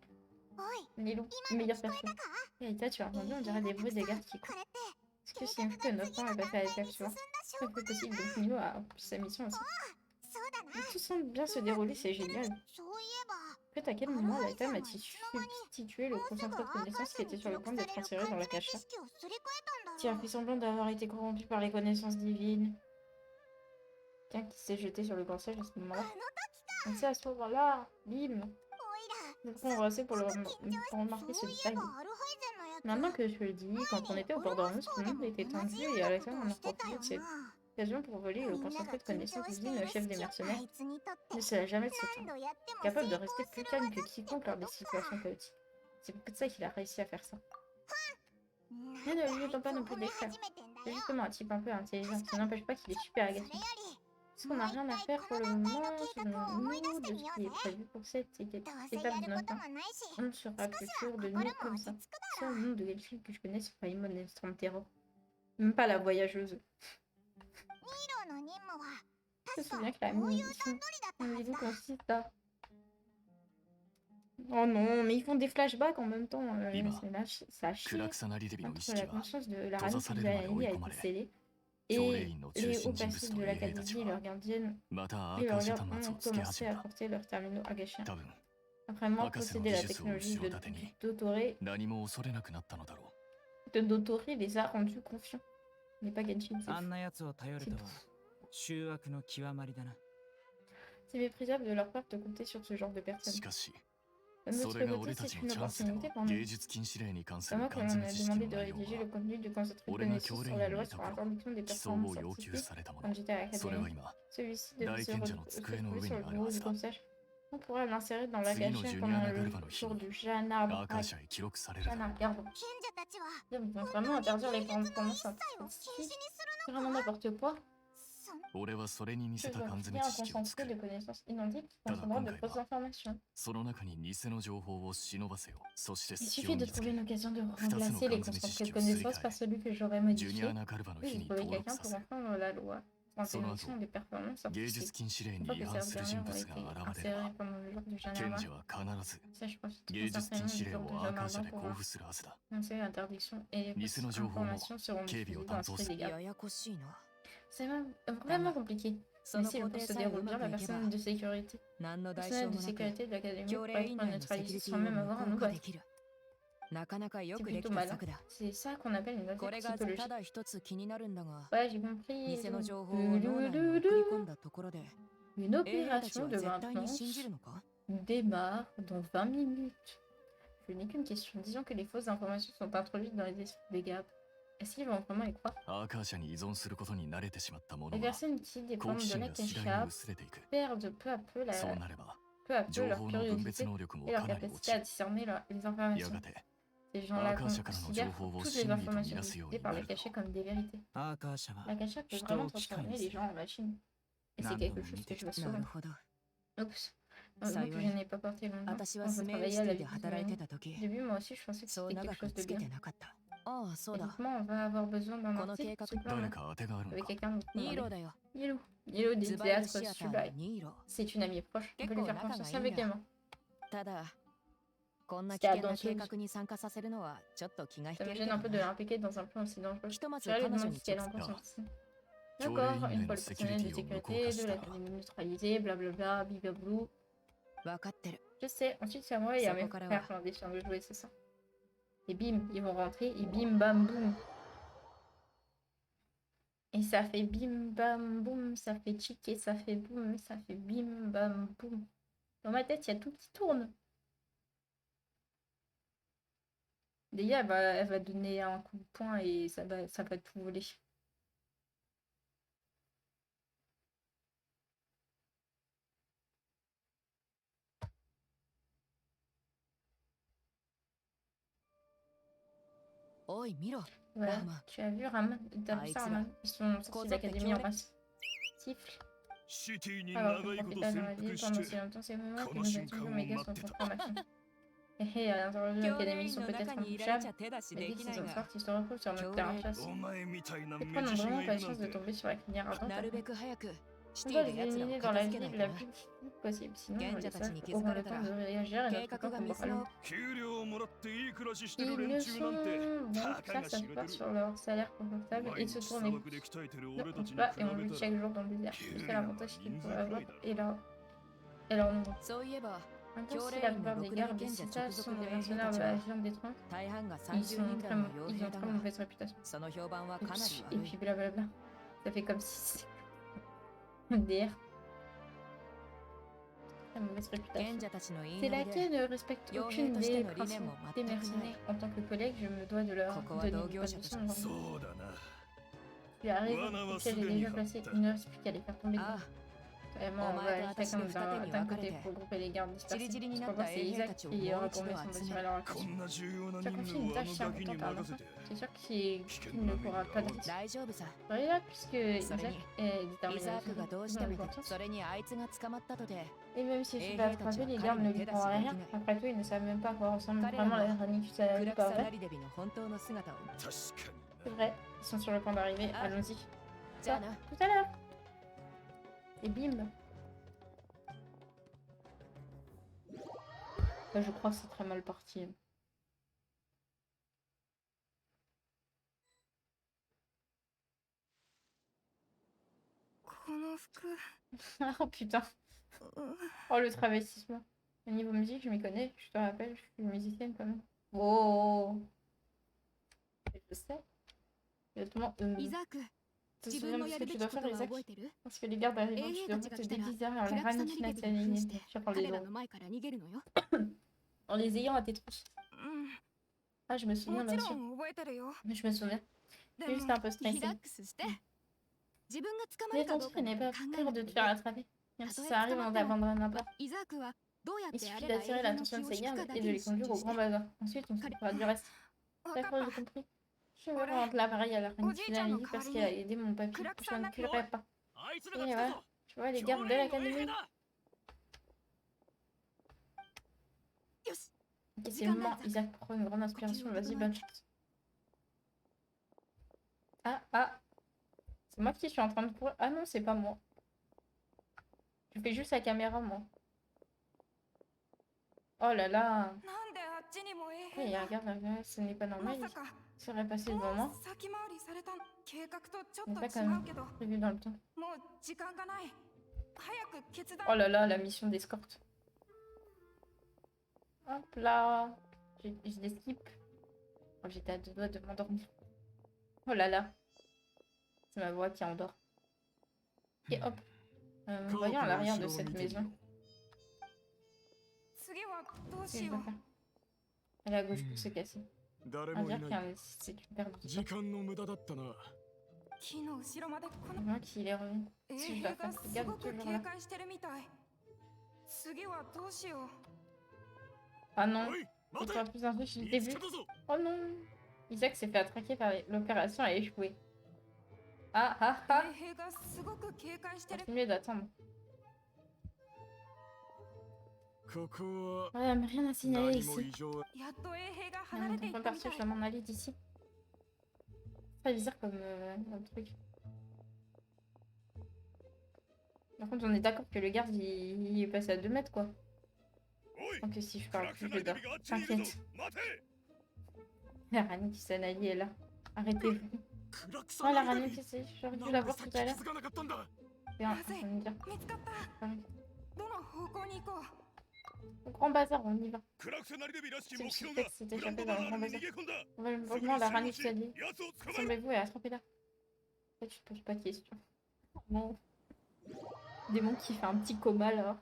おい Nilo, 今の meilleure 聞こえ personne. たか Vérita, tu as entendu, on dirait des bruits des gardes qui こ courent. れって Est-ce que c'est que notre temps est passé à l'étape suivante? Pas que possible, donc Nilo a accompli sa mission aussi. そうだな Mais tout semble bien se dérouler, c'est génial. そういえば En fait, à quel moment la Tam a-t-il substitué le concentré de connaissances qui était sur le point d'être transféré dans la cacha? Qui a fait semblant d'avoir été corrompu par les connaissances divines. Tiens, qui s'est jeté sur le corsage à ce moment-là. Donc c'est à ce moment-là, bim. Nous devons embrasser pour remarquer ce détail. Maintenant que je le dis, quand on était au bord d'Ormus, tout le monde était tendu et Alexandre en a profité de cette occasion pour voler le concentré de connaissances divines au chef des mercenaires. Mais cela n'a jamais de ce temps. Capable de rester plus calme que quiconque lors des situations chaotiques. C'est pour ça qu'il a réussi à faire ça. Mais ne lui jetons pas non plus des frères. C'est justement un type un peu intelligent, ça n'empêche pas qu'il est super agaçant. Parce qu'on n'a rien à faire pour le moment, selon nous, de ce qui est prévu pour cette étape de notre temps. On ne sera plus sûr de nous comme ça. C'est le nom de quelqu'un que je connais sur Paimon et Storm Terror. Même pas la voyageuse. Je me souviens que la mission, vous consiste à... Oh non, mais ils font des flashbacks en même temps. C'est là, ça a chié. 暗草なりデビの意 Entre 識 la は conscience de la 閉ざ reine されるまで追 Sylvie い a 込ま été れ scellée. 教 Et 令員の中 les 心 hauts 人物 passés と de 衛兵たち l'Académie et は leurs gardiennes またア et ーカ leurs シャ gardes 端末を ont つけ始 commencé め à た porter leurs terminaux agachés. 多分 Après moi, 博士の posséder 技 la 術を technologie 後ろ盾に Dotoré, 何も恐れなくなったのだろ Dotoré les a rendus confiants. Mais pas Genshin, c'est あん fou. な奴を頼るとは醜悪の極まりだな C'est méprisable de leur part de compter sur ce genre de う personnes. しかし D'un そ autre れが côté, 俺た c'est ちの une チャンスで opportunité も pour nous. 芸術禁止令に関す C'est る moi qu'on 缶 a 詰知識 demandé の de 内容 rédiger は le contenu du concentré de 俺が connaissances 教令 sur la 員 loi にいた sur 頃 l'interdiction des 起訴 performances を要求 artistiques されたも quand の j'étais à それは l'académie. 今 Celui-ci devait Daikenkja se no tsukuei no retrouver ue sur ni le aru bureau hazu du da. concierge. On pourra l'insérer dans la 次の cachette ジュニア pendant ナガル le バの日 jour に du Jana. アーカーシャへ記録されるだろ Jana, う regarde. 賢者たちは Ils vont vraiment interdire les performances を禁止に artistiques. する C'est vraiment n'importe quoi. そん俺はそれに似 Je せた dois 缶詰 créer un 知識を作 concentré de る connaissances identiques qui ただ contiendra 今 de 回 fausses は informations. その中に偽の情報を忍ばせよそして Il 隙を suffit de 見つ trouver け une occasion de 二つの remplacer les 缶詰知 concentrés 識 de をすり connaissances 替 par え celui que j'aurais ジュニア modifié. ナガルバの Oui, 日 j'ai に trouvé 登録 quelqu'un さ pour せる enfreindre la loi. Interdiction Sono des performances 芸 artistiques. 術禁止令 Une に fois 違 que 反 ces する人 dernières ont 物 été が現れれ insérées ば pendant le jour du 賢 Janama, 者は必ず ça je profite 芸術禁 certainement 止 du 令 jour du をアーカーシャ Janama で pour 交付するはずだ annoncer l'interdiction et les 偽の fausses 情報も informations seront 警備を diffusées dans 担 le 当 secret す des る gardes. ややこしいな C'est vraiment compliqué. そ Mais の si 工 le 程 cours se さえう déroule ま bien, く la いけば personne de sécurité, 何の代 personnel 償 de もなく sécurité de l'académie 教 pourra 令 être 以 en 内のセキュ neutralité リテ sans ィを même 無 avoir un 効 nouveau 化できる。なかなかよ C'est くで plutôt きた malin. 策だ。 C'est ça qu'on appelle une これ attaque がた psychologique. だ一つ気になるんだが、 Ouais, j'ai compris. 偽の情報を脳内に送り込んだところで、 Une 衛兵たち opération は de 絶対に信じ maintenance るのか？ démarre dans 20 minutes. Je n'ai qu'une question. Disons que les fausses informations sont introduites dans les esprits des gardes. Est-ce qu'ils vont vraiment y croire? アーカー社に依存することに慣れてしまった者 Les は personnes qui 好 dépendent 奇 de 心 la が次第 cacha に薄れていく。 perdent peu à peu, そうなれば peu à peu 情 leur 報の分別 curiosité 能力も et leur かなり落 capacité ち à discerner les や informations. がて Ces gens-là Akasha からの considèrent 情報を toutes 真 les 理と informations 見なすよう diffusées に par な les ると cachets comme des vérités. アーカー社は La cacha peut 人 vraiment を機械 transformer に les する gens en machines. Et c'est Nando quelque mo chose que mite je vois な souvent. るほど。 Oups. Ça Moi y que est. je n'ai pas porté longtemps. 私は Quand ス je メール travaillais シ à テ la ィで visite 働いて humaine. た時、 Au début, moi aussi, je pensais que そう c'était 長 quelque く chose de つけて bien. なかった。ああ、そうだ。 Effectivement, on va avoir besoin d'un この計 article 画 sur ce 誰 plan-là. か当てがあるの Avec か quelqu'un d'autre. ニーロだよ。 Yellow. Yellow des ズバリ théâtres シアター Subai. のニーロ。 C'est une amie proche. On peut lui faire confiance Quelque avec les mains. ただ、こんな C'était 危険な dangereuse. 計画に参加させるのはちょっと気が引 Ça け me るけ gêne ど un peu de な。 l'impliquer dans un plan aussi dangereux. ひとまず Je vais 彼 lui 女 demander に ce qu'elle 直 en 接 pense あ aussi. 教令 D'accord, 以外 une の fois le セキュリ personnel テ de ィを無効 sécurité 化 de したら l'académie neutralisée, blablabla, bibablou. 分かってる。 Je sais, ensuite c'est à moi et à mes Ça frères qui ont des chiens de jouer, c'est ça. Et bim, ils vont rentrer et bim bam boum. Et ça fait bim bam boum, ça fait chic et ça fait boum, ça fait bim bam boum. Dans ma tête, il y a tout qui tourne. Déjà, elle va donner un coup de poing et ça va tout voler. Oi, Miro. Voilà, Rahman. tu as vu Raman, t'as vu ça, Raman? Ils sont sortis de l'académie en masse. Siffle. シティに Alors, 長 je い ne こ profite と pas dans la 潜 vie 伏 pendant し si longtemps, c'est le moment que この nous 瞬 attendons 間を mes gars 待 sont ってた en formation. Et à l'intérieur de 教 l'académie, 令 ils 員 sont の peut-être 中にいられ intouchables. ちゃ手出し Mais で dès き qu'ils ない en が、 sortent, ils se retrouvent sur notre terrain de chasse. お前みたいな Ils 目 prennent 獅子 vraiment がいるな patience ん de て tomber sur la crinière な ardente. るべく早くシ On ティ doit で les 奴らを éliminer dans 片 la 付け ville ない la とな。 plus vite possible, sinon Genja les たち sages に気づ auront か le れたら temps de réagir et 計 notre 画 corps がミ tombera ス à l'eau. の給料をもらっていい暮らししてる Ils 連 ne 中 sont なんて bons た que か ça, が ça 知 se れて passe る sur leur salaire confortable 毎 et se 日 tournent 砂 les 漠で鍛えてる ne 俺たち comptent に pas 比 et on べ lutte たら chaque jour dans le désert. C'est ça l'avantage qu'ils pourraient avoir et leur nombre. そういえば、 En même temps, Kyoren si la plupart no des Rokurai gardes des Genja citages sont des Chokuzoku mercenaires de la Légion des Troncs, 大半が ils 30人 sont 団の傭 ils 兵 ont だ très が、 mauvaise réputation. その評判はかなり Et 悪い。 puis blablabla. Ça fait comme si DR. Très mauvaise réputation. 賢者たちの言い C'est なり laquelle で、 ne respecte Yo aucune hei to des shite no principes rinen mo des mattaku mercenaires. En tant que collègue, je me dois de leur Koko wa donner une bonne dogyosha leçon to de そ rendement. うだな Tu arrives, Wana wa Michel est sudeni déjà placé, hatta. il ne reste plus qu'à les faire tomber. ああ、 Vraiment, on Omae va to aller chacun watashi de d'un futate ni côté wakarete. pour grouper les gardes dispersés. Chiri-chiri ni Cependant, natta c'est eihei Isaac tachi o qui mou aura ichido pour mission de atsume. tirer leur こ attention. んな重要な Tu as 任 confié 務 une をあ tâche の si ガキに importante à un 任 enfant. せて C'est sûr qu'il ne pourra pas de risque. 大丈夫さ。 Regarde, puisque Isaac Sorry. est イ déterminé ザ à ークが faire どうし dans て le も bon sens. それにあいつが捕まったとて、 Et même si je Eh, suis pas attrapé, les gardes ne lui prendront rien. Après tout, ils ne savent même pas à quoi ressemble vraiment la Rani, ça 暗 n'est く pas さ vrai. なりデビの本当の姿を。 確か C'est に vrai, ils sont sur le point d'arriver. Ah. Allons-y. じゃあな。 Tout à l'heure. Et bim. Je crois que c'est très mal parti. Oh putain. Oh le travestissement. Au niveau musique, je m'y connais, je te rappelle, je suis musicienne quand même. Oh. Je sais. Exactement. イザーク Tu te 自 souviens 分 de の ce や que る tu べ dois きこ faire, とは Isaac? 覚えてる Parce que les gardes arrivent, tu 衛兵 devras たち te が来たら déguiser en クラクサ Rani ナリデビ Nathalie に扮して sur les 彼ら dos. の前から逃げるのよ En les ayant à tes trousses. う Ah, je me ん souviens もち bien ろ sûr. ん覚えてるよ Je me souviens. で C'est も juste un peu リラッ stressé. クスして自分が捕ま Mais るか ton どう truc か n'est なんて pas 考え peur な de く te てい faire い attraper. Même si Attends, ça arrive, comment on t'as- t'abandonnera pas. イザークはどうやっ Il てあ suffit れら衛 d'attirer 兵の l'attention 気 de を ces 引く gardes かだ et け de に les 集 conduire 中 au して grand bazar. Ensuite, on s'occupera du reste. わかった D'accord, j'ai compris. Je vais Ouais. rendre l'appareil à la reine Oji-chan Finali no parce kawari qu'elle a ni aidé mon papy. Kuraku Je ne san pleurerai pas. あいつ Et らが来た voilà. ぞ Tu vois, les 教 gardes de 練の衛兵 l'académie. だ よし Ok, c'est le moment. Isaac prend une grande inspiration. Vas-y, bonne chance. Ah. C'est moi qui suis en train de courir. Ah non, c'est pas moi. Je fais juste la caméra, moi. Oh là là. なんであっちにも衛 Oui, 兵 il が regarde, ce n'est pas ま normal, さ il か serait passé devant moi, 先回りされた計画とちょっ mais と pas 違 comme うけど prévu dans le temps. もう時間がない早く決 Oh 断 là là, la mission d'escorte. Hop là, je les skip. Oh, j'étais à deux doigts de m'endormir. Oh là là, c'est ma voix qui endort. Et hop, voyons à l'arrière de cette maison. 次はどう Qu'est-ce que し je よ dois う faire? Elle est à gauche pour se casser. 誰 On も va い dire ない que c'est une perte de 時 temps. 間の無駄だったな。木の後ろまでこ C'est の moi qui l'ai revu. 衛 Si je 兵 dois が faire す ce ご garde く toujours 警 là. 戒してるみたい次はどうしよう Ah non, おい il 待 faut て plus d'infos chez le 見つ début. けたぞ Oh non, Isaac s'est fait attraquer par l'opération a échoué. Ah ah ah, 衛兵がすごく警戒してる continuez d'attendre. ここは Ouais, mais rien à signaler 何も ici. 異常はやっと衛兵が On 離れてい est ったみ parti, たい je dois m'en aller d'ici. Très bizarre comme truc. Par contre, on est d'accord que le garde il est passé à 2 mètres quoi. おい Donc si je ク parle ラク plus, セ je ナイ dors. デビがあっちにいるぞ T'inquiète. 待て La Rani qui s'analyse est là. Arrêtez-vous. クラク Oh, la ナイ Rani デビ qui s'est. J'aurais な dû ん la で voir さっ tout き à 気 l'heure. づかなかったんだ C'est un. まずい Je vais me dire. 見つかった Pareil. どの方向に行こう Au grand bazar, on y va. クラクセナイデビらしき C'est 目 le 標 suspect が qui s'est ブラン échappé ド dans バ le ザー grand ルに bazar. 逃げ込んだ On va すぐ vraiment に la 集 Rani 合 qui し s'est dit. 奴を捕まえ Semblez-vous et attrapez là. En fait, je pose pas de questions. Bon. Démon qui fait un petit coma là.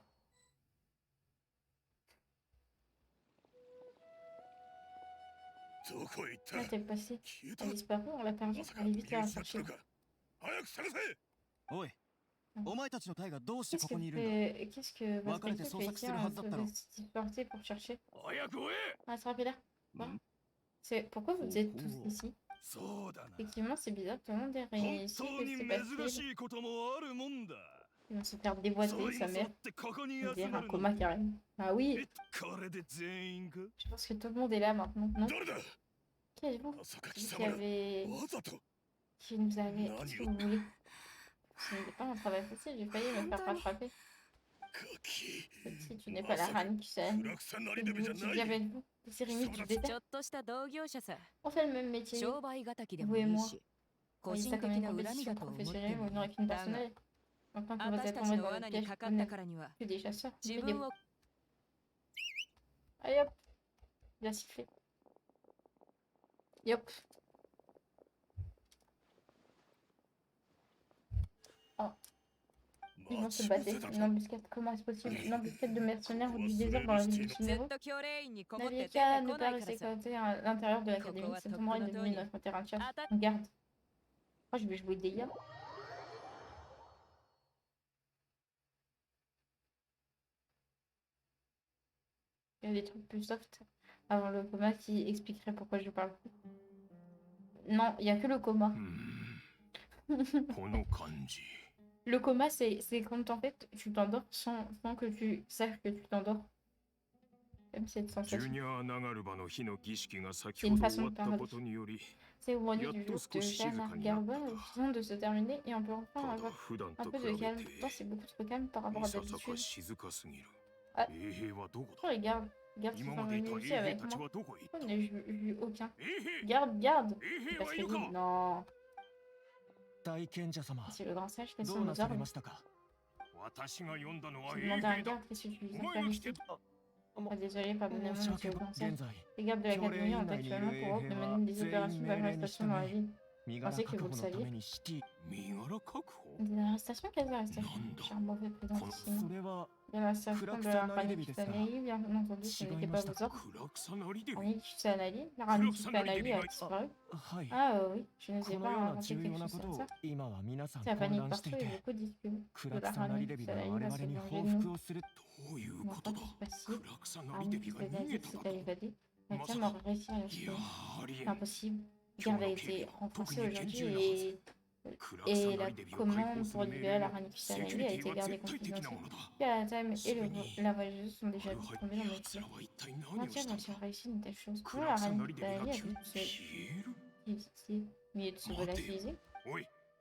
どこへ行った Là, t'es passé. 消えた Elle a disparu, on l'a perdu. まさか Allez 逃 vite げ la 失った chercher. のか早く探せおいお前たちの隊がどうして Qu'est-ce ここにい que るんだ qu'est-ce que votre Wakare équipe te fait Sonsaku ici suru en hazu datta no. dispersé pour chercher? 早く追え Ah, c'est rapide là. Quoi Hmm. C'est pourquoi vous êtes tous Oh. ici? そうだな Effectivement, c'est bizarre. Tout le monde est réuni 本 ici. 当 Que に c'est 珍 passé? しいこともあるもんだ Ils vont se faire そ déboîter, い sa つ mère. ってここに Je veux 集 dire, ま un るの coma carrément. Ah oui, これで全員か je pense que tout le monde est là maintenant. Non? 誰だ Qui êtes-vous? まさか貴 Qui 様ら avait... わざと Qui nous avait... Nani Qu'est-ce que yo. vous voulez? Ce n'est pas un travail facile, j'ai failli me faire Anthony. rattraper. ガキ Si tu n'es pas la Rani qui s'est... クラクセナリ C'est デビじゃ vous qui ない vient avec vous. C'est Rémi qui ちょ déteste. っとした同業者さ On fait le même métier. 商売敵で Vous も et いい moi. し On 個 dit 人 ça 的 comme une な恨み compétition だと思って professionnelle も ou une raffine Danga. personnelle. Maintenant que vous 私 êtes た tombé ちの dans le 罠に piège かか vous った n'êtes からには que des chasseurs. 自 Mais des... 分を Allez hop. Il a sifflé. Et hop. Ils vont se battre. Une embuscade. Comment est-ce possible? Une embuscade de mercenaires ou du désert dans la ville de ず Chimero? っと教令員にこもって出 N'avez て qu'à こ ne な pas いから rester さ coincé à l'intérieur de l'académie. Coco C'est va moment est Tokuno devenu Tony. notre terrain de chasse. Attaque. On garde. Oh, je vais jouer Deia. Il y a des trucs plus soft avant le coma qui expliqueraient pourquoi je parle plus. Non, il n'y a que le coma. この感じ Le coma, c'est quand en fait tu t'endors sans que tu saches que tu t'endors. Comme cette ジュ sensation. ニアナガルバの日の儀式が先 C'est ほ une ど façon 終わ de った parler. ことにより C'est au mois du Yatto jour de skoshi Shana shizuka ni Garba natta ka. vient de se terminer et on peut enfin ただ avoir 普段 un と peu 比 de べ calme. て Pourtant, c'est beaucoup trop calme par rapport い à ささか d'habitude. 静かすぎる Ah. 衛兵はどこ Oh, だ les gardes. Gardes qui 今 sont までいた venus 衛 ici 兵 avec たち moi. はどこへ行っ Oh, た mais je vu aucun. 衛兵 Garde, garde. 衛兵 C'est は parce い que るか non. 大賢者様 C'est le grand sage qui ど sont うな nos され ordres. ましたか私が読んだのは J'ai 衛 demandé à un 兵だ garde qu'est-ce que tu お viens 前 faire が来 ici. て Ah, désolé, pardonnez-moi, 申し monsieur 訳 le grand sage. 現在 Les gardes de l'académie ont actuellement pour ordre de mener des opérations d'arrestation dans la ville. 身柄 Pensez que 確 vous 保 le のた saviez. めにシティ 身柄確保 Des arrestations? Quelles arrestations? Nanda. J'ai un mauvais prénom そ ici. れは Il y a l'arrestation de la Kurakusanari Rani Devi desu ka? Kusanagi, bien entendu, ce n'était pas vos ordres. クラクサナリデビ Rani Kusanagi, la Rani Kusanagi a disparu. はい Ah oui, je ne こ sais の pas ような inventé 重 quelque 要な chose こと comme を ça. 今は皆さん Ça 混 panique 乱して partout い et て beaucoup discutent. ク Que ラ la クサナリ Rani デビが Kusanagi 我 va 々 se に venger 報 de nous. 復をするどういう On こと entend だ qu'il se passe クラクサナリ Rani デビが逃げ Kusanagi た s'est だと évadé. La Ma Tiam sa- aurait réussi à い l'achever. やありえ C'est ん impossible. La garde a été renforcée aujourd'hui クラクサ et ナ la リデビを解放 commande す pour る命 libérer 令 la は Rani セキュ Kusanagi リ a ティ été は gardée 絶対的な confidentielle. ものだ La Tiam et それに la voyageuse sont あ déjà る vite 入っ tombés dans た mes 奴 filets. らは一体 La 何をし Tiam たん a-t-il だ réussi une telle chose? ク Comment ラ la クサナ Rani リデビが Kusanagi a 急に pu se 消える éviter, mais de se Mateo. volatiliser? おい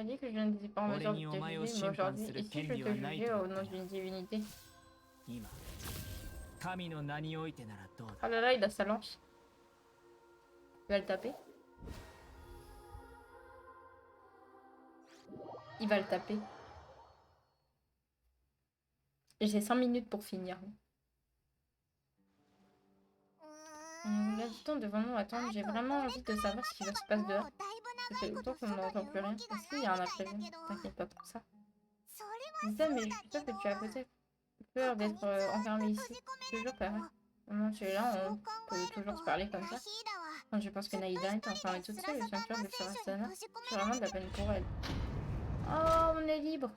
as dit que je n'étais pas en mesure de te Oreni, juger, omae mais o aujourd'hui, shimpan et si suru je kenri te wa nai jugeais to au nom言った。d'une divinité? 今神の名においてならどうだ。 Oh là là, il a sa lance. Il va le taper. Il va le taper. J'ai 5 minutes pour finir. On a du temps devant nous à attendre. J'ai vraiment envie de savoir ce qui va se passer dehors. Ça fait longtemps qu'on n'entend plus rien. Est-ce qu'il y a un après-midi? T'inquiète pas pour ça. Lisa, mais je suis sûre que tu as peut-être peur d'être enfermée ici. Toujours pareil. Non, tu es là, on peut toujours se parler comme ça. Quand je pense que Naïda est enfermée toute seule, le sanctuaire de Surasana, j'ai vraiment de la peine pour elle. Oh, on est libre.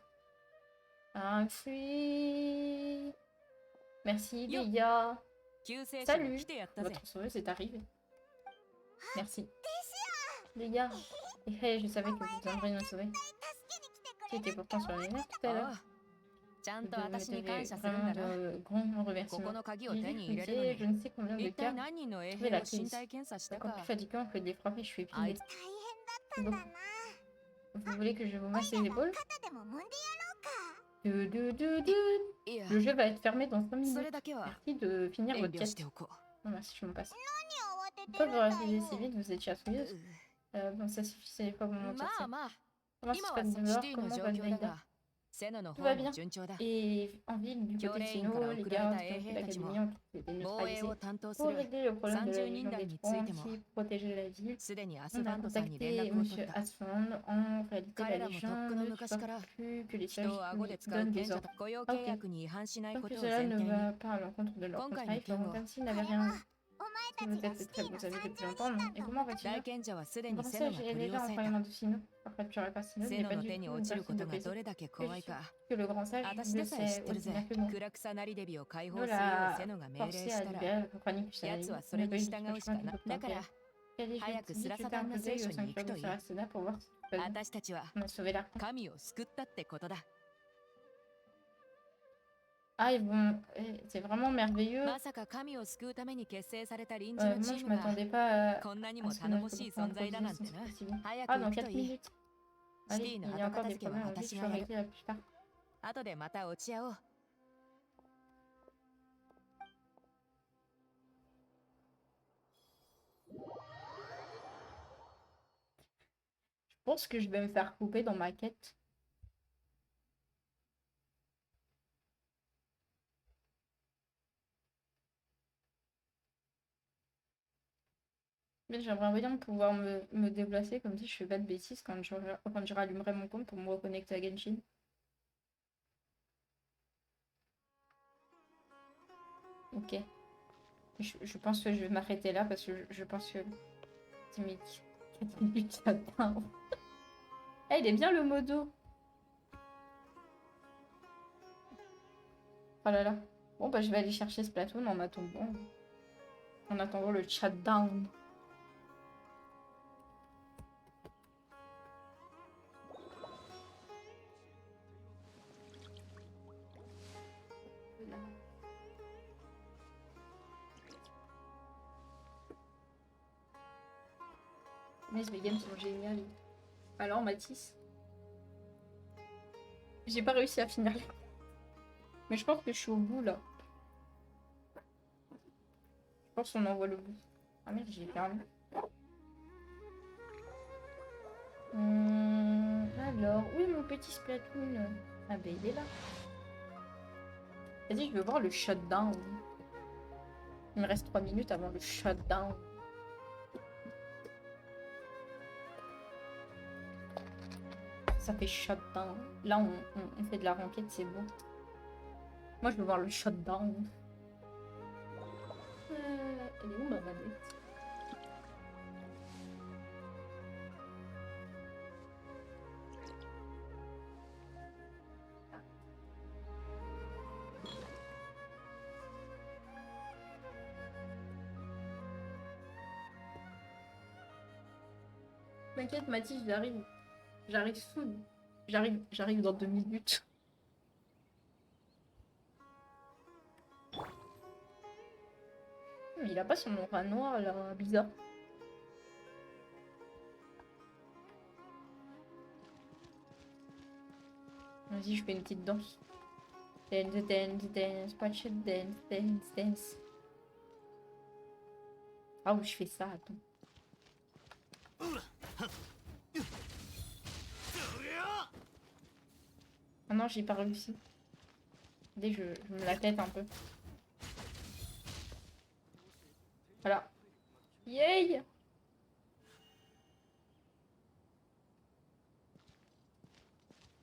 Un fruit. Merci, Yo. Léa. 救世主が Salut. 来てやったぜ Votre sauveuse est arrivée. Merci. Léa. Hé, je savais que vous viendriez nous sauver. 助けに来てくれ Tu étais pourtant sur les nerfs tout à お l'heure. うちゃん Vous と私に devez 感謝するん vraiment だな de grands ここ remerciements. の鍵を J'ai 手 vu に入れる creuser の je に ne sais combien de 一体 cas. 何人の衛 Trouver 兵 la を身 crise. 体検査した Encore か plus fatigant que des frappes, je suis あい épuisée. つ大変だったんだな Vous voulez que je vous masse les 肩 épaules? でも揉んで いや Le jeu va être fermé dans 5 そ minutes. れだけは Merci de finir 遠 votre 慮し quête. ておこ Non, merci, je m'en passe. 何慌てて Pourquoi る vous んだ restez よ si vite? Vous êtes chassouilleuse? う Bon, ça suffit, c'est pas vous mentir. まあまあ Comment ça 今 se は passe シ dehors? ティの Comment 状 va 況だ Leïda? がセノの Tout va 方 bien も順調だ Et en ville, du côté de Kyorein Sino,から les 送られた gardes qui ont 衛 fait 兵たちも l'académie ont été 防衛 neutralisés を担当す pour る régler le problème de la 30 Légion 人台 des について Francs も qui protégeait la ville. すでにアス On ファ a ンドさんに連 contacté 絡を取っ Monsieur た Asfand. En réalité, la 彼らもとっ Légion くの ne 昔から supporte plus que les 人 sages を顎で lui 使う donnent 賢 des 者 ordres. と雇用契約に違反しない Tant こ que とを cela 前 ne 提に va pas à l'encontre de leur 今回 contrat, の ils 件 feront を comme s'ils こ n'avaient れ rien は vu. お前た Vous ちが êtes シ très ティの vous avez 参 depuis 上に longtemps, な non? っ Et た comment の va-t-il? 大賢者はすで Le にセノ Conseil が est 取り déjà 押 en さえ parlement た de Sino pour capturer pas Sino, セ n'est ノ pas の du 手に tout 落 une ちるこ personne と de がど plaisir. れだけ怖いか Que le grand sage 私 le でさえ知 sait ってる aussi ぜ bien que moi. クラクサナリデビを解放 De するよう la セノが命令 forcer し à たら libérer la chronique やつは Shadali. それに Ne pas 従うしかなだから Quel est 早く je スラ dis サ que タ t'as ンの imposé 聖 au 書に行く sanctuaire と de いい Sarasena pour voir si tu peux. 私たちは On a sauvé la. 神を救ったってことだ Ah, ils vont. C'est vraiment merveilleux. まさか神を救うために結成された臨時の Moi, チ je ームが m'attendais pas こんなに à も ce que 頼 notre もしい grand 存在だなんて proposition な soit si bien. 早 Ah, く dans 行くと 4 いい minutes. シテ Allez, ィ il の y a 後 encore 片 des 付けは problèmes en ville, 私 je が vais やる régler là plus tard. 後でまた落ち合おう Je pense que je vais me faire couper dans ma quête. Mais j'aimerais bien pouvoir me déplacer comme si je fais pas de bêtises quand je rallumerai mon compte pour me reconnecter à Genshin. Ok. Je pense que je vais m'arrêter là parce que je pense que... Mais 4 minutes atteint. Eh, il est bien le modo. Oh là là. Bon, bah je vais aller chercher Splatoon en attendant. En attendant le shutdown. Mais les games sont géniales. Alors Mathis, j'ai pas réussi à finir. Mais je pense que je suis au bout là. Je pense qu'on envoie le bout. Ah merde, j'ai perdu. Alors, où est mon petit Splatoon? Ah ben il est là. Vas-y, je veux voir le shutdown. Il me reste 3 minutes avant le shutdown. Ça fait shutdown. Là, on fait de la renquête, c'est bon. Moi, je veux voir le shutdown. Elle est où ma manette? T'inquiète, Mathis, j'arrive. J'arrive soon. J'arrive dans 2 minutes. Mais il a pas son aura noir là, bizarre. Vas-y, je fais une petite danse. Dance, dance, dance, watch it dance, dance, dance. Ah oui, je fais ça, attends. Ah non, j'ai pas réussi. Dès je me la tête un peu. Voilà. Yay!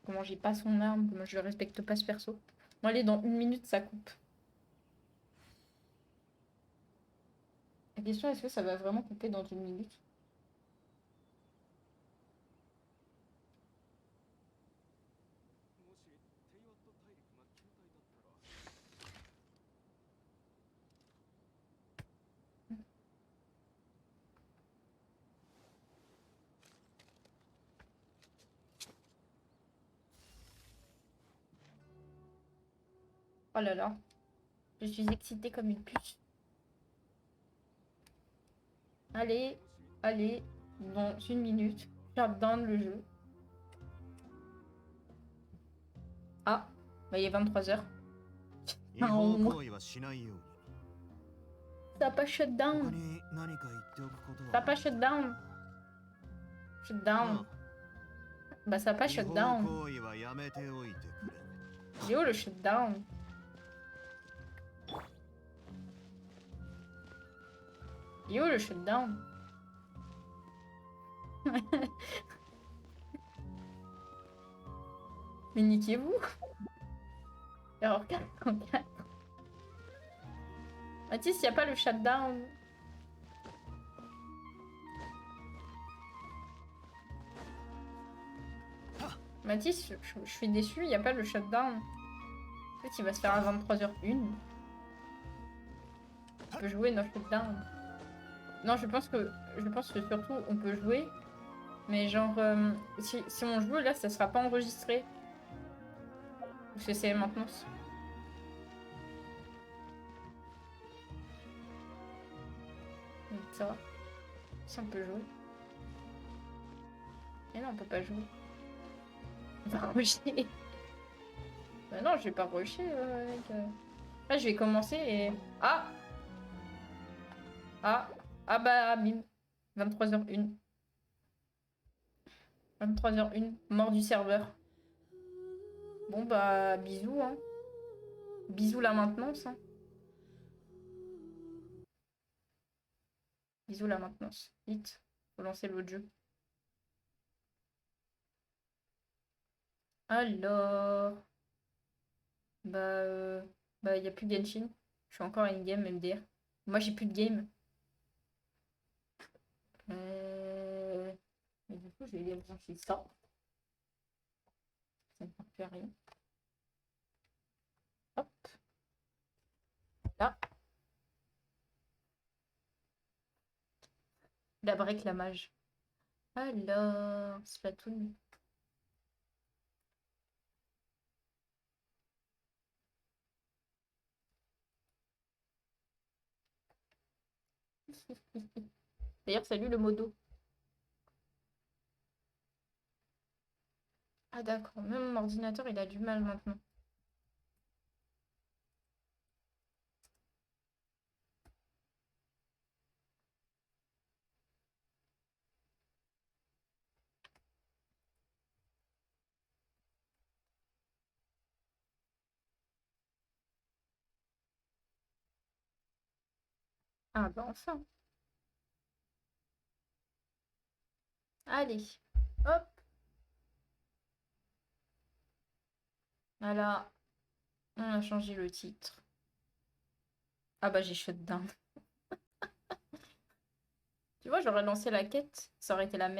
Comment j'ai pas son arme, comment je respecte pas ce perso. Bon allez, dans 1 minute ça coupe. La question est-ce que ça va vraiment couper dans 1 minute? Oh là là. Je suis excitée comme une puce. Allez, allez, dans 1 minute, shutdown le jeu. Ah, bah il est 23h. 違法行為はしないように Ça a pas shutdown. 他に何か言っておくこと Ça a は pas shutdown. Shutdown. Bah ça a pas 違法 shutdown. 行為はやめておいてくれ Il est où le shutdown? Il est où le shutdown? Mais niquez-vous. Erreur 44. Mathis, il n'y a pas le shutdown. Mathis, je suis déçu, il n'y a pas le shutdown. En fait, il va se faire à 23h01. On peut jouer no shutdown. Non, je pense que surtout on peut jouer. Mais genre, si on joue là, ça sera pas enregistré. Parce que c'est maintenance. Donc ça va. Si on peut jouer. Et non, on peut pas jouer. On va rusher. Bah non, je vais pas rusher, mec. Là, je vais commencer et... Ah! Ah! Ah bah, bim. 23h01. 23h01. Mort du serveur. Bon bah, bisous, hein. Bisous la maintenance, hein. Bisous la maintenance. Vite. Faut lancer l'autre jeu. Alors... Bah, y a plus Genshin. Je suis encore in-game MDR. Moi, j'ai plus de game. Mais du coup, je vais débrancher ça. Ça ne sert plus à rien. Hop. Là. La break, la mage. Alors, Splatoon. D'ailleurs, salut le modo. Ah d'accord, même mon ordinateur, il a du mal maintenant. Ah bah enfin. Allez, hop. Voilà, on a changé le titre. Ah bah j'ai shutdown. Tu vois, j'aurais lancé la quête, ça aurait été la merde.